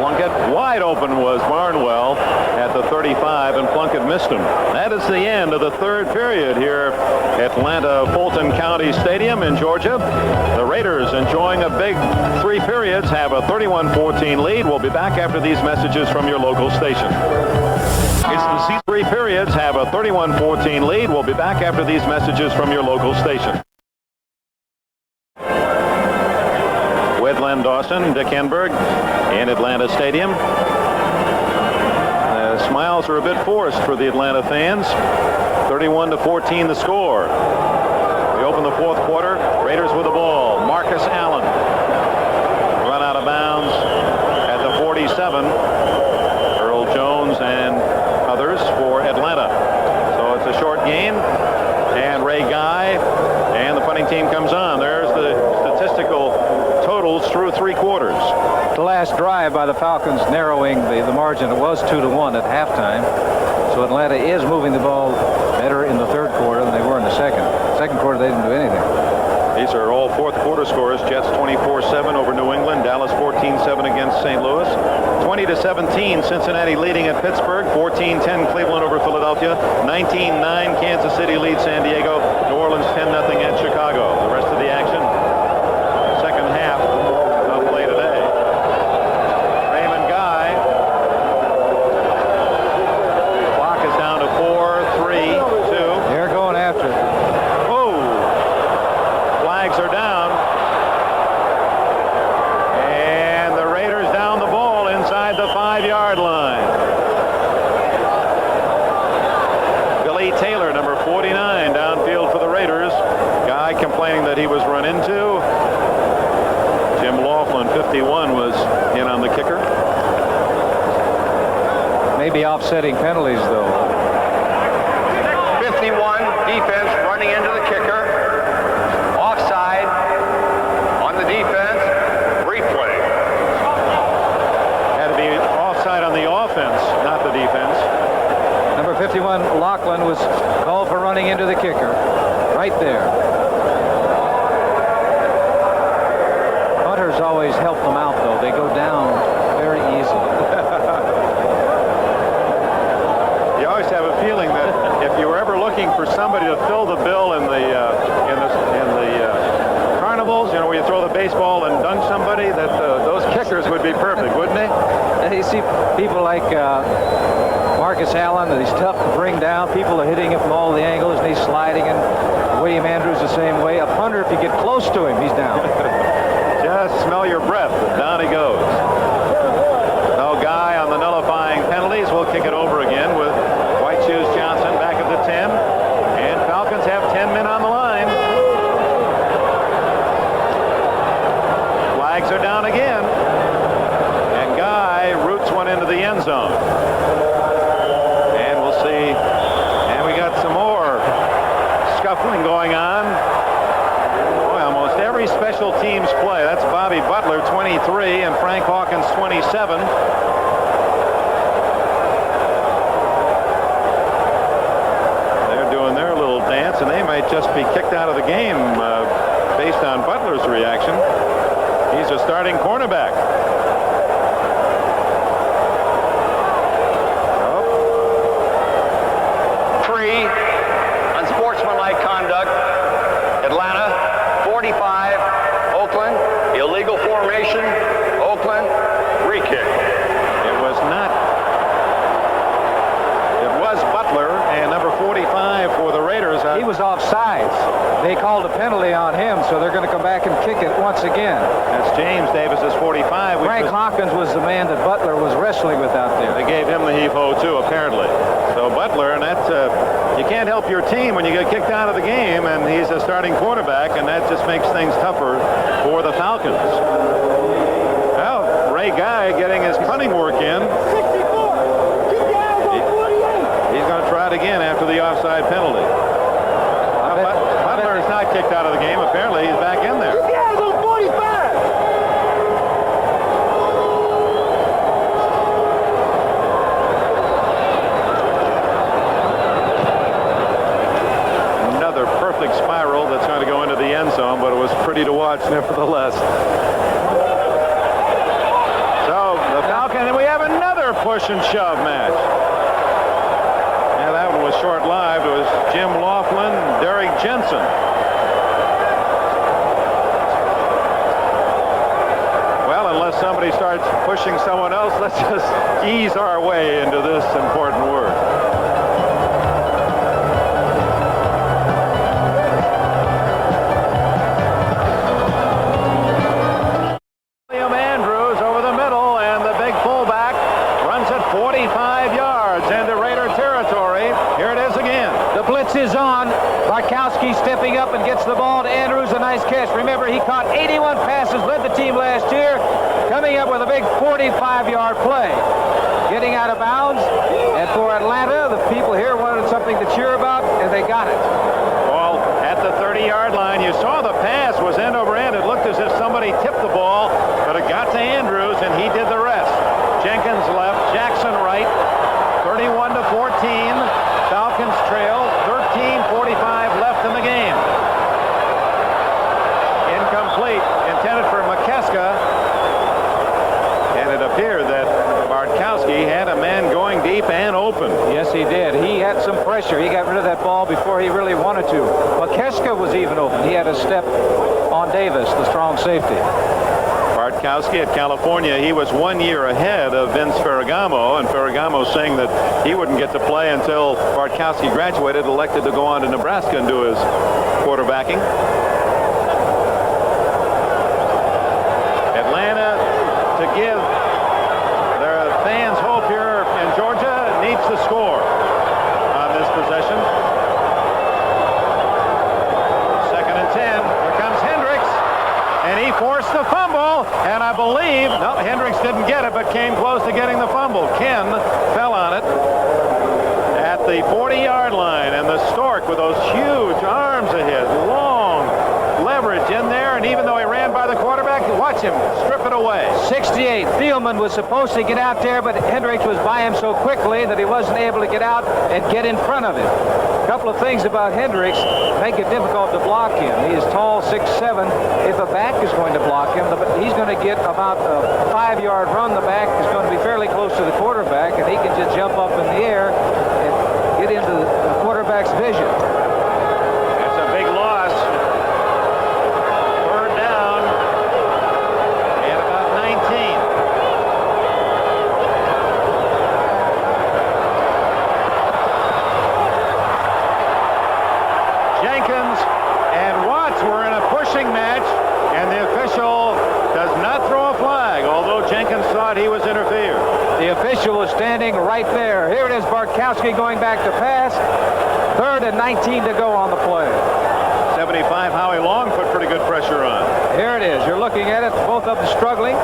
Plunkett wide open was Barnwell at the 35, and Plunkett missed him. That is the end of the third period here at Atlanta Fulton County Stadium in Georgia. The Raiders, enjoying a big 3 periods, have a 31-14 lead. We'll be back after these messages from your local station. It's the season. 3 periods have a 31-14 lead. We'll be back after these messages from your local station. With Len Dawson, Dick Enberg in Atlanta Stadium. The smiles are a bit forced for the Atlanta fans. 31-14 the score. We open the fourth quarter. Raiders with the ball. Marcus Allen run out of bounds at the 47. Earl Jones and others for Atlanta. So it's a short gain. And Ray Guy and the punting team comes on. There's the statistical totals through 3 quarters.
The last drive by the Falcons narrowing the margin. It was 2-1 at halftime. So Atlanta is moving the ball better in the third quarter than they were in the second. Second quarter, they didn't do anything.
These are all fourth quarter scores. Jets 24-7 over New England. Dallas 14-7 against St. Louis. 20-17 Cincinnati leading at Pittsburgh. 14-10 Cleveland over Philadelphia. 19-9 Kansas City leads San Diego. New Orleans 10-0 at Chicago. The rest of the action, second half of play today. Raymond Guy. Clock is down to 4, 3, 2.
They're going after it.
Flags are down, and the Raiders down the ball inside the 5-yard line. Billy Taylor, number 49, downfield for the Raiders. Guy complaining that he was run into. Jim Laughlin, 51, was in on the kicker.
Maybe offsetting penalties, though.
51, defense running into the kicker. Offside on the defense. Replay.
Had to be offside on the offense, not the defense.
Number 51, Laughlin, was called for running into the kicker. Right there. Hunters always help them out, though. They go down very easily.
You always have a feeling that if you were ever looking for somebody to fill the bill in the carnivals, you know, where you throw the baseball and dunk somebody, that those kickers would be perfect, wouldn't they?
You see people like Marcus Allen, that he's tough to bring down. People are hitting him from all the angles, and he's sliding. And William Andrews the same way. A punter, if you get close to him, he's down.
Just smell your breath. Down he goes. No Guy on the nullifying penalties. We'll kick it over again with White Shoes Johnson back at the 10. And Falcons have 10 men on the line. Flags are down again. And Guy roots one into the end zone. And we'll see. And we got some more scuffling going on. Boy, almost every special teams play. That's Bobby Butler, 23, and Frank Hawkins, 27. They're doing their little dance, and they might just be kicked out of the game based on Butler's reaction. He's a starting cornerback.
Unsportsmanlike conduct. Atlanta, 45. Oakland, illegal formation. Oakland, free kick.
It was not. It was Butler and number 45 for the Raiders.
He was offsides. They called a penalty on him, so they're going to come back and kick it once again.
That's James Davis's 45.
Frank Hawkins was the man that Butler was wrestling with out there.
They gave him the heave-ho too, apparently. So Butler, and that's you can't help your team when you get kicked out of the game, and he's a starting quarterback, and that just makes things tougher for the Falcons. Well, Ray Guy getting his punting work in. He's going to try it again after the offside penalty. Butler is not kicked out of the game. Apparently, he's back in there. push and shove match. Yeah, that one was short-lived. It was Jim Laughlin, Derek Jensen. Well, unless somebody starts pushing someone else, let's just ease our way into this important word. William Andrews over the middle, and the big fullback runs it 45 yards into Raider territory. Here it is again.
The blitz is on. Bartkowski stepping up and gets the ball to Andrews. A nice catch. Remember, he caught 81 passes, led the team last year, coming up with a big 45-yard play. Getting out of bounds. And for Atlanta, the people here wanted something to cheer about, and they got it.
Ball at the 30-yard line. You saw the pass was end over end. It looked as if somebody tipped the ball, but it got to Andrews, and he did the rest. Jenkins left, Jackson right, 31-14. Falcons trail, 13:45 left in the game. Incomplete, intended for McKeska, and it appeared that Bartkowski had a man going deep and open.
Yes, he did. He had some pressure. He got rid of that ball before he really wanted to. McKeska was even open. He had a step on Davis, the strong safety.
Bartkowski at California, he was 1 year ahead of Vince Ferragamo, and Ferragamo saying that he wouldn't get to play until Bartkowski graduated, elected to go on to Nebraska and do his quarterbacking. Atlanta, to give their fans hope here in Georgia, needs to score on this possession. 2nd and 10. Here comes Hendricks, and he forced the fumble, and I believe, no, Hendricks didn't get it, but came close to getting the fumble. Ken fell on it at the 40-yard line, and the Stork with those huge arms of his, long leverage in there, and even though he ran by the quarterback, watch him strip it away.
68. Thielman was supposed to get out there, but Hendricks was by him so quickly that he wasn't able to get out and get in front of him. A couple of things about Hendricks make it difficult to block him. He is tall, 6'7". If a back is going to block him, he's going to get about a 5-yard run. The back is going to be fairly close to the quarterback, and he can just jump up in the air and get into the quarterback's vision.
That's a big loss. Third down and about 19. Jenkins and Watts were in a pushing match, and the official does not throw a flag, although Jenkins thought he was interfered.
The official was standing right there. Here it is, Bartkowski going back to pass. 3rd and 19 to go on the play.
75, Howie Long put pretty good pressure on.
Here it is. You're looking at it. Both of them struggling.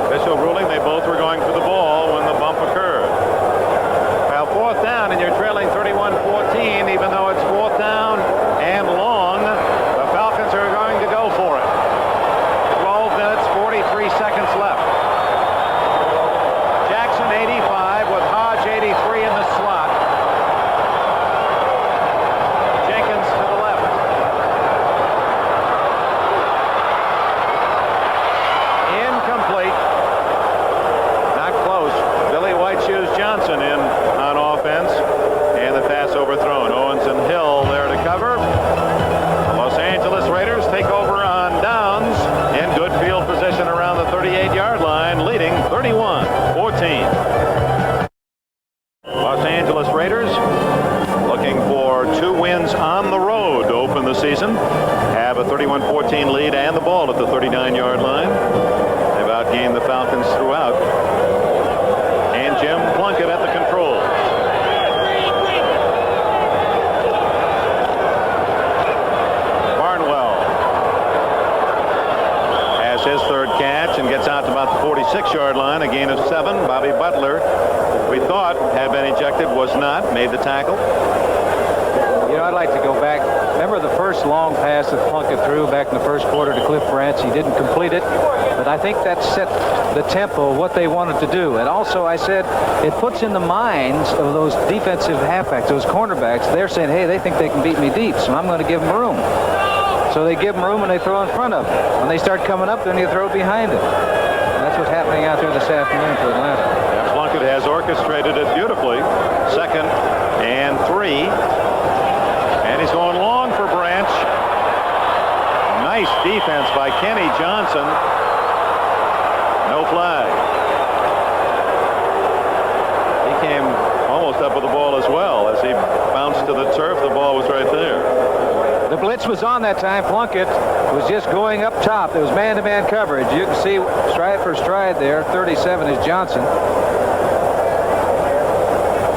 Official ruling they both were going for the ball when the bump occurred. Well, 4th down, and you're trailing 31-14, even though it's 4th down and long. The Falcons are going to go for it. 12 minutes, 43 seconds left. Jackson 85 with Hodge 83 in the slot. Jenkins to the left. Incomplete. Not close. Billy White Shoes Johnson in on offense, and the pass overthrown. Owens and Hill there to cover. The Los Angeles Raiders take over on downs in good field position around the 38-yard line, leading 31-14. Los Angeles Raiders looking for 2 wins on the road to open the season. Have a 31-14 lead and the ball at the 39-yard line. They've outgained the Falcons throughout. And Jim Plunkett at the controls. Barnwell has his 3rd catch and gets out to about the 46-yard line, a gain of 7. Bobby Butler, we thought had been ejected, was not, made the tackle.
You know, I'd like to go back. Remember the first long pass that Plunkett threw back in the first quarter to Cliff Branch? He didn't complete it, but I think that set the tempo of what they wanted to do. And also, I said, it puts in the minds of those defensive halfbacks, those cornerbacks, they're saying, hey, they think they can beat me deep, so I'm going to give them room. So they give them room and they throw in front of them. When they start coming up, then you throw behind them. That's what's happening out there this afternoon for Atlanta.
And Plunkett has orchestrated it beautifully. 2nd and 3. And he's going long for Branch. Nice defense by Kenny Johnson. No flag. He came almost up with the ball as well. As he bounced to the turf, the ball was right there.
The blitz was on that time. Plunkett was just going up top. There was man-to-man coverage. You can see stride for stride there. 37 is Johnson.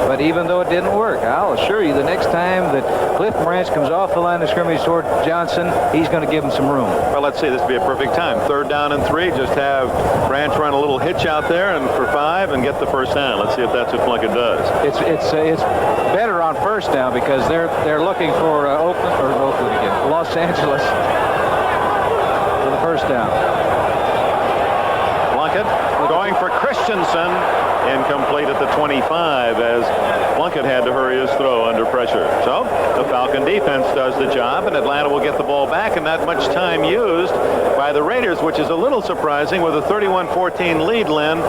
But even though it didn't work, I'll assure you the next time that Cliff Branch comes off the line of scrimmage toward Johnson, he's going to give him some room.
Well, let's see. This would be a perfect time. 3rd down and 3. Just have Branch run a little hitch out there and for 5 and get the first down. Let's see if that's what Plunkett does.
It's better on first down because they're looking for Oakland again, Los Angeles for the first down.
Plunkett going for Christensen. Incomplete at the 25 as Plunkett had to hurry his throw under pressure. So the Falcon defense does the job, and Atlanta will get the ball back, and not much time used by the Raiders, which is a little surprising with a 31-14 lead, Lynn.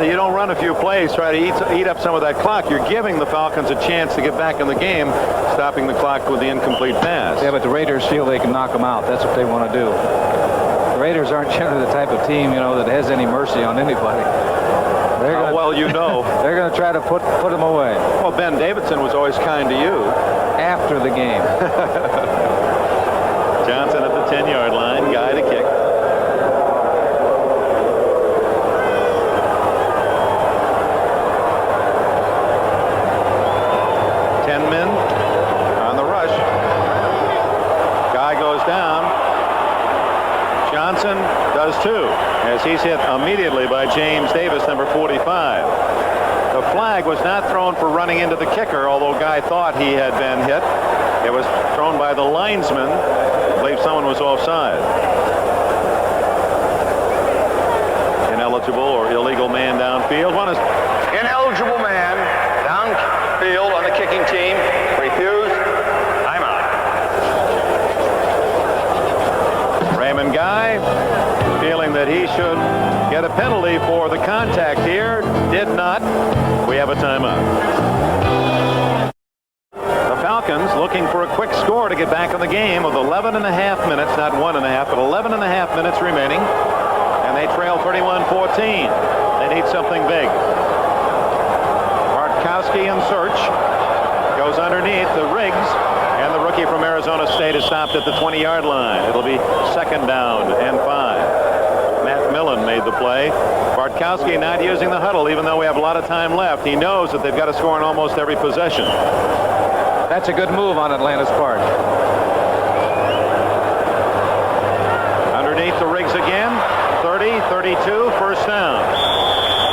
You don't run a few plays, try to eat up some of that clock. You're giving the Falcons a chance to get back in the game, stopping the clock with the incomplete pass.
Yeah, but the Raiders feel they can knock them out. That's what they want to do. The Raiders aren't generally the type of team, that has any mercy on anybody.
Well, you know.
They're going to try to put them away.
Well, Ben Davidson was always kind to you.
After the game.
Johnson at the 10-yard line. Guy to kick. Johnson does too, as he's hit immediately by James Davis, number 45. The flag was not thrown for running into the kicker, although Guy thought he had been hit. It was thrown by the linesman. I believe someone was offside. Ineligible or illegal man downfield. One is
Ineligible man downfield on the kicking team. Refused. Timeout.
Raymond Guy, feeling that he should get a penalty for the contact here, did not. We have a timeout. The Falcons looking for a quick score to get back in the game with 11 and a half minutes, not 1.5, but 11 and a half minutes remaining. And they trail 31-14. They need something big. Bartkowski in search. Goes underneath the Riggs. And the rookie from Arizona State is stopped at the 20-yard line. It'll be second down and 5. Matt Millen made the play. Bartkowski not using the huddle, even though we have a lot of time left. He knows that they've got to score in almost every possession.
That's a good move on Atlanta's part.
Underneath the Riggs again. 30, 32, first down.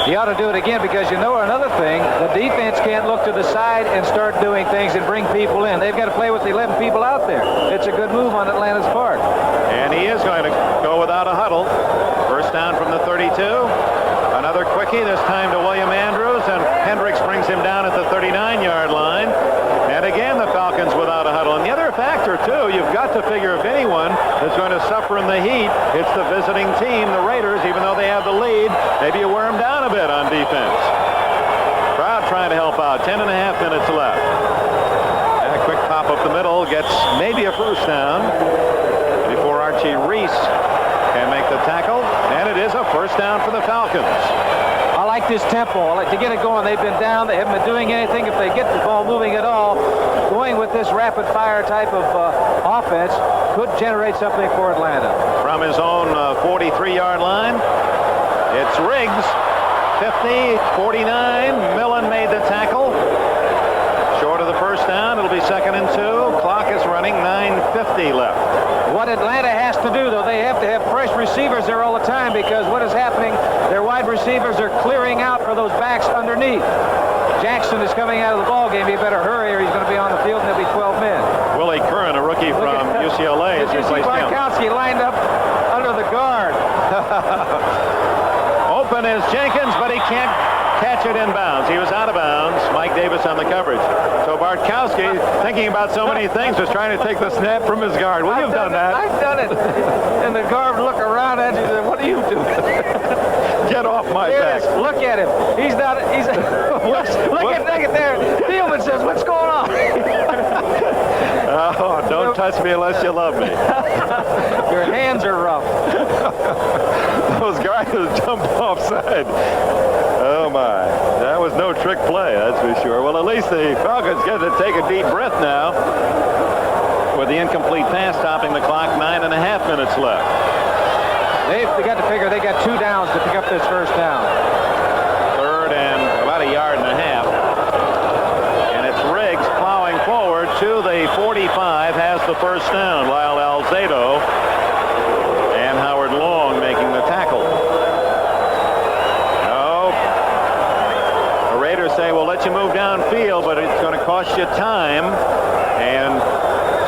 He ought to do it again because another thing, the defense can't look to the side and start doing things and bring people in. They've got to play with the 11 people out there. It's a good move on Atlanta's part.
And he is going to go without a huddle. First down from the 32. Another quickie, this time to William Andrews, and Hendricks brings him down at the 39-yard line. And again, the Falcons without a huddle. And the other factor, too, you've got to figure if anyone is going to suffer in the heat, it's the visiting team, the Raiders, even though they have the lead. Maybe you wear them down a bit on defense. Crowd trying to help out. 10 and a half minutes left. And a quick pop up the middle gets maybe a first down before Archie Reese can make the tackle. And it is a first down for the Falcons.
I like this tempo. I like to get it going. They've been down. They haven't been doing anything. If they get the ball moving at all, going with this rapid-fire type of offense could generate something for Atlanta.
From his own 43-yard line, it's Riggs. 50, 49. Millen made the tackle. Short of the first down. It'll be second and 2. Clock is running. 9:50 left.
What Atlanta has to do, though, they have to have fresh receivers there all the time because what is happening, their wide receivers are clearing out for those backs underneath. Jackson is coming out of the ball game. He better hurry or he's going to be on the field and there'll be 12 men.
Willie Curran, a rookie from UCLA, has replaced him.
Bartkowski lined up under the guard.
Open is Jenkins, but he can't catch it in bounds. He was out of bounds. Mike Davis on the coverage. So Bartkowski, thinking about so many things, was trying to take the snap from his guard. Well, you've done that.
I've done it. And the guard look around at you and said, what are you doing?
Get my
There
back.
it is. Look at him. He's not. He's. look at there. Thielman says, "What's going on?"
Oh, don't touch me unless you love me.
Your hands are rough.
Those guys jump offside. Oh my, that was no trick play, that's for sure. Well, at least the Falcons get to take a deep breath now with the incomplete pass stopping the clock. 9.5 minutes left.
They've got to figure they got 2 downs to pick up this first down.
Third and about 1.5 yards. And it's Riggs plowing forward to the 45, has the first down. Lyle Alzado and Howard Long making the tackle. No. The Raiders say, we'll let you move downfield, but it's going to cost you time. And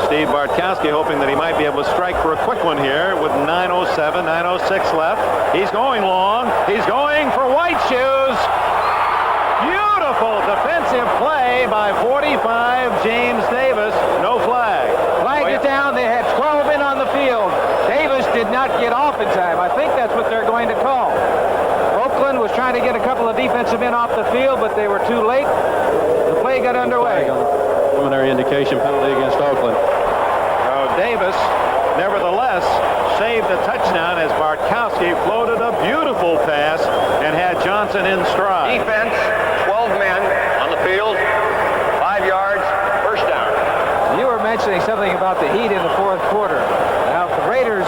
Steve Bartkowski hoping that he might be able to strike for a quick one here with 9:07, 9:06 left. He's going long. He's going for White Shoes. Beautiful defensive play by 45, James Davis. No flag.
Flagged it down. They had 12 in on the field. Davis did not get off in time. I think that's what they're going to call. Oakland was trying to get a couple of defensive men off the field, but they were too late. The play got underway.
Preliminary indication penalty against Oakland.
Davis, nevertheless, saved the touchdown as Bartkowski floated a beautiful pass and had Johnson in stride.
Defense, 12 men on the field, 5 yards, first down.
You were mentioning something about the heat in the fourth quarter. Now, if the Raiders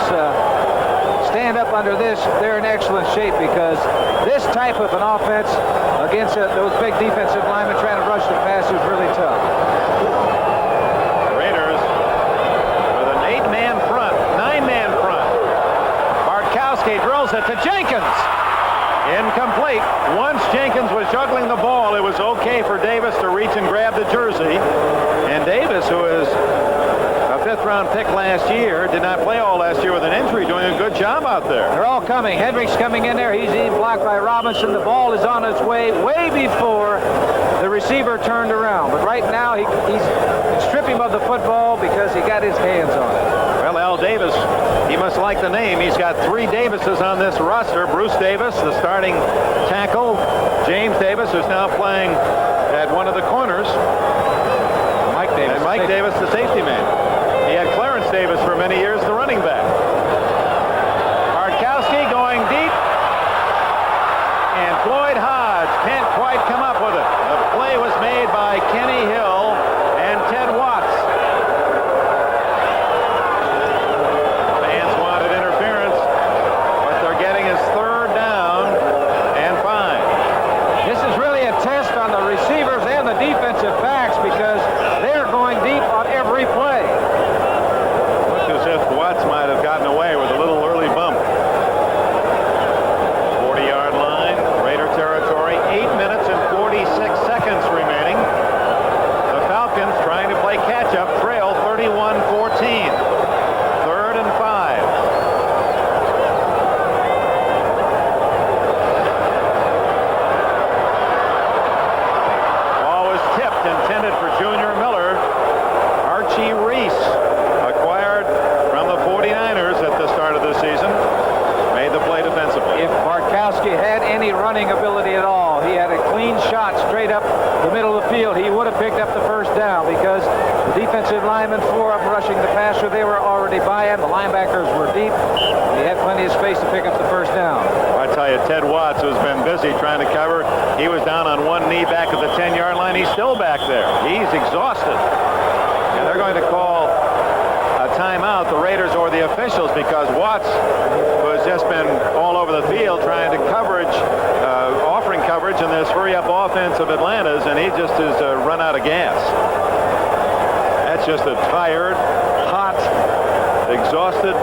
stand up under this, they're in excellent shape because this type of an offense against those big defensive linemen trying to rush the pass is really tough.
Raiders with an 8-man front, 9-man front. Bartkowski drills it to Jenkins. Incomplete. Once Jenkins was juggling the ball, it was okay for Davis to reach and grab the jersey. And Davis, who is a 5th-round pick last year, did not play all last year with an injury, doing a good job out there.
They're all coming. Hendricks coming in there. He's being blocked by Robinson. The ball is on its way before the receiver turned around. But right now, he's strip him of the football because he got his hands on it.
Well, Al Davis, he must like the name. He's got 3 Davises on this roster. Bruce Davis, the starting tackle. James Davis, who's now playing at one of the corners.
Mike Davis.
And Mike Davis, the safety man. He had Clarence Davis for many years, the running back. Bartkowski going deep. And Floyd Hodge can't quite come up with it. The play was made by Kenny Hill and Ted Watts. Fans wanted interference. What they're getting is 3rd down and 5.
This is really a test on the receivers and the defensive backs because they're going deep on every play.
Looked as if Watts might have gotten away with a little early bump. 40-yard line, Raider territory, 8 minutes and 46 seconds remaining. The Falcons trying to play catch-up, trail 31-14. 3rd and 5. Ball was tipped, intended for Junior Miller. Archie Reese, acquired from the 49ers at the start of the season, made the play defensively.
If Bartkowski had any running ability at all, he had a clean shot straight up the middle of the field, he would have picked up the first down because the defensive linemen, 4 of them rushing the passer, they were already by him. The linebackers were deep. He had plenty of space to pick up the first down.
I tell you, Ted Watts, who's been busy trying to cover, he was down on one knee back at the 10-yard line. He's still back there. He's exhausted. And they're going to call a timeout, the Raiders or the officials, because Watts, who has just been all over the field trying to offering coverage in this hurry-up offense of Atlanta's, and he just has run out of gas. That's just a tired, hot, exhausted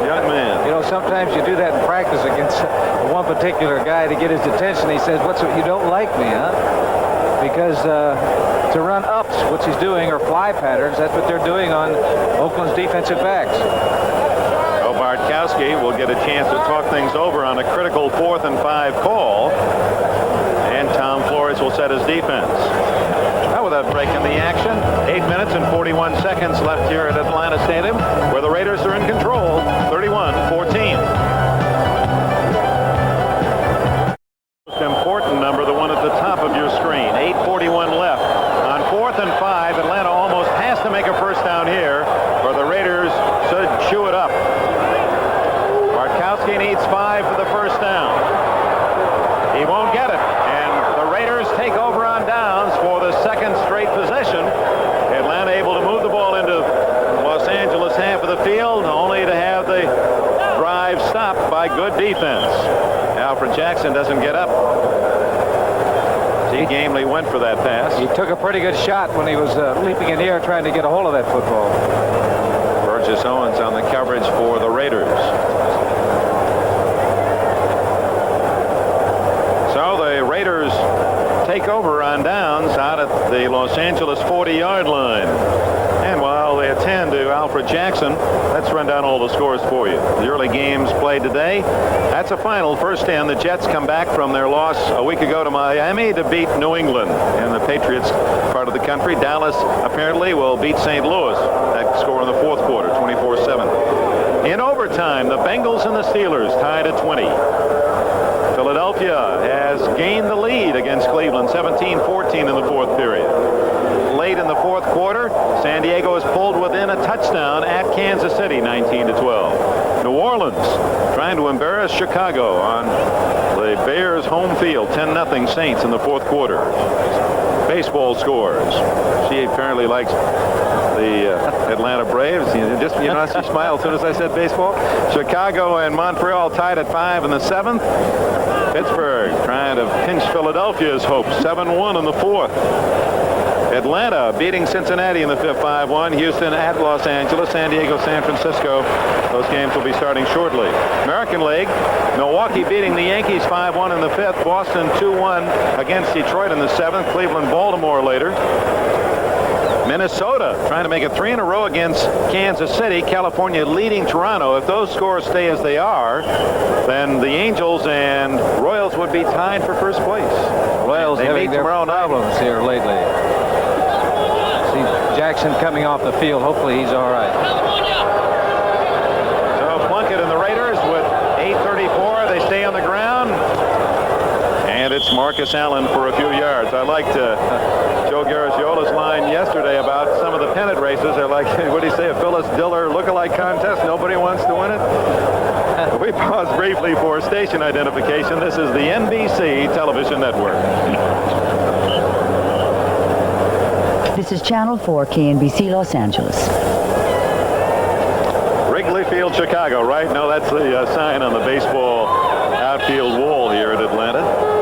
young man.
You know, sometimes you do that in practice against one particular guy to get his attention. He says, "What's you don't like me, huh?" Because to run ups, which he's doing, or fly patterns, that's what they're doing on Oakland's defensive backs.
Bartkowski will get a chance to talk things over on a critical 4th and 5 call. And Tom Flores will set his defense. Now without breaking the action, 8 minutes and 41 seconds left here at Atlanta Stadium, where the Raiders are in control, 31-14. Gronkowski needs 5 for the first down. He won't get it. And the Raiders take over on downs for the second straight possession. Atlanta able to move the ball into Los Angeles half of the field, only to have the drive stopped by good defense. Alfred Jackson doesn't get up. He gamely went for that pass.
He took a pretty good shot when he was leaping in the air trying to get a hold of that football.
Burgess Owens on the coverage for the Raiders. So the Raiders take over on downs out at the Los Angeles 40-yard line. And while they attend to Alfred Jackson, let's run down all the scores for you. The early games played today. That's a final. First 10. The Jets come back from their loss a week ago to Miami to beat New England in the Patriots part of the country. Dallas apparently will beat St. Louis. That score in the fourth quarter, 24-7. In overtime, the Bengals and the Steelers tied at 20. Philadelphia has gained the lead against Cleveland, 17-14 in the fourth period. Late in the fourth quarter, San Diego is pulled within a touchdown at Kansas City, 19-12. New Orleans trying to embarrass Chicago on the Bears' home field, 10-0 Saints in the fourth quarter. Baseball scores. She apparently likes the Atlanta Braves. You know, she smiled as soon as I said baseball. Chicago and Montreal tied at 5 in the seventh. Pittsburgh trying to pinch Philadelphia's hopes, 7-1 in the fourth. Atlanta beating Cincinnati in the fifth, 5-1. Houston at Los Angeles. San Diego, San Francisco. Those games will be starting shortly. American League, Milwaukee beating the Yankees 5-1 in the fifth. Boston 2-1 against Detroit in the seventh. Cleveland, Baltimore later. Minnesota trying to make it 3 in a row against Kansas City. California leading Toronto. If those scores stay as they are, then the Angels and Royals would be tied for first place.
Royals having their problems here lately. See Jackson coming off the field. Hopefully he's all right.
So Plunkett and the Raiders with 8:34. They stay on the ground. And it's Marcus Allen for a few yards. I liked Joe Garagiola's line yesterday about some of the pennant races. They're like, what do you say, a Phyllis Diller look-alike contest? Nobody wants to win it? We pause briefly for station identification. This is the NBC television network.
This is Channel 4, KNBC, Los Angeles.
Wrigley Field, Chicago, right? No, that's the sign on the baseball outfield wall here at Atlanta.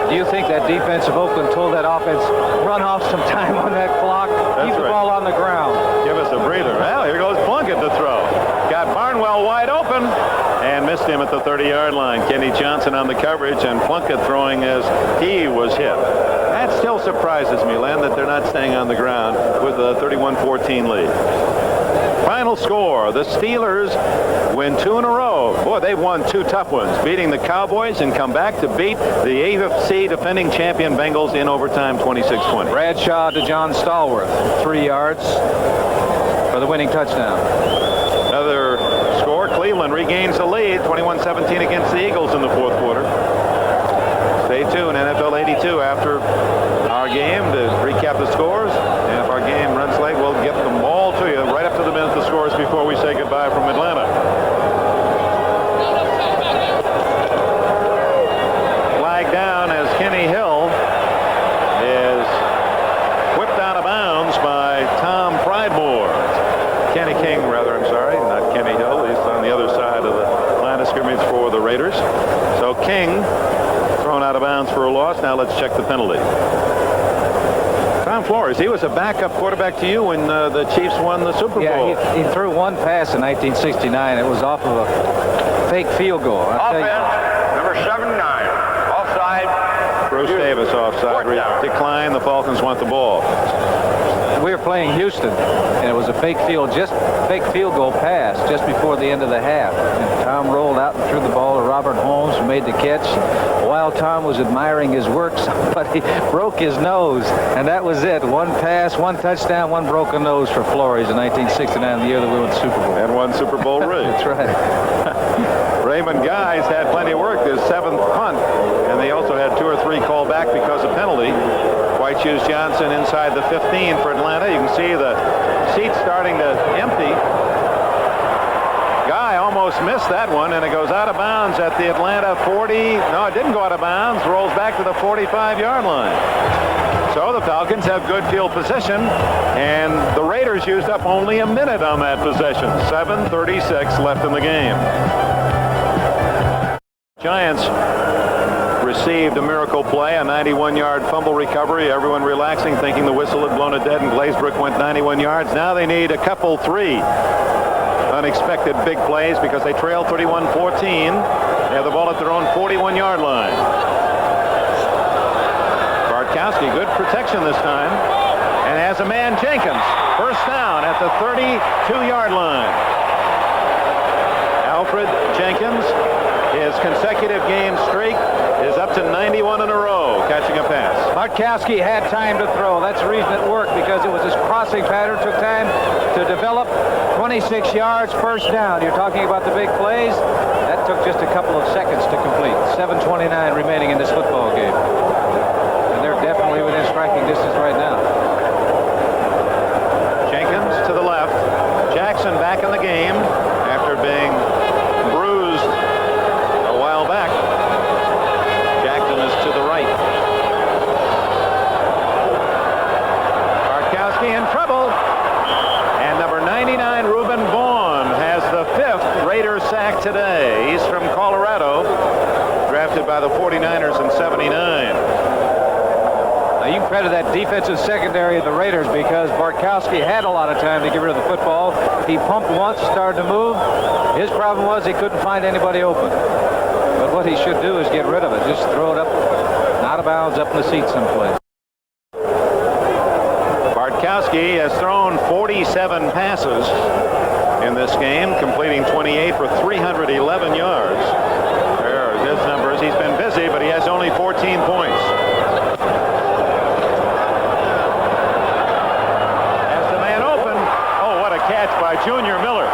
Do you think that defense of Oakland told that offense run off some time on that clock?
That's
Keep the
right.
ball on the ground.
Give us a breather. Well, here goes Plunkett to throw. Got Barnwell wide open and missed him at the 30-yard line. Kenny Johnson on the coverage and Plunkett throwing as he was hit. That still surprises me, Len, that they're not staying on the ground with a 31-14 lead. Final score, the Steelers win 2 in a row. Boy, they've won 2 tough ones, beating the Cowboys and come back to beat the AFC defending champion Bengals in overtime 26-20.
Bradshaw to John Stallworth, 3 yards for the winning touchdown.
Another score, Cleveland regains the lead, 21-17 against the Eagles in the fourth quarter. Stay tuned, NFL 82 after our game to recap the scores. And if our game runs late, we'll get them all to you right up to the minute the scores before we say goodbye from Atlanta. Flag down as Kenny Hill is whipped out of bounds by Tom Pridemore. Kenny King, rather, I'm sorry, not Kenny Hill. He's on the other side of the line of scrimmage for the Raiders. So King thrown out of bounds for a loss. Now let's check the penalty. Tom Flores, he was a backup quarterback to you when the Chiefs won the Super Bowl.
Yeah, he threw one pass in 1969. It was off of a fake field goal.
Offense, number 79. Offside.
Bruce Davis offside. Decline. The Falcons want the ball.
We were playing Houston, and it was a fake field goal pass just before the end of the half. And Tom rolled out and threw the ball to Robert Holmes, who made the catch. While Tom was admiring his work, somebody broke his nose, and that was it. One pass, one touchdown, one broken nose for Flores in 1969, the year that we won the Super Bowl.
And one Super Bowl ring.
That's right.
Raymond Guys had plenty of work. His 7th punt, and they also had 2 or 3 called back because of penalty. White Shoes Johnson inside the 15 for Atlanta. You can see the seats starting to empty. Guy almost almost missed that one, and it goes out of bounds at the Atlanta 40. No, it didn't go out of bounds. Rolls back to the 45-yard line. So the Falcons have good field position, and the Raiders used up only a minute on that possession. 7:36 left in the game. Giants received a miracle play, a 91-yard fumble recovery. Everyone relaxing, thinking the whistle had blown it dead, and Glazebrook went 91 yards. Now they need a couple, three unexpected big plays because they trail 31-14. They have the ball at their own 41-yard line. Bartkowski, good protection this time, and has a man, Jenkins. First down at the 32-yard line. Alfred Jenkins, his consecutive game streak is up to 91 in a row, catching a pass.
Bartkowski had time to throw. That's the reason it worked, because it was his crossing pattern. Took time to develop. 26 yards, first down. You're talking about the big plays. That took just a couple of seconds to complete. 7:29 remaining in this football game. And they're definitely within striking distance right now.
Jenkins to the left. Jackson back in the game after being bruised a while back. Jackson is to the right. Bartkowski in trouble. And number 99, Reuben Vaughn, has the 5th Raider sack today. He's from Colorado, drafted by the 49ers in '79.
Now you can credit that defensive secondary of the Raiders, because Bartkowski had a lot of time to get rid of the football. He pumped once, started to move. His problem was he couldn't find anybody open. But what he should do is get rid of it. Just throw it up, out of bounds, up in the seat someplace.
Bartkowski has thrown 47 passes in this game, completing 28 for 311 yards. There are his numbers. He's been busy, but he has only 14 points. Has the man open. Oh, what a catch by Junior Miller.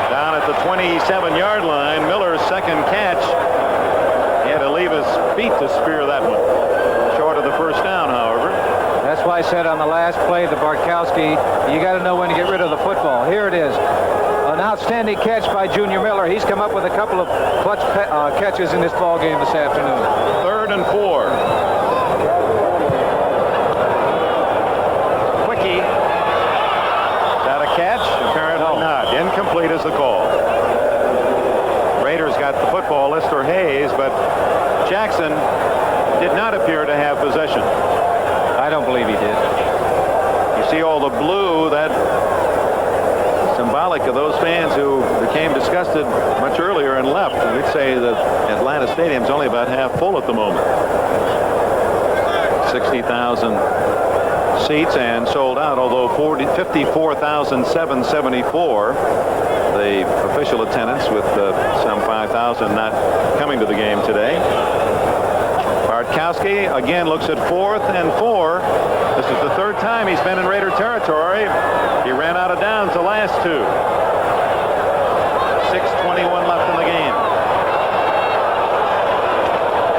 Down at the 27-yard line, Miller's second catch. He had to leave his feet to spear that one. Short of the first down, however.
That's why I said on the last play to Bartkowski, you got to know when to get rid of the football. Here it is. An outstanding catch by Junior Miller. He's come up with a couple of clutch catches in this ball game this afternoon.
3rd and 4. Quickie. Is that a catch? Apparently not. Incomplete is the call. Raiders got the football, Lister Hayes, but Jackson did not appear to have possession.
I don't believe he did.
You see all the blue, that symbolic of those fans who became disgusted much earlier and left. And we'd say that Atlanta Stadium's only about half full at the moment. 60,000 seats and sold out, although 54,774 the official attendance, with some 5,000 not coming to the game today. Bartkowski again looks at 4th and 4. This is the 3rd time he's been in Raider territory. He ran out of downs the last 2. 6:21 left in the game.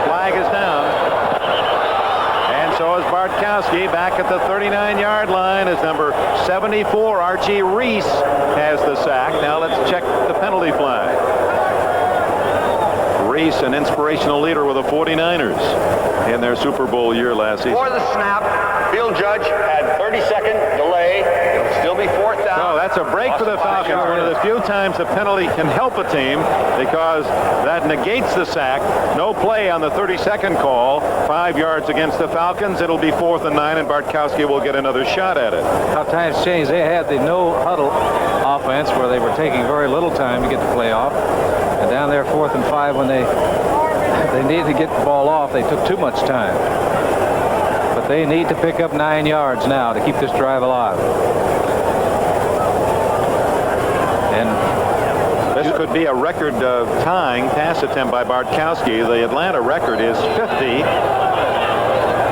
Flag is down. And so is Bartkowski back at the 39-yard line as number 74, Archie Reese, has the sack. Now let's check the penalty flag. Reese, an inspirational leader with the 49ers in their Super Bowl year last season.
For the snap, field judge had 30-second delay. It'll still be 4th down.
Oh, that's a break for the Falcons. One of the few times the penalty can help a team, because that negates the sack. No play on the 30-second call. 5 yards against the Falcons. It'll be 4th and 9, and Bartkowski will get another shot at it.
How times change. They had the no huddle offense where they were taking very little time to get the play off. And down there 4th and 5, when they needed to get the ball off, they took too much time. But they need to pick up 9 yards now to keep this drive alive. And
this could be a record tying pass attempt by Bartkowski. The Atlanta record is 50,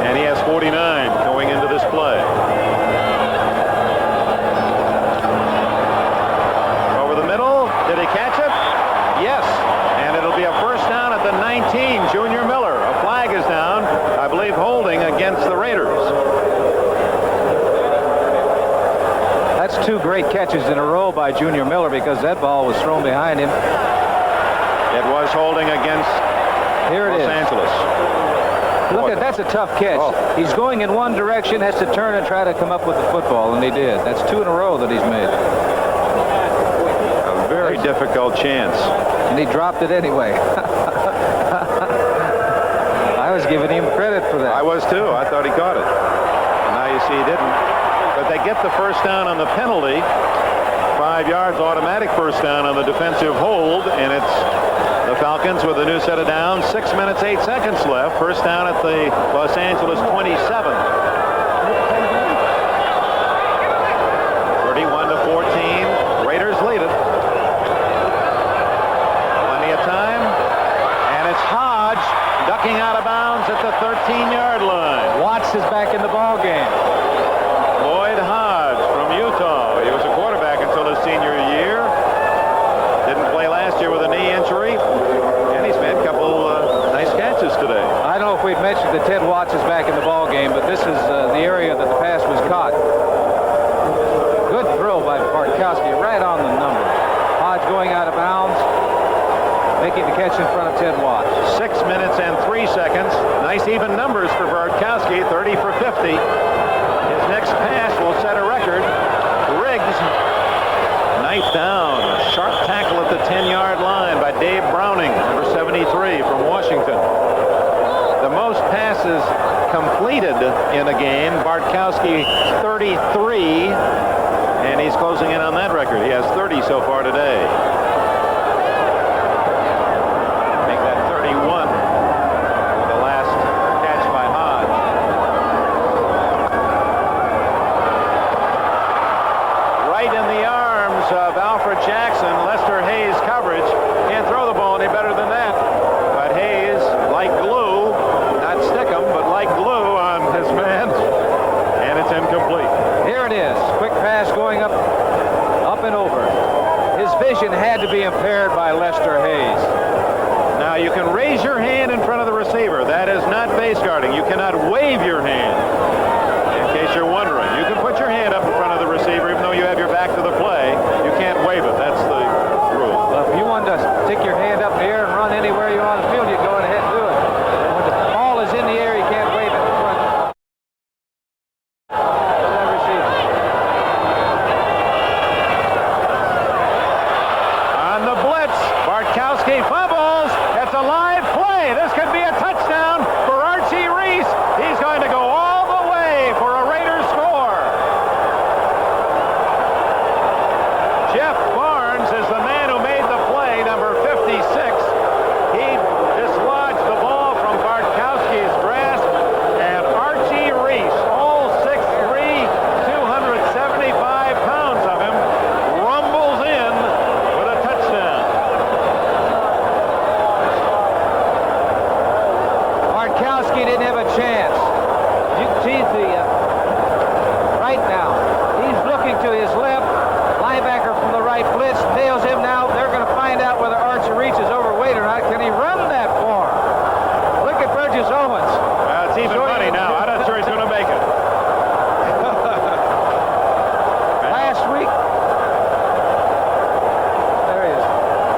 and he has 49 going into this play. Over the middle, did he catch it? Yes, and it'll be a first down at the 19. Junior Miller. A flag is down, I believe, holding against the Raiders.
that's 2 great catches. catches in a row by Junior Miller because that ball was thrown behind him.
It was holding against
Here it
Los
is.
Angeles.
Look at that's a tough catch.
Oh.
He's going in one direction, has to turn and try to come up with the football, and he did. That's 2 in a row that he's made.
A very difficult chance.
And he dropped it anyway. I was giving him credit for that.
I was too. I thought he caught it. And now you see he didn't. But they get the first down on the penalty. 5 yards, automatic first down on the defensive hold, and it's the Falcons with a new set of downs. 6 minutes, 8 seconds left. First down at the Los Angeles 27. 31-14. Raiders lead it. Plenty of time. And it's Hodge ducking out of bounds at the 13-yard line.
Watts is back in the ball game.
Lloyd Hodge from Utah. He was a quarterback until his senior year. Didn't play last year with a knee injury. And he's made a couple nice catches today.
I don't know if we've mentioned that Ted Watts is back in the ball game, but this is the area that the pass was caught. Good throw by Bartkowski, right on the number. Hodge going out of bounds, making the catch in front of Ted Watts.
6 minutes and 3 seconds. Nice even numbers for Bartkowski, 30 for 50. His next pass will set a record. Riggs, knife down. A sharp tackle at the 10-yard line by Dave Browning, number 73 from Washington. The most passes completed in a game, Bartkowski 33, and he's closing in on that record. He has 30 so far today. Make that 31 for the last catch by Hodge. Right in the arms of Alfred Jackson. Lester Hayes' coverage. Can't throw the ball any better than that. But Hayes, like glue, not stick him, but like glue on his man. And it's incomplete.
Here it is. Quick pass going up and over. His vision had to be impaired by Lester Hayes.
Now you can raise your hand in front of the receiver. That is not base guarding. You cannot wave your hand. In case you're wondering, you can put your hand up in front of the receiver even though you have your back to the play. You can't wave it. That's the rule.
Well, if you wanted to stick your hand up in the air and run anywhere you want on the field, you go ahead and do it. When the ball is in the air, you can't wave it in front of that receiver.
On the blitz, Bartkowski fumbles. It's a live play. This could be a touchdown for Archie Reese. He's going to go all the way for a Raiders score. Jeff Barnes is the man who made the play, number 56. He dislodged the ball from Bartkowski's grasp, and Archie Reese, all 6'3", 275 pounds of him, rumbles in with a touchdown.
Bartkowski didn't have a chance. You can see right now. He's looking to his left. Linebacker from the right blitz nails him now. They're going to find out whether Archie Reese is overweight or not. Can he run that far? Look at Burgess Owens.
Well, it's even money now. I'm not sure he's going to make it.
Last week. There he is.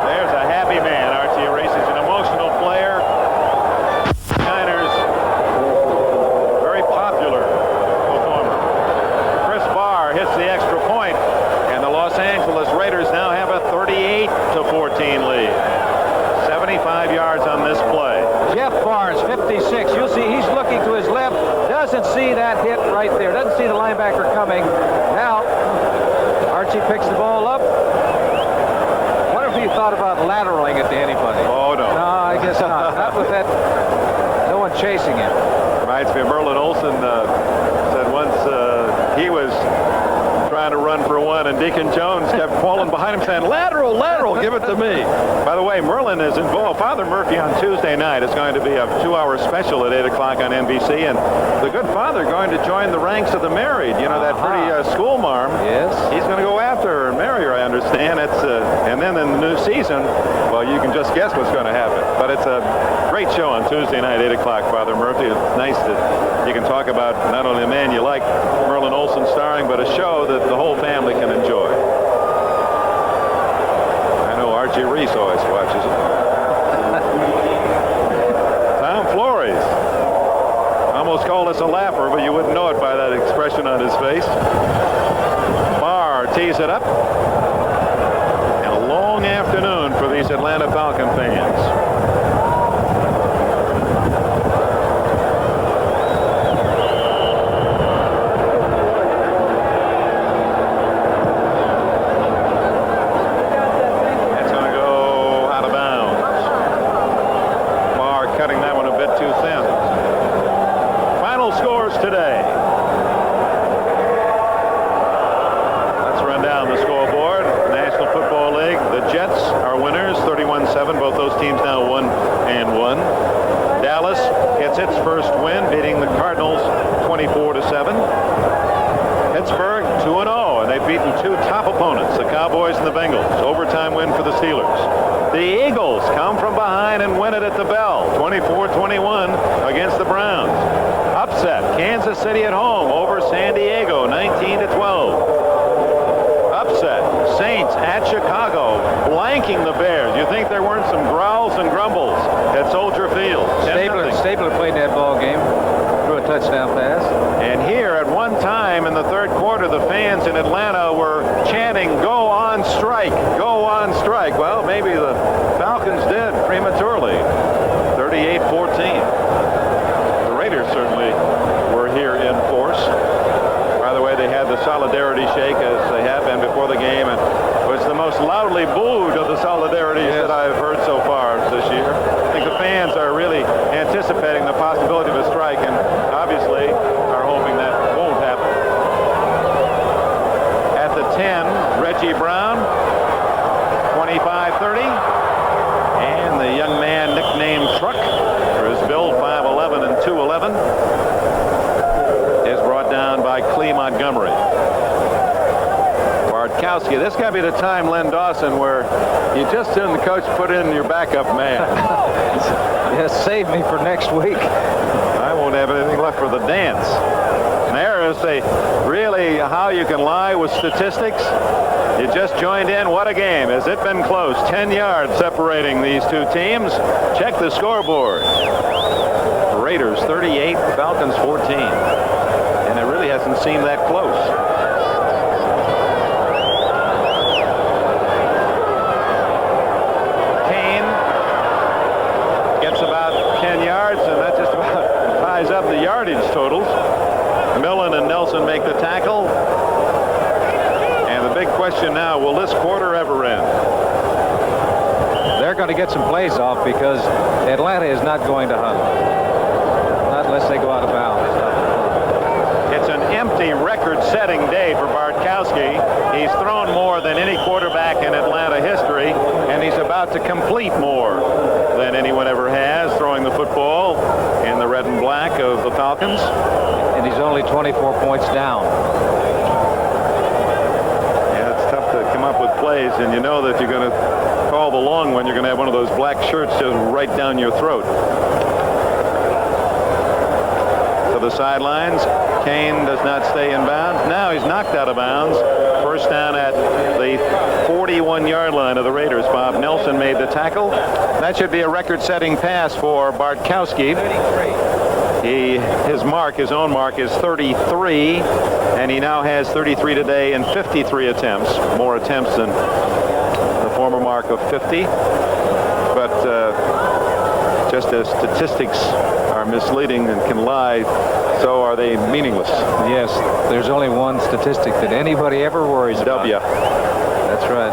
There's a happy man. Archie Reese is an emotional player. Niners, very popular performer. Chris Barr hits the extra point, and the Los Angeles Raiders now have a 38-14 lead. 75 yards on this play.
Jeff Barnes, 56. You'll see he's looking to his left. Doesn't see that hit right there. Doesn't see the linebacker coming. Now, Archie picks the ball up. Wonder if he thought about lateraling it to anybody.
Oh, no.
No, I guess not. Not with that. No one chasing him.
Reminds me of Merlin Olsen said once he was trying to run for one, and Deacon Jones kept falling behind him saying, lateral, lateral, give it to me. By the way, Merlin is involved. Father Murphy on Tuesday night is going to be a 2-hour special at 8 o'clock on NBC, and the good father going to join the ranks of the married. You know, that pretty school marm.
Yes.
He's going to go after her and marry her, I understand. It's and then in the new season, well, you can just guess what's going to happen. But it's a great show on Tuesday night, 8 o'clock, Father Murphy. It's nice that you can talk about not only a man you like, Merlin Olsen starring, but a show that the whole family can enjoy. Archie Reese always watches it. Tom Flores. Almost called us a laugher, but you wouldn't know it by that expression on his face. Barr tees it up. And a long afternoon for these Atlanta Falcon fans.
Today. Let's run down the scoreboard. National Football League. The Jets are winners, 31-7. Both those teams now 1-1. Dallas gets its first win, beating the Cardinals 24-7. Pittsburgh 2-0, and they've beaten two top opponents, the Cowboys and the Bengals. Overtime win for the Steelers. The Eagles come from behind and win it at the bell, 24-21 against the Browns. Upset, Kansas City at home over San Diego, 19-12. Upset, Saints at Chicago, blanking the Bears. You think there weren't some growls and grumbles at Soldier Field?
Stabler played that ball game, threw a touchdown pass.
And here at one time in the third quarter, the fans in Atlanta were chanting, "Go on strike, go on strike." Well, maybe the Falcons did prematurely, 38-14. The Raiders certainly were here in force. By the way, they had the solidarity shake as they have been before the game, and it was the most loudly booed of the solidarities that I've heard so far this year. I think the fans are really anticipating the possibility of a strike, and obviously are hoping that won't happen. At the 10, Reggie Brown, 25-30, and the young man nicknamed Truck for his build, 5'11" and 211, is brought down by Clee Montgomery. Bartkowski, this got to be the time, Len Dawson, where you just didn't the coach put in your backup man.
Yes, save me for next week.
I won't have anything left for the dance. And there is really how you can lie with statistics. You just joined in. What a game. Has it been close? 10 yards separating these two teams. Check the scoreboard. Raiders 38, Falcons 14. And it really hasn't seemed that close. Kane gets about 10 yards, and that just about ties up the yardage totals. Millen and Nelson make the tackle. And the big question now, will this quarter ever end?
They're going to get some plays off because Atlanta is not going to huddle. Not unless they go out of bounds.
It's an empty record-setting day for Bartkowski. He's thrown more than any quarterback in Atlanta history, and he's about to complete more than anyone ever has, throwing the football in the red and black of the Falcons.
And he's only 24 points down.
Yeah, it's tough to come up with plays, and you know that you're going to call the long one. You're going to have one of those black shirts just right down your throat. To the sidelines. Kane does not stay in bounds. Now he's knocked out of bounds. First down at the 41-yard line of the Raiders. Bob Nelson made the tackle. That should be a record-setting pass for Bartkowski. His own mark is 33, and he now has 33 today in 53 attempts. More attempts than the former mark of 50. But just as statistics are misleading and can lie, so are they meaningless.
Yes, there's only one statistic that anybody ever worries about.
W.
That's right.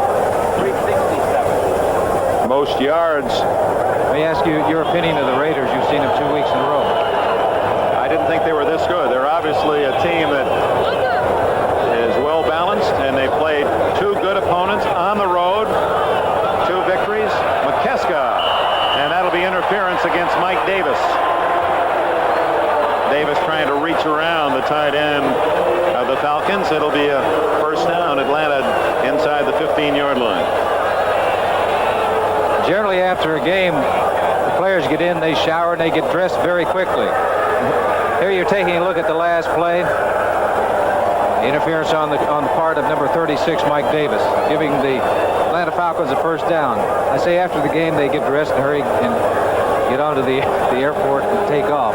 367. Most yards.
Let me ask you your opinion of the Raiders. You've seen them 2 weeks in a row.
I didn't think they were this good. They're obviously a team that is well balanced, and they played two good opponents on the road. 2 victories. McKeska, and that'll be interference against Mike Davis. Davis trying to reach around the tight end of the Falcons. It'll be a first down. Atlanta inside the 15-yard line.
Generally after a game, the players get in, they shower, and they get dressed very quickly. Here you're taking a look at the last play. Interference on the part of number 36, Mike Davis, giving the Atlanta Falcons a first down. I say after the game they get dressed and hurry and get onto the airport and take off.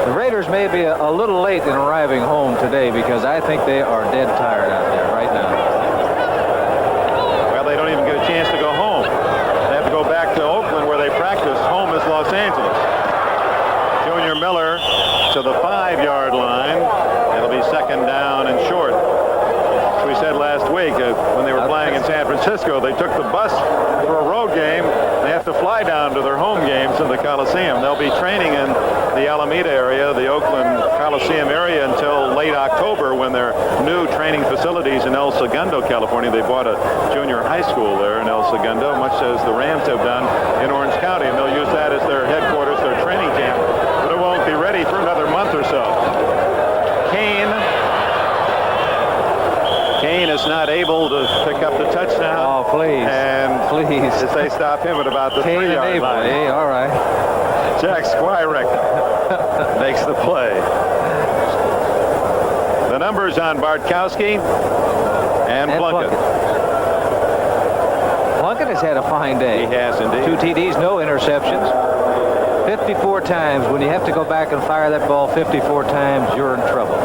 The Raiders may be a little late in arriving home today because I think they are dead tired out there right now.
Well, they don't even get a chance to go home. They have to go back to Oakland where they practice. Home is Los Angeles. Junior Miller to the 5-yard line. It'll be second down and short. As we said last week, when they were playing in San Francisco, they took the bus for a road game. They have to fly down to their home games in the Coliseum. They'll be training in the Alameda area, the Oakland Coliseum area, until late October when their new training facilities in El Segundo, California. They bought a junior high school there in El Segundo, much as the Rams have done in Orange County, and they'll use that as their headquarters, their training camp. But it won't be ready for another month or so. Kane is not able to pick up the touchdown.
Oh, please.
And
please.
As they stop him at about the 3-yard line.
Hey, all right.
Jack Squirek makes the play. The numbers on Bartkowski and Plunkett.
Plunkett has had a fine day.
He has indeed.
2 TDs, no interceptions. 54 times. When you have to go back and fire that ball 54 times, you're in trouble.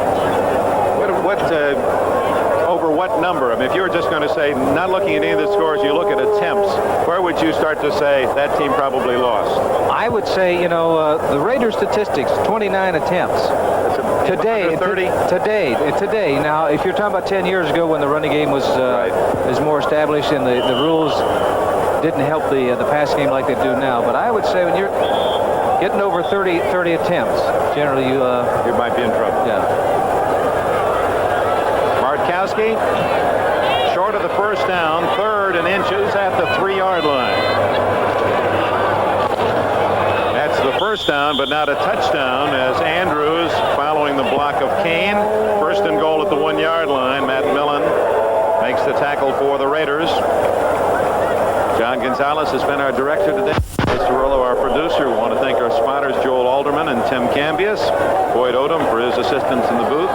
Over what number? I mean, if you were just going to say, not looking at any of the scores, you look at attempts, where would you start to say that team probably lost?
I would say, the Raiders statistics, 29 attempts. Today,
30?
Today. Now, if you're talking about 10 years ago when the running game was more established and the rules didn't help the pass game like they do now, but I would say when you're getting over 30 attempts, generally you
might be in trouble.
Yeah.
Bartkowski, short of the first down, 3rd and inches at the 3-yard line. That's the first down, but not a touchdown, as Andrews, following the block of Kane, 1st and goal at the 1-yard line. Matt Millen makes the tackle for the Raiders. John Gonzalez has been our director today. Mr. Rullo, our producer. We want to thank our spotters, Joel Alderman and Tim Cambias. Boyd Odom for his assistance in the booth.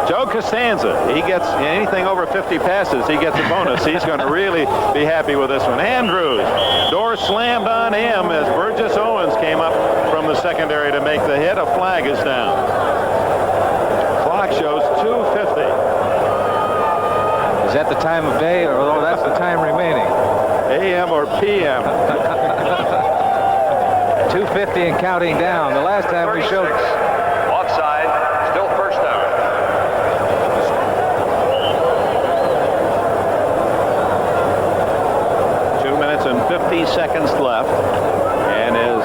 Joe Costanza, he gets anything over 50 passes, he gets a bonus. He's going to really be happy with this one. Andrews, door slammed on him as Burgess Owens came up from the secondary to make the hit. A flag is down. Clock shows 2:50.
Is that the time of day, or that's the time remaining?
AM or PM?
2:50 and counting down. The last time we showed.
Offside, still first down.
2 minutes and 50 seconds left, and as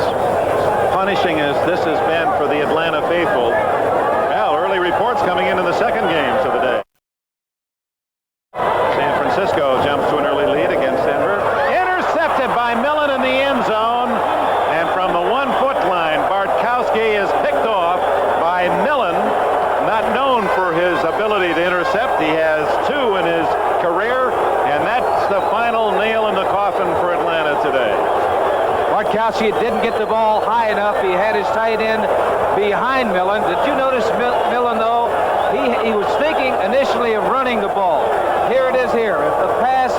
punishing as this has been for the Atlanta faithful, well, early reports coming into the second games of the day. San Francisco jumps to an early lead against Denver. Intercepted by Millen in the end zone, and from the 1-foot line, Bartkowski is picked off by Millen, not known for his ability to intercept. He has 2 in his career, and that's the final nail in the coffin for Atlanta today.
Bartkowski didn't get the ball high enough. He had his tight end behind Millen. Did you notice Millen, though? He was thinking initially of running the ball. Here it is here. The pass,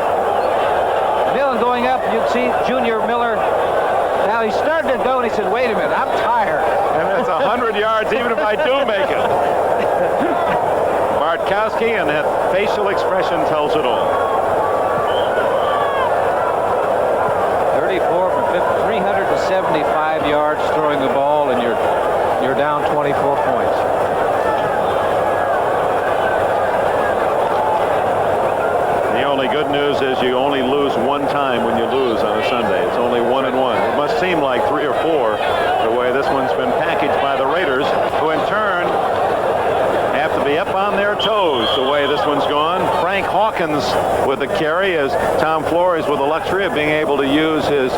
Millen going up, you'd see Junior Miller. Now he started to go, and he said, wait a minute, I'm tired.
And it's 100 yards even if I do make it. Bartkowski, and that facial expression tells it all.
34 for 375 yards throwing the ball, and you're down 24 points.
The only good news is you only lose one time when you lose on a Sunday. It's only 1-1. It must seem like 3 or 4 the way this one's been packaged by the Raiders, who in turn have to be up on their toes the way this one's gone. Frank Hawkins with the carry, as Tom Flores with the luxury of being able to use his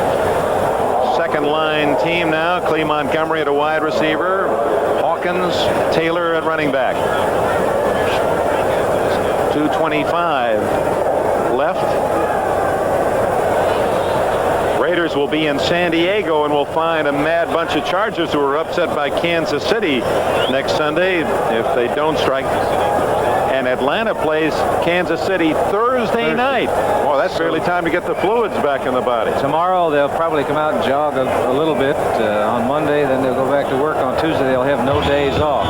second line team now. Clee Montgomery at a wide receiver, Hawkins, Taylor at running back. 2:25 left. Raiders will be in San Diego, and will find a mad bunch of Chargers who are upset by Kansas City next Sunday if they don't strike Atlanta plays Kansas City Thursday night. Well, that's barely time to get the fluids back in the body.
Tomorrow they'll probably come out and jog a little bit. On Monday, then they'll go back to work. On Tuesday, they'll have no days off.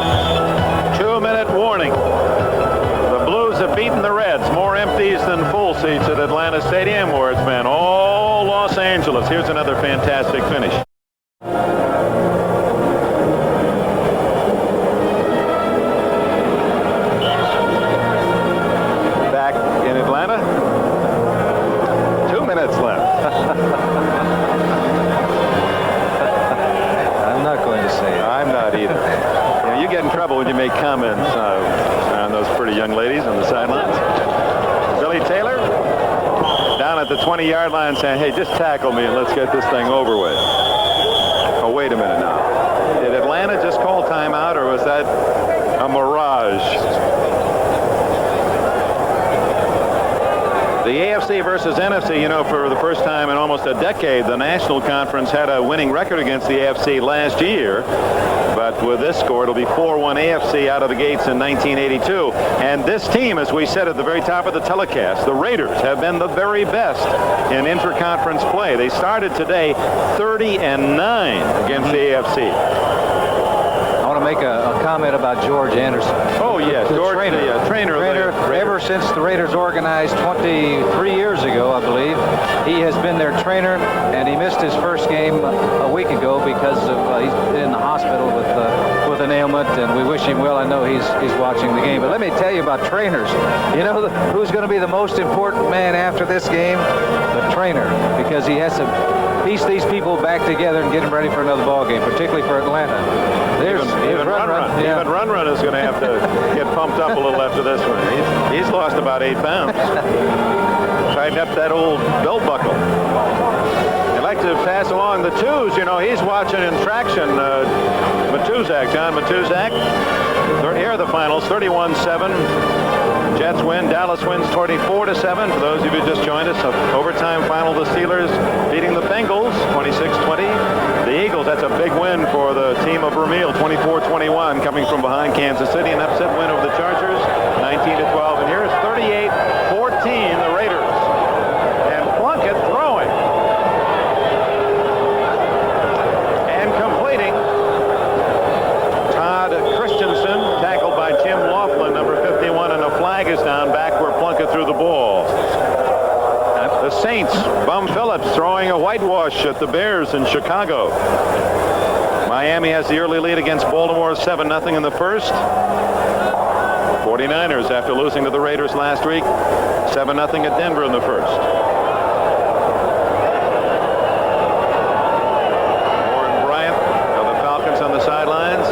2-minute warning. The Blues have beaten the Reds. More empties than full seats at Atlanta Stadium, where it's been all Los Angeles. Here's another fantastic finish. Back in Atlanta. 2 minutes left.
I'm not going to say it.
I'm not either. You get in trouble when you make comments on those pretty young ladies on the sidelines. Billy Taylor down at the 20-yard line saying, hey, just tackle me and let's get this thing over with. Oh, wait a minute now. Did Atlanta just call timeout, or was that a mirage? The AFC versus NFC, you know, for the first time in almost a decade, the National Conference had a winning record against the AFC last year. But with this score, it'll be 4-1 AFC out of the gates in 1982. And this team, as we said at the very top of the telecast, the Raiders have been the very best in interconference play. They started today 30-9 against the AFC.
I want to make a comment about George Anderson.
Oh, yes. George, the trainer.
Ever since the Raiders organized 23 years ago, I believe, he has been their trainer, and he missed his first game a week ago because of he's been in the hospital with an ailment, and we wish him well. I know he's watching the game. But let me tell you about trainers. You know who's going to be the most important man after this game? The trainer, because he has to piece these people back together and get them ready for another ball game, particularly for Atlanta.
Even Run is going to have to get pumped up a little after this one. He's lost about 8 pounds. Tighten up that old belt buckle. I'd like to pass along the twos. You know, he's watching in traction. John Matuzak. Here are the finals, 31-7. Jets win. Dallas wins 24-7. For those of you who just joined us, overtime final, the Steelers beating the Bengals 26-20. The Eagles, that's a big win for the team of Vermeil, 24-21, coming from behind Kansas City. An upset win over the Chargers, 19-12. And here's 38-14, the Raiders. And Plunkett throwing. And completing. Todd Christensen, tackled by Tim Laughlin, number 51, and a flag is down back where Plunkett threw the ball. The Saints, Bum Phillips throwing a whitewash at the Bears in Chicago. Miami has the early lead against Baltimore, 7-0 in the first. 49ers, after losing to the Raiders last week, 7-0 at Denver in the first. Warren Bryant of the Falcons on the sidelines.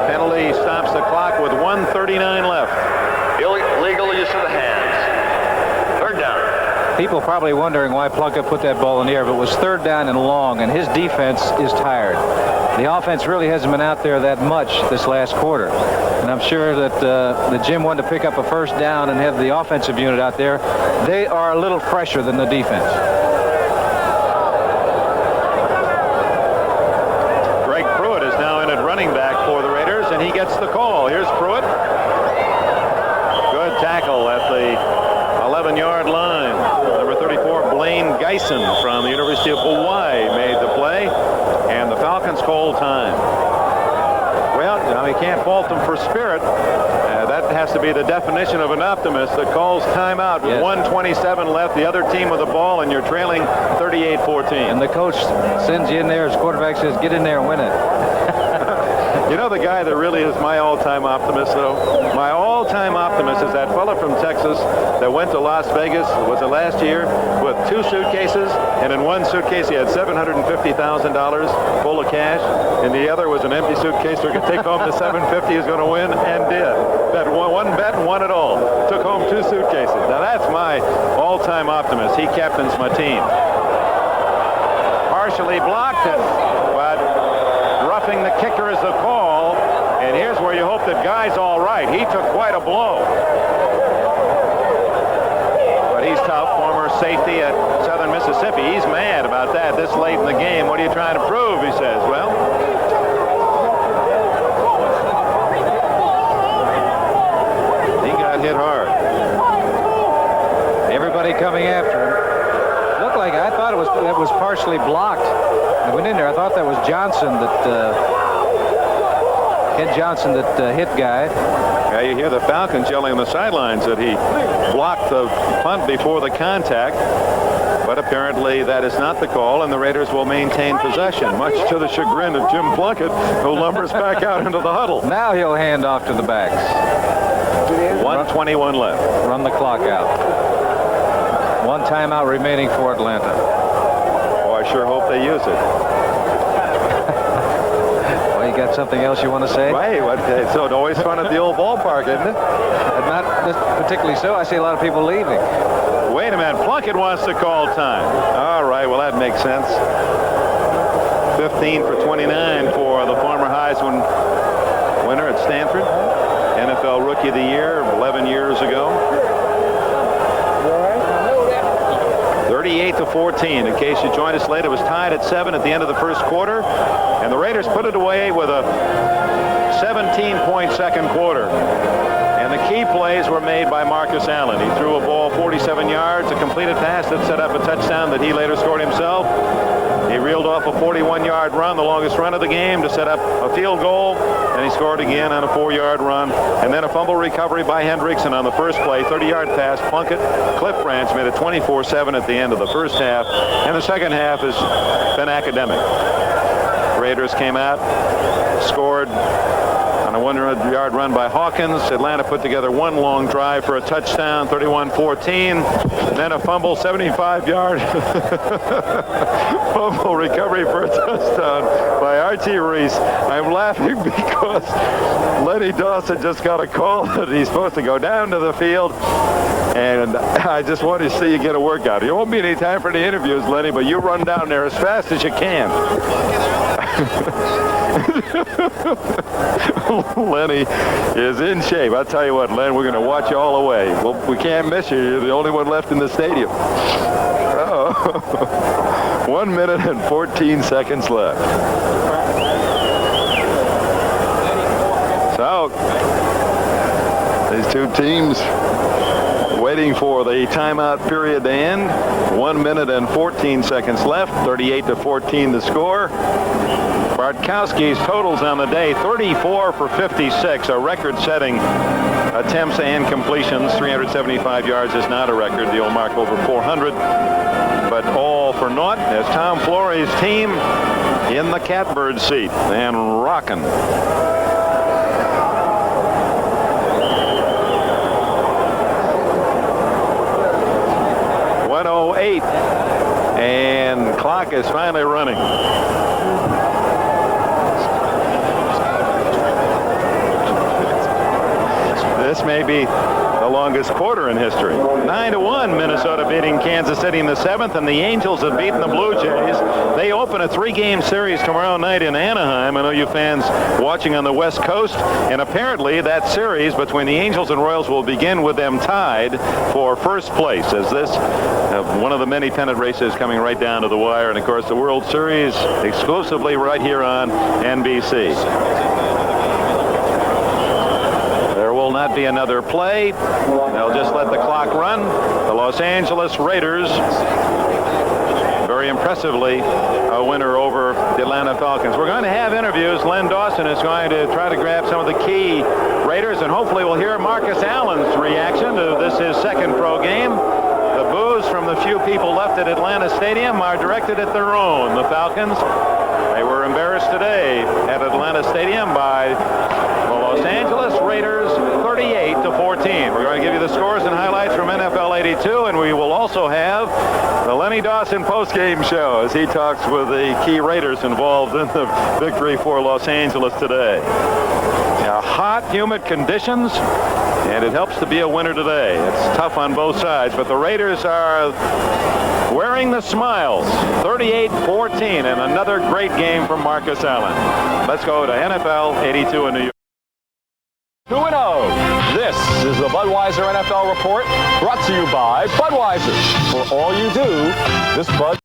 Penalty stops the clock with 1:39 left.
Illegal use of the hands. Third down.
People probably wondering why Plunkett put that ball in the air, but it was third down and long, and his defense is tired. The offense really hasn't been out there that much this last quarter. And I'm sure that the Jim wanted to pick up a first down and have the offensive unit out there. They are a little fresher than the defense.
Greg Pruitt is now in at running back for the Raiders, and he gets the call. Here's Pruitt. Good tackle at the 11-yard line. Number 34, Blaine Geisen from the University of Hawaii made the play, and the Falcons call time. Well, you know, you can't fault them for spirit. That has to be the definition of an optimist that calls timeout with 1:27 left, the other team with the ball, and you're trailing 38-14.
And the coach sends you in there, his quarterback says, get in there and win it.
You know the guy that really is my all-time optimist, though? My all-time optimist is that fella from Texas that went to Las Vegas, was it last year, with 2 suitcases, and in one suitcase he had $750,000 full of cash, and the other was an empty suitcase so he could take home the $750 he was going to win, and did. Bet one bet and won it all. Took home 2 suitcases. Now that's my all-time optimist. He captains my team. Partially blocked it, but roughing the kicker is the call, and here's where you hope that Guy's all right. He took quite a blow. But he's tough, former safety at Southern Mississippi. He's mad about that this late in the game. What are you trying to prove, he says. Well,
partially blocked. I went in there. I thought that was Johnson Ed Johnson that hit Guy.
Yeah, you hear the Falcons yelling on the sidelines that he blocked the punt before the contact. But apparently that is not the call, and the Raiders will maintain possession, much to the chagrin of Jim Plunkett, who lumbers back out into the huddle.
Now he'll hand off to the backs.
1:21 left.
Run the clock out. One timeout remaining for Atlanta.
Oh, I sure hope they use it.
Well, you got something else you want to say?
Right. So it's always fun at the old ballpark, isn't it?
Not particularly so. I see a lot of people leaving.
Wait a minute. Plunkett wants to call time. All right. Well, that makes sense. 15 for 29 for the former Heisman winner at Stanford. NFL Rookie of the Year 11 years ago. 38-14. In case you joined us late, it was tied at 7 at the end of the first quarter, and the Raiders put it away with a 17-point second quarter. And the key plays were made by Marcus Allen. He threw a ball 47 yards, a completed pass that set up a touchdown that he later scored himself. He reeled off a 41-yard run, the longest run of the game, to set up a field goal, and he scored again on a 4-yard run. And then a fumble recovery by Hendrickson on the first play, 30-yard pass. Plunkett, Cliff Branch made it 24-7 at the end of the first half, and the second half has been academic. Raiders came out, scored on a 100-yard run by Hawkins. Atlanta put together one long drive for a touchdown, 31-14. Then a fumble, 75-yard fumble recovery for a touchdown by R.T. Reese. I'm laughing because Lenny Dawson just got a call that he's supposed to go down to the field. And I just want to see you get a workout. There won't be any time for the interviews, Lenny, but you run down there as fast as you can. Lenny is in shape. I'll tell you what, Len, we're going to watch you all the way. Well, we can't miss you. You're the only one left in the stadium. Oh. 1 minute and 14 seconds left. So, these two teams waiting for the timeout period to end. 1 minute and 14 seconds left. 38-14 the score. Bartkowski's totals on the day, 34 for 56, a record-setting attempts and completions. 375 yards is not a record. The old mark over 400, but all for naught as Tom Flory's team in the catbird seat and rocking. .108, and clock is finally running. This may be the longest quarter in history. 9-1, Minnesota beating Kansas City in the 7th, and the Angels have beaten the Blue Jays. They open a 3-game series tomorrow night in Anaheim. I know you fans watching on the West Coast, and apparently that series between the Angels and Royals will begin with them tied for first place, as this one of the many pennant races coming right down to the wire. And of course the World Series exclusively right here on NBC. Will not be another play. They'll just let the clock run. The Los Angeles Raiders, very impressively, a winner over the Atlanta Falcons. We're going to have interviews. Len Dawson is going to try to grab some of the key Raiders, and hopefully we'll hear Marcus Allen's reaction to this, his second pro game. The boos from the few people left at Atlanta Stadium are directed at their own, the Falcons. They were embarrassed today at Atlanta Stadium by the Los Angeles Raiders, 38-14. We're going to give you the scores and highlights from NFL 82, and we will also have the Lenny Dawson postgame show as he talks with the key Raiders involved in the victory for Los Angeles today. Now, hot, humid conditions, and it helps to be a winner today. It's tough on both sides, but the Raiders are wearing the smiles. 38-14, and another great game from Marcus Allen. Let's go to NFL 82 in New York.
2-0. This is the Budweiser NFL Report, brought to you by Budweiser. For all you do, this Bud